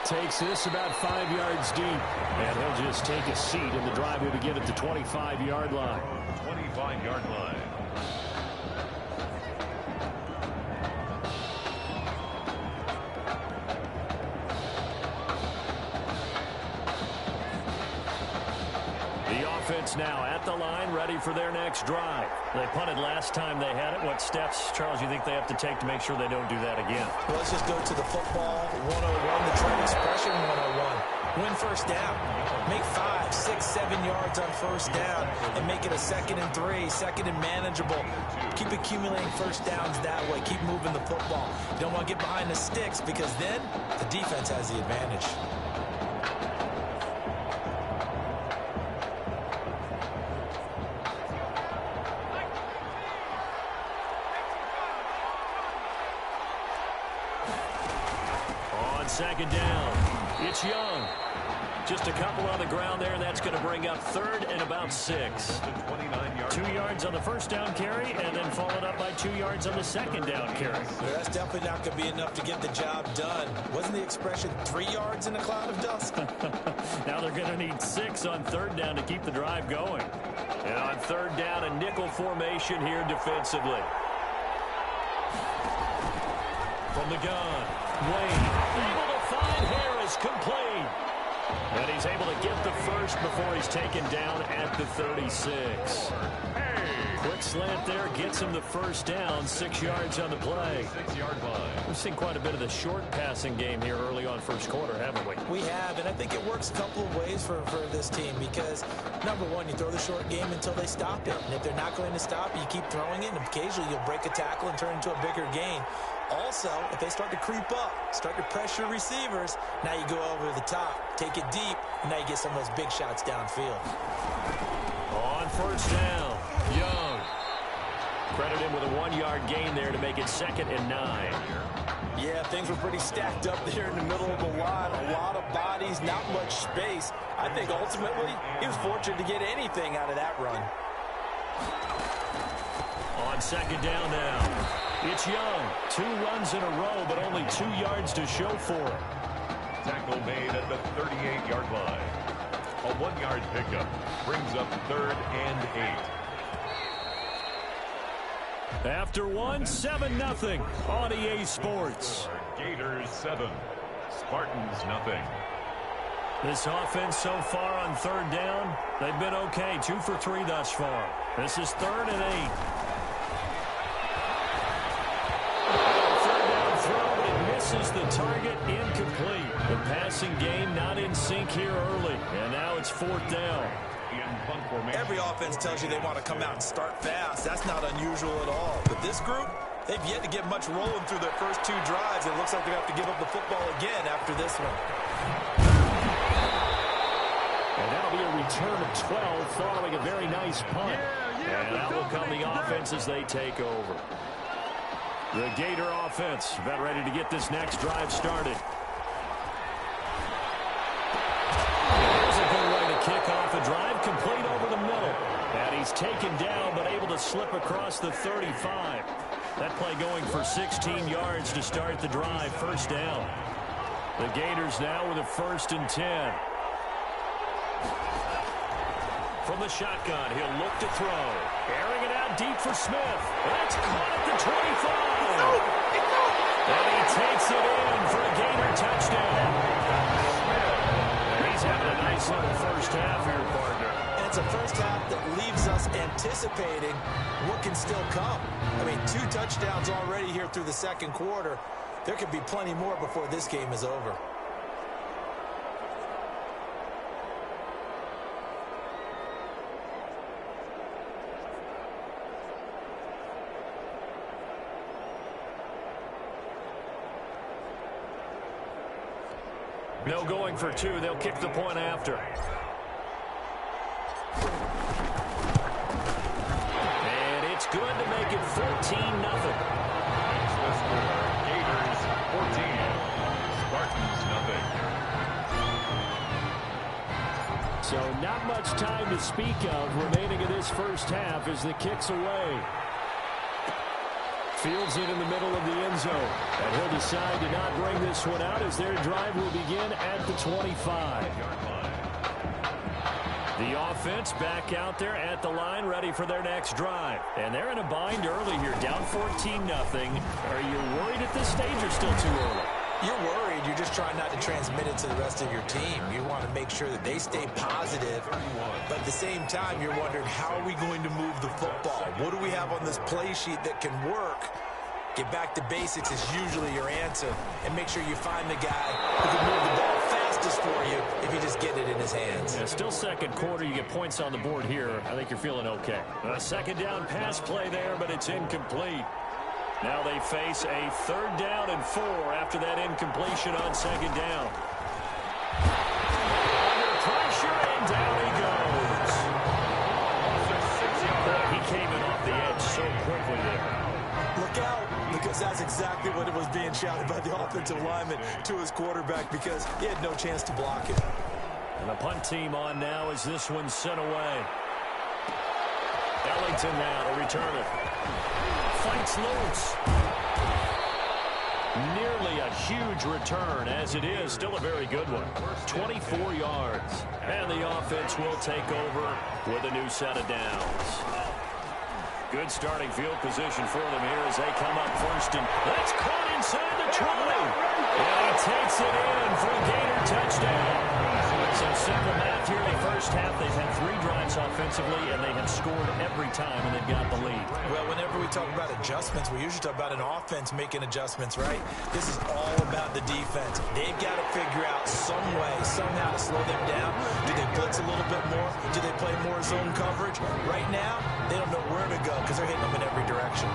Takes this about 5 yards deep, and he'll just take a seat, and the drive will begin at the 25-yard line. 25-yard line. offense now at the line, ready for their next drive. They punted last time they had it. What steps, Charles, you think they have to take to make sure they don't do that again? Well, let's just go to the football 101, the trade expression 101. Win first down. Make 5, 6, 7 yards on first down and make it a 2nd and 3, 2nd and manageable. Keep accumulating first downs that way. Keep moving the football. You don't want to get behind the sticks because then the defense has the advantage. On second down, it's Young. Just a couple on the ground there, and that's going to bring up 3rd and about 6. 2 yards on the first down carry, and then followed up by 2 yards on the second down carry. Well, that's definitely not going to be enough to get the job done. Wasn't the expression 3 yards in a cloud of dust? Now they're going to need 6 on 3rd down to keep the drive going. And on 3rd down, a nickel formation here defensively. From the gun, Wayne able to find Harris, complete. And he's able to get the first before he's taken down at the 36. Quick slant there, gets him the first down, 6 yards on the play. 6-yard line. We've seen quite a bit of the short passing game here early on first quarter, haven't we? We have, and I think it works a couple of ways for this team because, number one, you throw the short game until they stop it. And if they're not going to stop it, you keep throwing it, and occasionally you'll break a tackle and turn into a bigger gain. Also, if they start to creep up, start to pressure receivers, now you go over the top, take it deep, and now you get some of those big shots downfield. On first down, Young. Credit him with a 1-yard gain there to make it 2nd and 9. Yeah, things were pretty stacked up there in the middle of the line. A lot of bodies, not much space. I think ultimately he was fortunate to get anything out of that run. On second down now, it's Young. 2 runs in a row, but only 2 yards to show for it. Tackle made at the 38-yard line. A 1-yard pickup brings up 3rd and 8. After 1, 7-0 on EA Sports. Gators 7, Spartans nothing. This offense so far on 3rd down, they've been okay. 2 for 3 thus far. This is 3rd and 8. Misses the target, incomplete. The passing game not in sync here early, and now it's 4th down. Every offense tells you they want to come out and start fast. That's not unusual at all. But this group, they've yet to get much rolling through their first 2 drives. It looks like they have to give up the football again after this one. And that'll be a return of 12 following a very nice punt. And that will come the offense as they take over. The Gator offense about ready to get this next drive started. There's a good way to kick off a drive, complete over the middle. And he's taken down, but able to slip across the 35. That play going for 16 yards to start the drive, first down. The Gators now with a 1st and 10. From the shotgun, he'll look to throw. Airing it out deep for Smith. That's caught at the 25. And he takes it in for a Gator touchdown. He's having a nice little first half here, partner. And it's a first half that leaves us anticipating what can still come. I mean, 2 touchdowns already here through the 2nd quarter. There could be plenty more before this game is over. No going for 2. They'll kick the point after. And it's good to make it 14-0. That's the score. Gators 14, Spartans nothing. So not much time to speak of remaining in this first half as the kick's away. Fields it in the middle of the end zone. And he'll decide to not bring this one out as their drive will begin at the 25. The offense back out there at the line, ready for their next drive. And they're in a bind early here, down 14-0. Are you worried at this stage or still too early? You're worried. You're just trying not to transmit it to the rest of your team. You want to make sure that they stay positive. But at the same time, you're wondering, how are we going to move the football? What do we have on this play sheet that can work? Get back to basics is usually your answer. And make sure you find the guy who can move the ball fastest for you if you just get it in his hands. Yeah, still second quarter. You get points on the board here. I think you're feeling okay. A second down pass play there, but it's incomplete. Now they face a 3rd down and 4 after that incompletion on 2nd down. Under pressure, and down he goes. He came in off the edge so quickly there. Look out, because that's exactly what it was being shouted by the offensive lineman to his quarterback, because he had no chance to block it. And the punt team on now as this one's sent away. Ellington now to return it. Fights loose. Nearly a huge return, as it is still a very good one. 24 yards. And the offense will take over with a new set of downs. Good starting field position for them here as they come up first. And that's caught inside the 20. And he takes it in for a Gator touchdown. So simple math here in the first half. They've had 3 drives offensively, and they have scored every time, and they've got the lead. Well, whenever we talk about adjustments, we usually talk about an offense making adjustments, right? This is all about the defense. They've got to figure out some way, somehow to slow them down. Do they blitz a little bit more? Do they play more zone coverage? Right now, they don't know where to go because they're hitting them in every direction.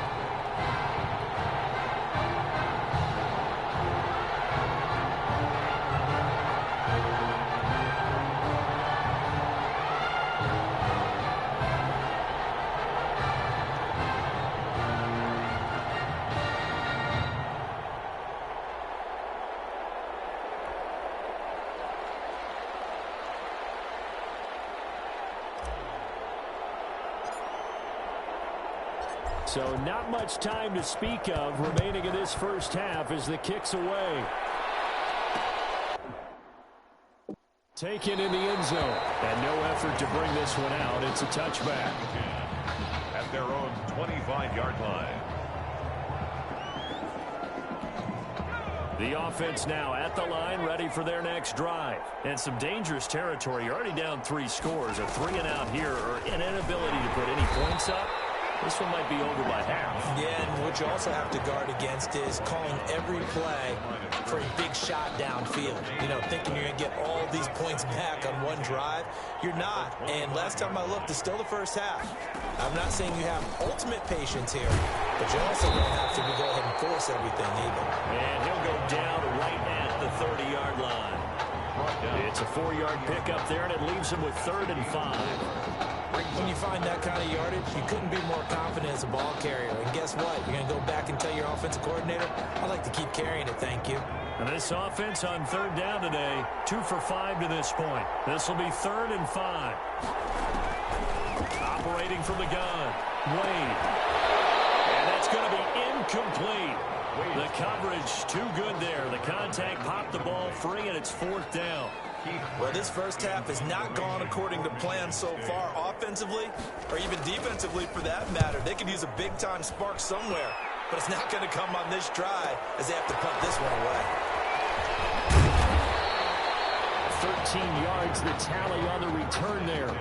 So not much time to speak of remaining in this first half as the kick's away. Taken in the end zone. And no effort to bring this one out. It's a touchback. At their own 25-yard line. The offense now at the line, ready for their next drive. And some dangerous territory. You're already down 3 scores. A 3 and out here, or an inability to put any points up. This one might be over by half. Yeah, and what you also have to guard against is calling every play for a big shot downfield. You know, thinking you're going to get all these points back on one drive. You're not. And last time I looked, it's still the first half. I'm not saying you have ultimate patience here, but you also don't have to go ahead and force everything either. And he'll go down right at the 30-yard line. It's a 4-yard pickup there, and it leaves him with 3rd and 5. When you find that kind of yardage, you couldn't be more confident as a ball carrier. And guess what? You're going to go back and tell your offensive coordinator, I'd like to keep carrying it, thank you. And this offense on 3rd down today, 2 for 5 to this point. This will be 3rd and 5. Operating from the gun, Wade. And that's going to be incomplete. The coverage too good there. The contact popped the ball free, and it's 4th down. Well, this first half has not gone according to plan so far offensively, or even defensively for that matter. They could use a big-time spark somewhere, but it's not going to come on this drive as they have to punt this one away. 13 yards, the tally on the return there.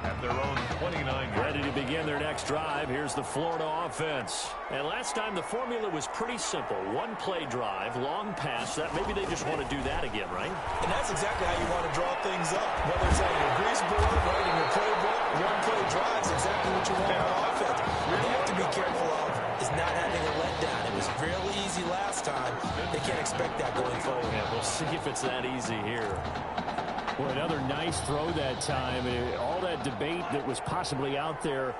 At their own 29. Ready to begin their next drive. Here's the Florida offense. And last time the formula was pretty simple. 1 play drive, long pass. That maybe they just want to do that again, right? And that's exactly how you want to draw things up. Whether it's on your grease board, right, in your playbook, 1 play drive is exactly what you want on offense. What they have to be careful of is not having a letdown. It was fairly easy last time. They can't expect that going forward. Yeah, we'll see if it's that easy here. Well, another nice throw that time. All that debate that was possibly out there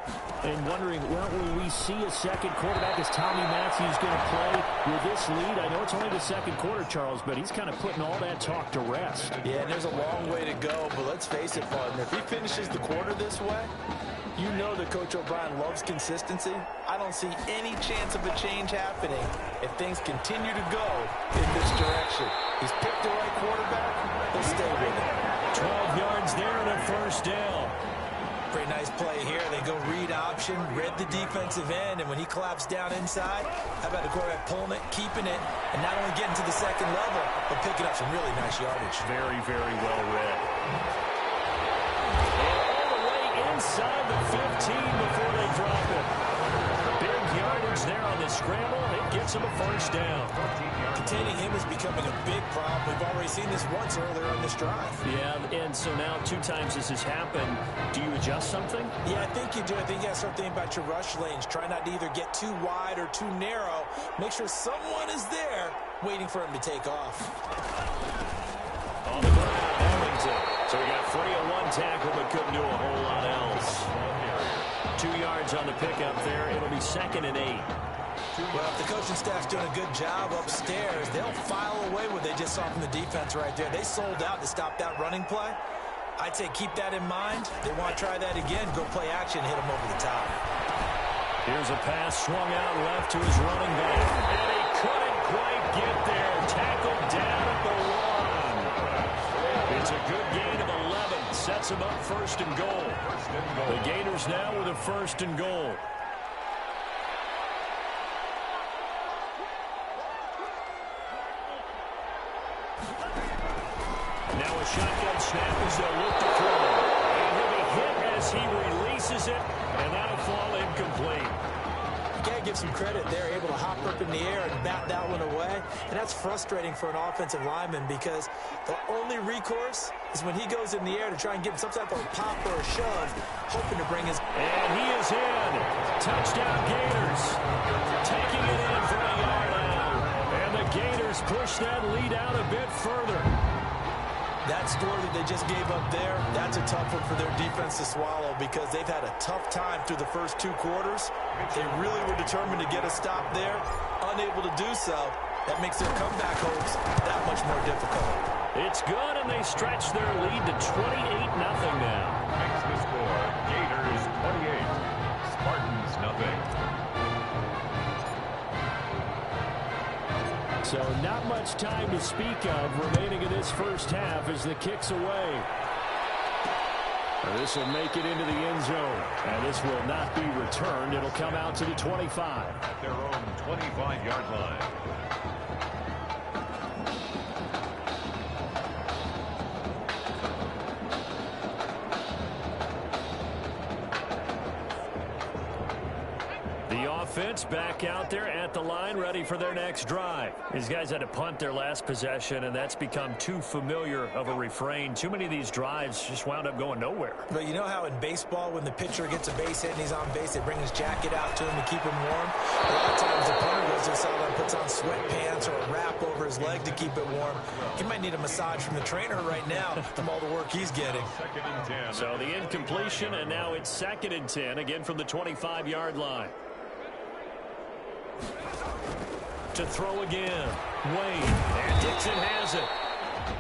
and wondering, well, will we see a second quarterback? Is Tommy Matthews going to play with this lead? I know it's only the second quarter, Charles, but he's kind of putting all that talk to rest. Yeah, and there's a long way to go, but let's face it, partner. If he finishes the quarter this way, you know that Coach O'Brien loves consistency. I don't see any chance of a change happening if things continue to go in this direction. He's picked the right quarterback. He'll stay with it. 12 yards there and a 1st down. pretty nice play here. They go read option, read the defensive end, and when he collapsed down inside, how about the quarterback pulling it, keeping it, and not only getting to the second level, but picking up some really nice yardage. Very, very well read. And all the way inside the 15 before they drop it. Big yardage there on the scramble. It gets him a first down. Containing him is becoming a big problem. We've already seen this once earlier on this drive. Yeah, and so now 2 times this has happened. Do you adjust something? Yeah, I think you do. I think you got to start thinking about your rush lanes. Try not to either get too wide or too narrow. Make sure someone is there waiting for him to take off. On the ground, Ellington. So he got free of 1 tackle, but couldn't do a whole lot else. 2 yards on the pickup there. It'll be 2nd and 8. Well, if the coaching staff's doing a good job upstairs, they'll file away what they just saw from the defense right there. They sold out to stop that running play. I'd say keep that in mind. They want to try that again, go play action, hit them over the top. Here's a pass swung out left to his running back. And he couldn't quite get there. Tackled down at the 1. It's a good gain of 11. Sets him up 1st and goal. The Gators now with a 1st and goal. Now a shotgun snap as they'll look to throw. And he'll be hit as he releases it, and that'll fall incomplete. You got to give some credit. They're able to hop up in the air and bat that one away. And that's frustrating for an offensive lineman because the only recourse is when he goes in the air to try and get some type of pop or a shove, hoping to bring his... And he is in. Touchdown Gators. Taking it in for a yard out. And the Gators push that lead out a bit further. That score that they just gave up there, that's a tough one for their defense to swallow because they've had a tough time through the first 2 quarters. They really were determined to get a stop there, unable to do so. That makes their comeback hopes that much more difficult. It's good, and they stretch their lead to 28-0 now. Makes the score, Gators 28, Spartans nothing. So not much time to speak of remaining in this first half as the kick's away. This will make it into the end zone. And this will not be returned. It'll come out to the 25. At their own 25-yard line. Offense back out there at the line, ready for their next drive. These guys had to punt their last possession, and that's become too familiar of a refrain. Too many of these drives just wound up going nowhere. But you know how in baseball, when the pitcher gets a base hit and he's on base, they bring his jacket out to him to keep him warm? A lot of times the punter goes to the sideline, puts on sweatpants or a wrap over his leg to keep it warm. He might need a massage from the trainer right now from all the work he's getting. So the incompletion, and now it's 2nd and 10, again from the 25-yard line. To throw again. Wayne. And Dixon has it.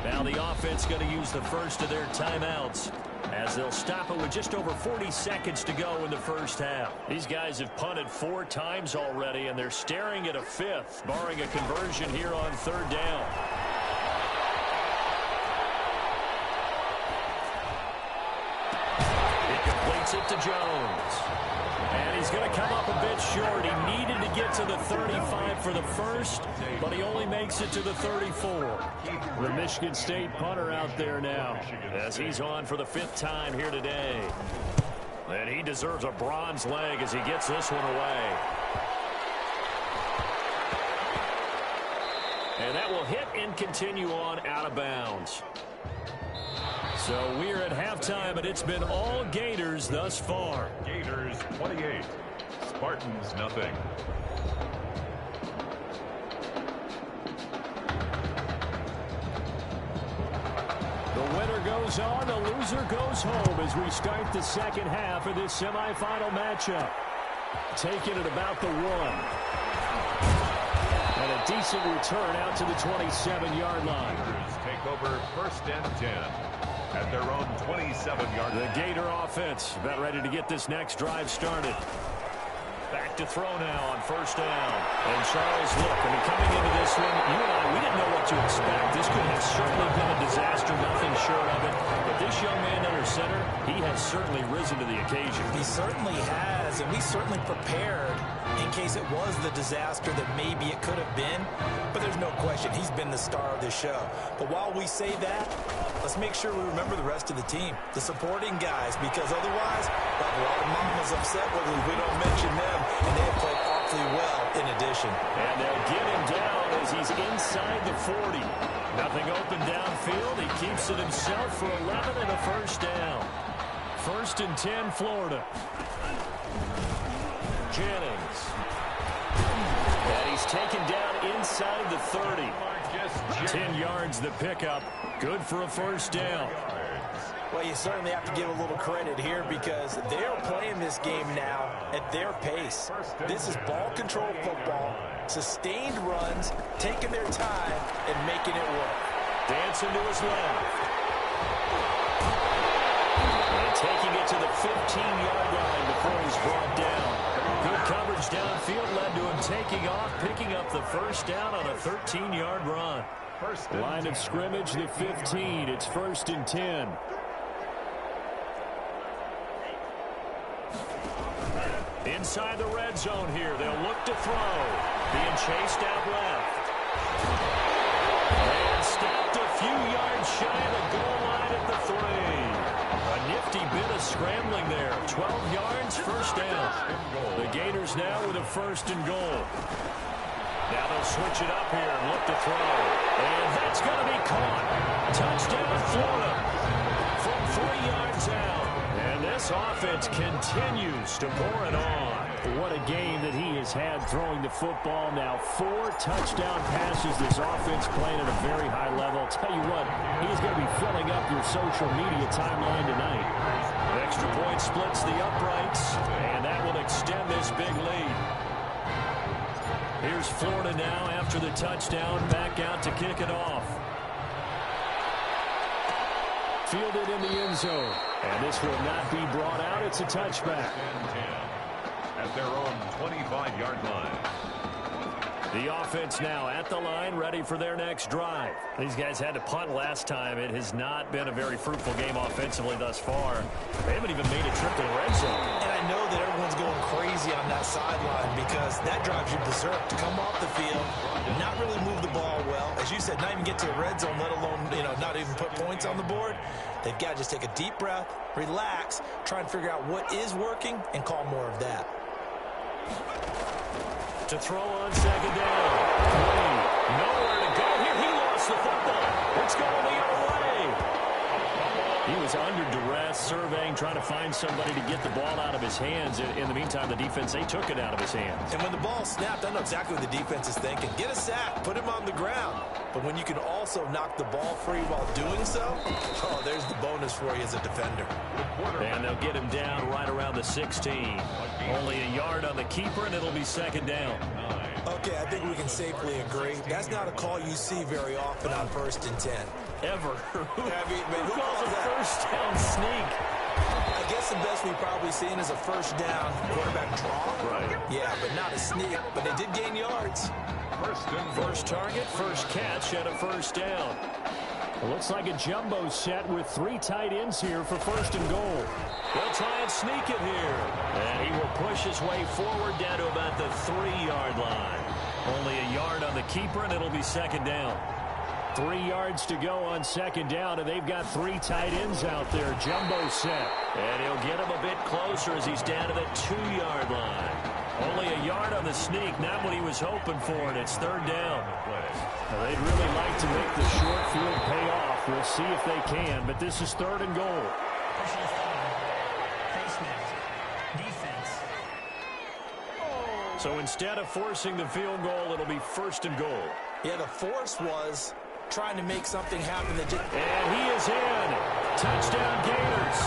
Now the offense going to use the first of their timeouts as they'll stop it with just over 40 seconds to go in the first half. These guys have punted 4 times already, and they're staring at a 5th, barring a conversion here on 3rd down. He completes it to Jones. And he's going to come up a bit short. He needed to get to the 35 for the first, but he only makes it to the 34. The Michigan State punter out there now as he's on for the 5th time here today. And he deserves a bronze leg as he gets this one away. And that will hit and continue on out of bounds. So we're at halftime, and it's been all Gators thus far. Gators 28, Spartans nothing. The winner goes on, the loser goes home as we start the second half of this semifinal matchup. Taking it about the 1. And a decent return out to the 27-yard line. Take over 1st and 10. At their own 27-yard line. The Gator offense about ready to get this next drive started. Back to throw now on 1st down. And Charles, look, I mean, coming into this one, you and I, we didn't know what to expect. This could have certainly been a disaster, nothing short of it. But this young man under center, he has certainly risen to the occasion. He certainly has, and we certainly prepared in case it was the disaster that maybe it could have been. But there's no question, he's been the star of this show. But while we say that, let's make sure we remember the rest of the team, the supporting guys, because otherwise, we'll have a lot of mamas upset with us if we don't mention them, and they have played awfully well in addition. And they'll get him down as he's inside the 40. Nothing open downfield. He keeps it himself for 11 and a first down. 1st and 10, Florida. Jennings. And he's taken down inside the 30. 10 yards the pickup. Good for a first down. Well, you certainly have to give a little credit here because they're playing this game now at their pace. This is ball control football, sustained runs, taking their time, and making it work. Dancing to his left. And taking it to the 15-yard line before he's brought down. Good coverage downfield led to him taking off, picking up the first down on a 13-yard run. Line of scrimmage, the 15. It's 1st and 10. Inside the red zone here. They'll look to throw. Being chased out left. And stopped a few yards shy of the goal line at the 3. A nifty bit of scrambling there. 12 yards, first down. The Gators now with a 1st and goal. Now they'll switch it up here and look to throw. And that's going to be caught. Touchdown, Florida. From 3 yards out. And this offense continues to pour it on. What a game that he has had throwing the football. Now 4 touchdown passes. This offense playing at a very high level. I'll tell you what, he's going to be filling up your social media timeline tonight. An extra point splits the uprights, and that will extend this big lead. Here's Florida now after the touchdown, back out to kick it off. Fielded in the end zone, and this will not be brought out. It's a touchback. At their own 25-yard line. The offense now at the line, ready for their next drive. These guys had to punt last time. It has not been a very fruitful game offensively thus far. They haven't even made a trip to the red zone. And I know that everyone's going crazy on that sideline because that drives you berserk to come off the field, not really move the ball well. As you said, not even get to the red zone, let alone, not even put points on the board. They've got to just take a deep breath, relax, try and figure out what is working, and call more of that. To throw on second down. Nowhere to go here. He lost the football. It's going the other way. He was under duress, surveying, trying to find somebody to get the ball out of his hands. In the meantime, the defense, they took it out of his hands. And when the ball snapped, I know exactly what the defense is thinking. Get a sack, put him on the ground. But when you can also knock the ball free while doing so, there's the bonus for you as a defender. And they'll get him down right around the 16. Only a yard on the keeper, and it'll be second down. Okay, I think we can safely agree. That's not a call you see very often on 1st and 10. Ever. Who calls a first down sneak? I guess the best we've probably seen is a first down quarterback draw. Right. Yeah, but not a sneak. But they did gain yards. First target, first catch, and a first down. It looks like a jumbo set with 3 tight ends here for 1st and goal. They'll try and sneak it here. And he will push his way forward down to about the 3-yard line. Only a yard on the keeper, and it'll be second down. 3 yards to go on second down, and they've got 3 tight ends out there. Jumbo set. And he'll get him a bit closer as he's down to the 2-yard line. Only a yard on the sneak, not what he was hoping for, and it's third down. Now, they'd really like to make the short field pay off. We'll see if they can, but this is 3rd and goal. So instead of forcing the field goal, it'll be 1st and goal. Yeah, the force was trying to make something happen that didn't. And he is in. Touchdown Gators.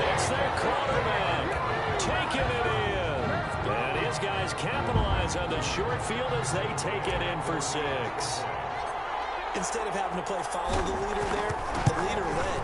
It's their quarterback taking it in. And his guys capitalize on the short field as they take it in for 6. Instead of having to play follow the leader there, the leader led.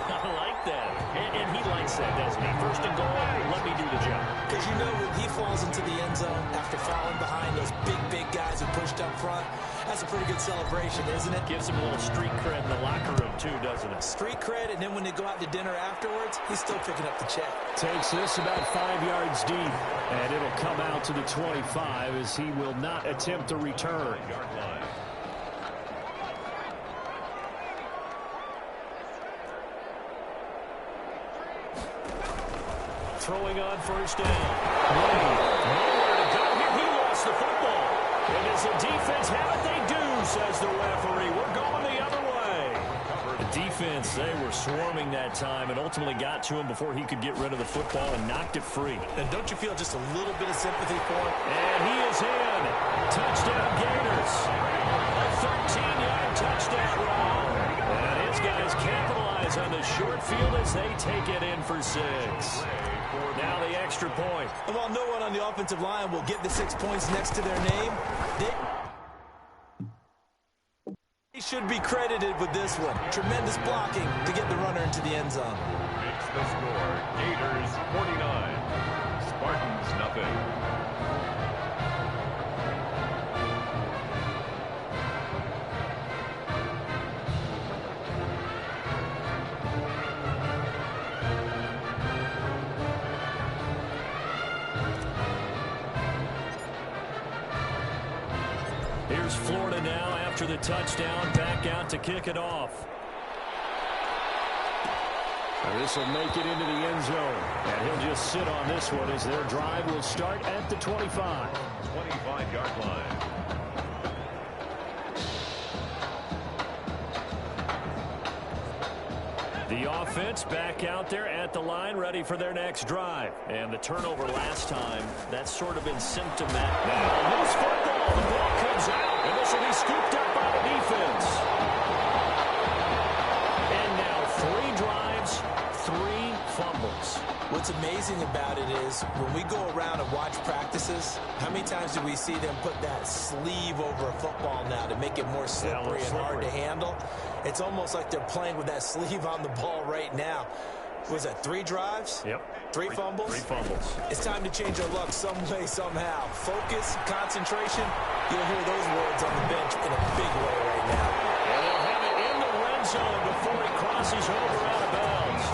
I like that. And he likes that, doesn't he? 1st and goal, let me do the job. Because when he falls into the end zone after falling behind those big guys who pushed up front, That's a pretty good celebration, isn't it? Gives him a little street cred in the locker room, too, doesn't it? Street cred, and then when they go out to dinner afterwards, he's still picking up the check. Takes this about 5 yards deep, and it'll come out to the 25 as he will not attempt a return. Throwing on first down. Nowhere to go here. He lost the football. And as the defense have it, they do, says the referee. We're going the other way. The defense, they were swarming that time and ultimately got to him before he could get rid of the football and knocked it free. And don't you feel just a little bit of sympathy for him? And he is in. Touchdown Gators. A 13-yard touchdown run. And his guys capitalize on the short field as they take it in for 6. Now the extra point. And while no one on the offensive line will get the 6 points next to their name, they should be credited with this one. Tremendous blocking to get the runner into the end zone. Makes the score. Gators 49. Spartans nothing. Here's Florida now after the touchdown, back out to kick it off. This will make it into the end zone, and he'll just sit on this one as their drive will start at the 25. 25-yard line. The offense back out there at the line, ready for their next drive. And the turnover last time, that's sort of been symptomatic. Now, loose football, the ball comes out, and this will be scooped up by the defense. And now 3 drives, 3 fumbles. What's amazing about it is when we go around and watch practices, how many times do we see them put that sleeve over a football now to make it more slippery and hard to handle? It's almost like they're playing with that sleeve on the ball right now. Was that 3 drives? Yep. 3 fumbles? 3 fumbles. It's time to change our luck some way, somehow. Focus, concentration, you'll hear those words on the bench in a big way right now. And they'll have it in the red zone before he crosses over out of bounds.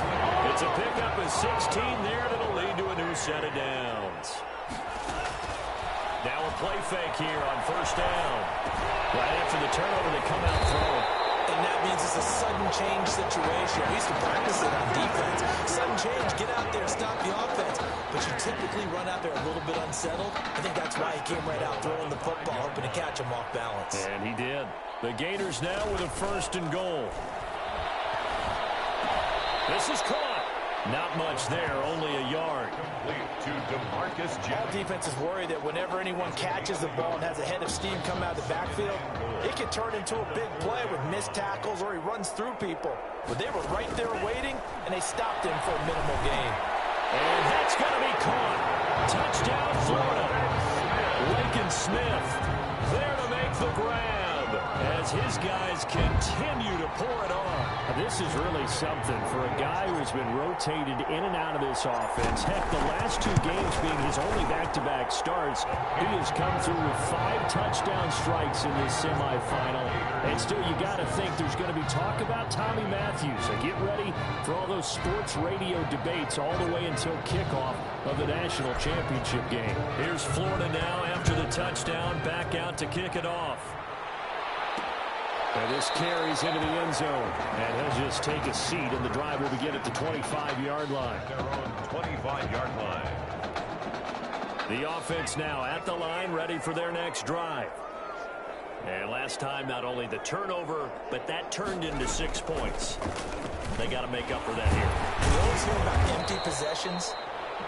It's a pickup of 16 there that'll lead to a new set of downs. Now a play fake here on first down. Right after the turnover, they come out throwing. And that means it's a sudden change situation. We used to practice it on defense. Sudden change, get out there, stop the offense. But you typically run out there a little bit unsettled. I think that's why he came right out throwing the football, hoping to catch him off balance. And he did. The Gators now with a 1st and goal. This is caught. Not much there, only a yard. Complete to DeMarcus Jackson. All defenses worry that whenever anyone catches the ball and has a head of steam come out of the backfield, it can turn into a big play with missed tackles or he runs through people. But they were right there waiting, and they stopped him for a minimal gain. And that's going to be caught. Touchdown, Florida. Lakin Smith there to make the grab as his guys continue to pour it on. This is really something for a guy who has been rotated in and out of this offense. Heck, the last 2 games being his only back-to-back starts, he has come through with 5 touchdown strikes in this semifinal. And still, you got to think there's going to be talk about Tommy Matthews. So get ready for all those sports radio debates all the way until kickoff of the national championship game. Here's Florida now after the touchdown, back out to kick it off. And this carries into the end zone. And he'll just take a seat, and the drive will begin at the 25-yard line. Their own 25-yard line. The offense now at the line, ready for their next drive. And last time, not only the turnover, but that turned into 6 points. They got to make up for that here. We always hear about empty possessions.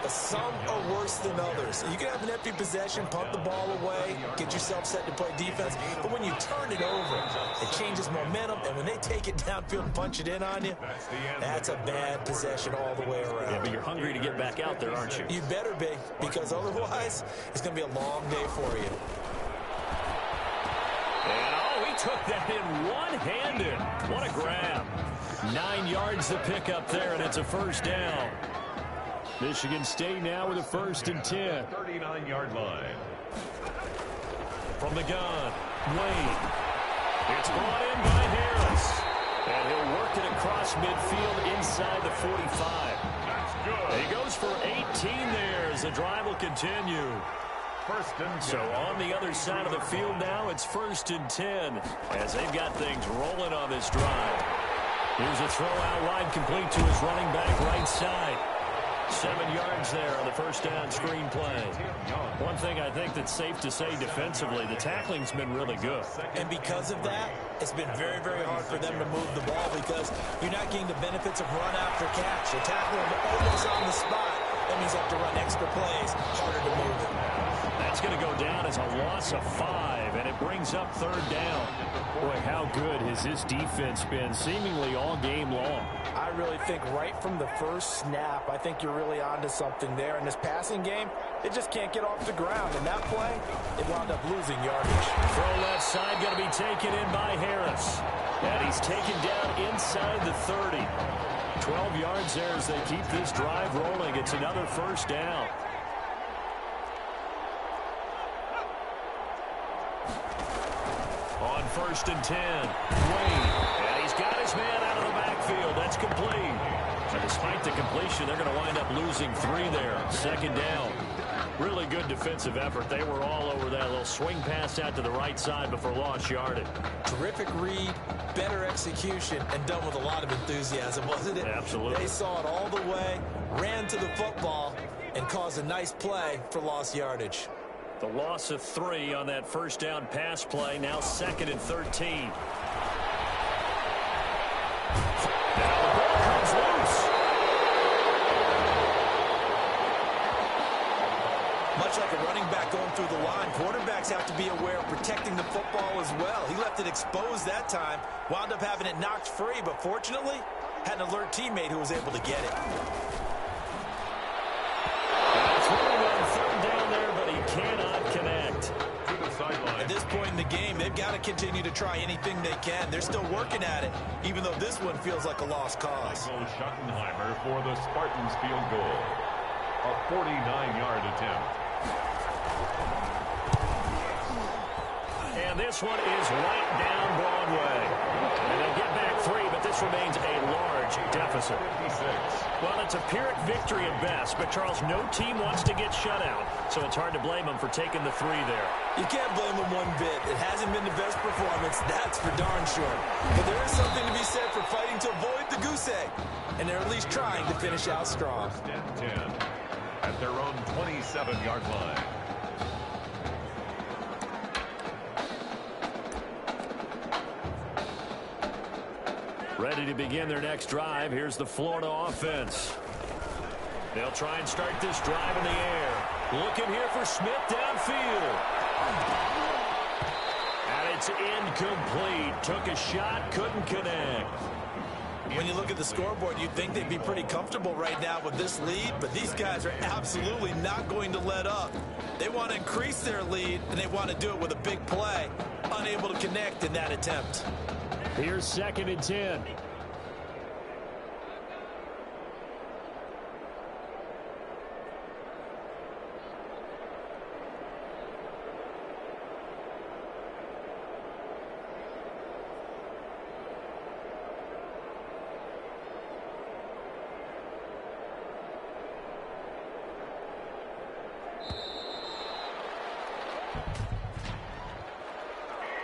Some are worse than others. You can have an empty possession, punt the ball away, get yourself set to play defense. But when you turn it over, it changes momentum. And when they take it downfield and punch it in on you, that's a bad possession all the way around. Yeah, but you're hungry to get back out there, aren't you? You better be, because otherwise, it's going to be a long day for you. And he took that in one-handed. What a grab. 9 yards to pick up there, and it's a first down. Michigan State now with a 1st and 10. 39-yard line. From the gun, Wayne. It's brought in by Harris. And he'll work it across midfield inside the 45. That's good. He goes for 18 there as the drive will continue. First and 10. So on the other side of the field now, it's 1st and 10 as they've got things rolling on this drive. Here's a throw out wide, complete to his running back right side. 7 yards there on the first down screen play. One thing I think that's safe to say defensively, the tackling's been really good. And because of that, it's been very, very hard for them to move the ball because you're not getting the benefits of run after catch. You're tackling almost on the spot. That means you have to run extra plays, harder to move it. That's going to go down as a loss of 5, and it brings up 3rd down. Boy, how good has this defense been seemingly all game long? I really think right from the first snap, I think you're really onto something there. In this passing game, they just can't get off the ground. In that play, they wound up losing yardage. Throw left side going to be taken in by Harris. And he's taken down inside the 30. 12 yards there as they keep this drive rolling. It's another 1st down. On 1st and 10, Wayne. And he's got his man out of the backfield. That's complete. So despite the completion, they're going to wind up losing 3 there. 2nd down. Really good defensive effort. They were all over that little swing pass out to the right side before lost yardage. Terrific read, better execution, and done with a lot of enthusiasm, wasn't it? Absolutely. They saw it all the way, ran to the football, and caused a nice play for lost yardage. The loss of 3 on that 1st down pass play. Now 2nd and 13. Now the ball comes loose. Much like a running back going through the line, quarterbacks have to be aware of protecting the football as well. He left it exposed that time, wound up having it knocked free, but fortunately, had an alert teammate who was able to get it. Cannot connect. To the sideline. At this point in the game, they've got to continue to try anything they can. They're still working at it, even though this one feels like a lost cause. Michael Schottenheimer for the Spartans field goal. A 49-yard attempt. And this one is right down Broadway. And they get back 3, but this remains a large deficit. 56. Well, it's a Pyrrhic victory at best, but Charles, no team wants to get shut out, so it's hard to blame them for taking the 3 there. You can't blame them one bit. It hasn't been the best performance, that's for darn sure. But there is something to be said for fighting to avoid the goose egg, and they're at least trying to finish out strong. 10 at their own 27-yard line. Ready to begin their next drive. Here's the Florida offense. They'll try and start this drive in the air. Looking here for Smith downfield. And it's incomplete. Took a shot, couldn't connect. When you look at the scoreboard, you'd think they'd be pretty comfortable right now with this lead, but these guys are absolutely not going to let up. They want to increase their lead, and they want to do it with a big play. Unable to connect in that attempt. Here's 2nd and 10.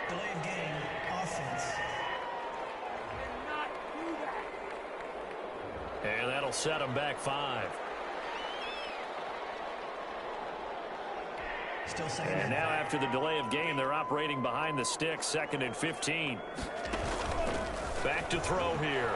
Delayed game, offense. And that'll set them back 5. Still 2nd And now after the delay of game, they're operating behind the sticks. 2nd and 15. Back to throw here.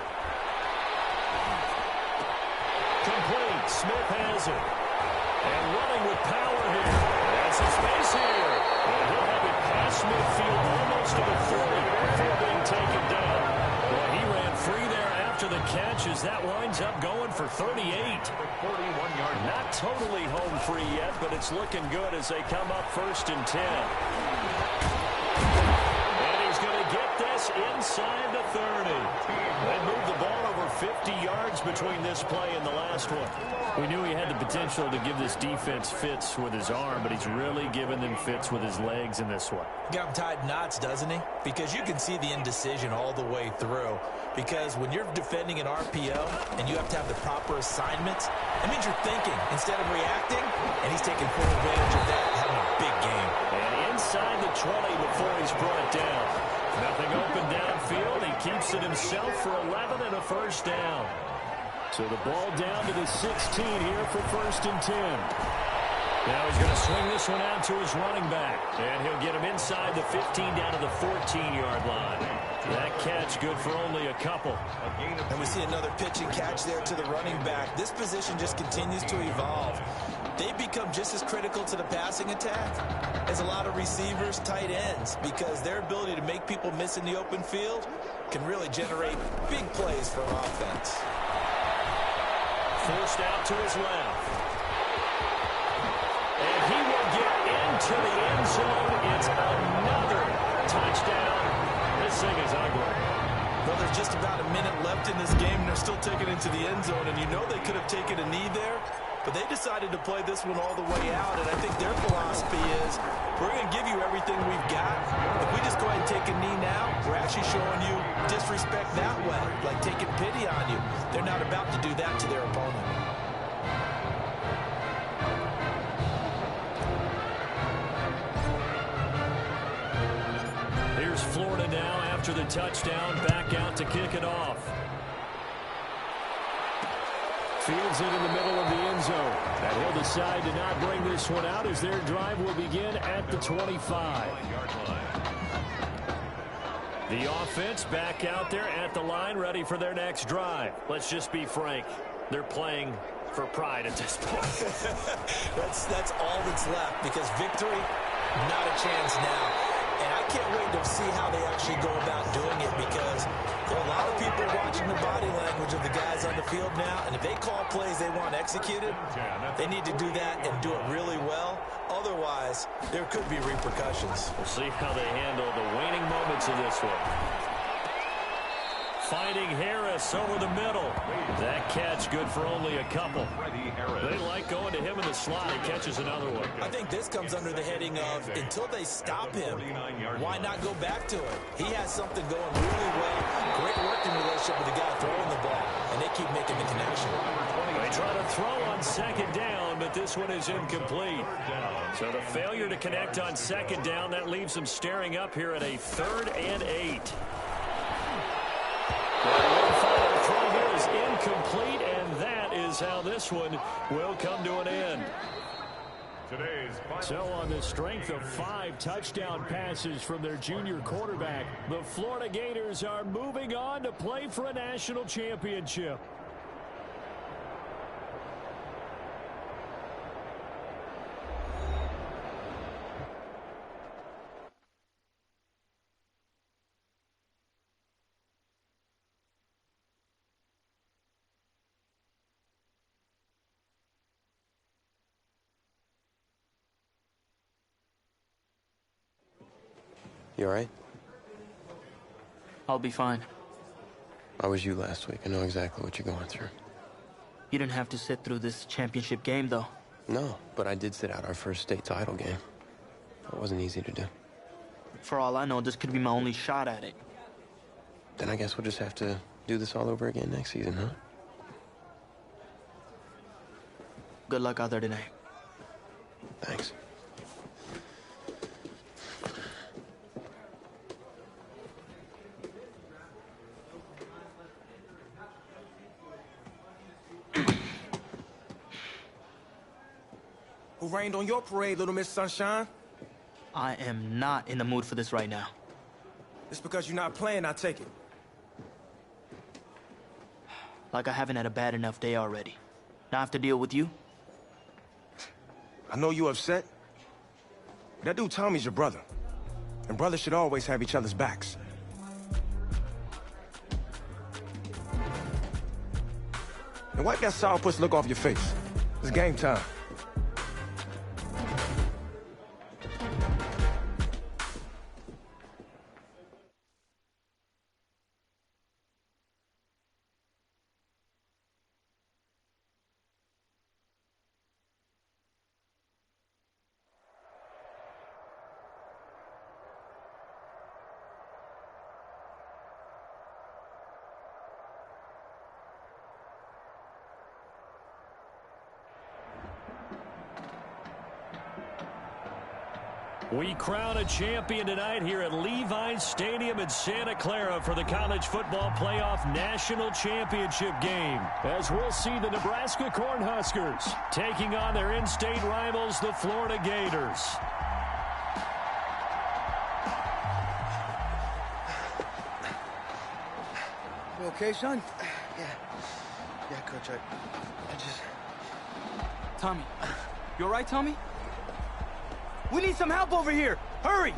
Complete. Smith has it. And running with power here. That's some space here. And he'll have it past midfield almost to the 40 before being taken down. Well, he ran free there after the catch as that winds up going for 38. 41-yard. Not totally home free yet, but it's looking good as they come up 1st and 10. And he's going to get this inside the 30. They moved the ball over 50 yards between this play and the last one. We knew he had the potential to give this defense fits with his arm, but he's really given them fits with his legs in this one. Got him tied knots, doesn't he? Because you can see the indecision all the way through. Because when you're defending an RPO and you have to have the proper assignments, that means you're thinking instead of reacting, and he's taking full advantage of that, having a big game. And inside the 20 before he's brought down. Nothing open downfield. He keeps it himself for 11 and a first down. So the ball down to the 16 here for 1st and 10. Now he's going to swing this one out to his running back. And he'll get him inside the 15 down to the 14-yard line. That catch good for only a couple. And we see another pitch and catch there to the running back. This position just continues to evolve. They become just as critical to the passing attack as a lot of receivers, tight ends, because their ability to make people miss in the open field can really generate big plays for offense. Forced out to his left. And he will get into the end zone. It's another touchdown. This thing is ugly. Well, there's just about a minute left in this game, and they're still taking it into the end zone. And you know they could have taken a knee there, but they decided to play this one all the way out. And I think their philosophy is, we're going to give you everything we've got. If we just go ahead and take a knee now, we're actually showing you disrespect that way, like taking pity on you. They're not about to do that to their opponent. Here's Florida now after the touchdown, back out to kick it off. Fields it in the middle of the end zone. And he'll decide to not bring this one out as their drive will begin at the 25. The offense back out there at the line, ready for their next drive. Let's just be frank. They're playing for pride at this point. That's all that's left, because victory, not a chance now. And I can't wait to see how they actually go about doing it, because there are a lot of people watching the body language of the guys on the field now, and if they call plays they want executed, they need to do that and do it really well. Otherwise, there could be repercussions. We'll see how they handle the waning moments of this one. Finding Harris over the middle. That catch good for only a couple. They like going to him in the slot. He catches another one. I think this comes under the heading of, until they stop him, why not go back to it? He has something going really well. Great working relationship with the guy throwing the ball, and they keep making the connection. They try to throw on 2nd down, but this one is incomplete. So the failure to connect on 2nd down, that leaves them staring up here at a 3rd and 8. The final throw here is incomplete, and that is how this one will come to an end. So on the strength of 5 touchdown passes from their junior quarterback, the Florida Gators are moving on to play for a national championship. You all right? I'll be fine. I was you last week. I know exactly what you're going through. You didn't have to sit through this championship game, though. No, but I did sit out our first state title game. That wasn't easy to do. For all I know, this could be my only shot at it. Then I guess we'll just have to do this all over again next season, huh? Good luck out there tonight. Thanks. Who rained on your parade, Little Miss Sunshine? I am not in the mood for this right now. It's because you're not playing, I take it. Like I haven't had a bad enough day already. Now I have to deal with you? I know you're upset. That dude Tommy's your brother. And brothers should always have each other's backs. And wipe that sourpuss look off your face. It's game time. We crown a champion tonight here at Levi's Stadium in Santa Clara for the College Football Playoff National Championship game, as we'll see the Nebraska Cornhuskers taking on their in-state rivals, the Florida Gators. You okay, son? Yeah, Coach, I just... Tommy. You all right, Tommy? We need some help over here. Hurry!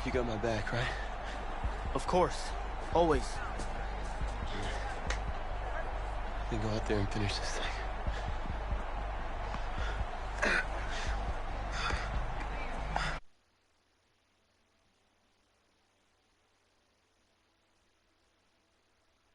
You got my back, right? Of course. Always. Then go out there and finish this thing.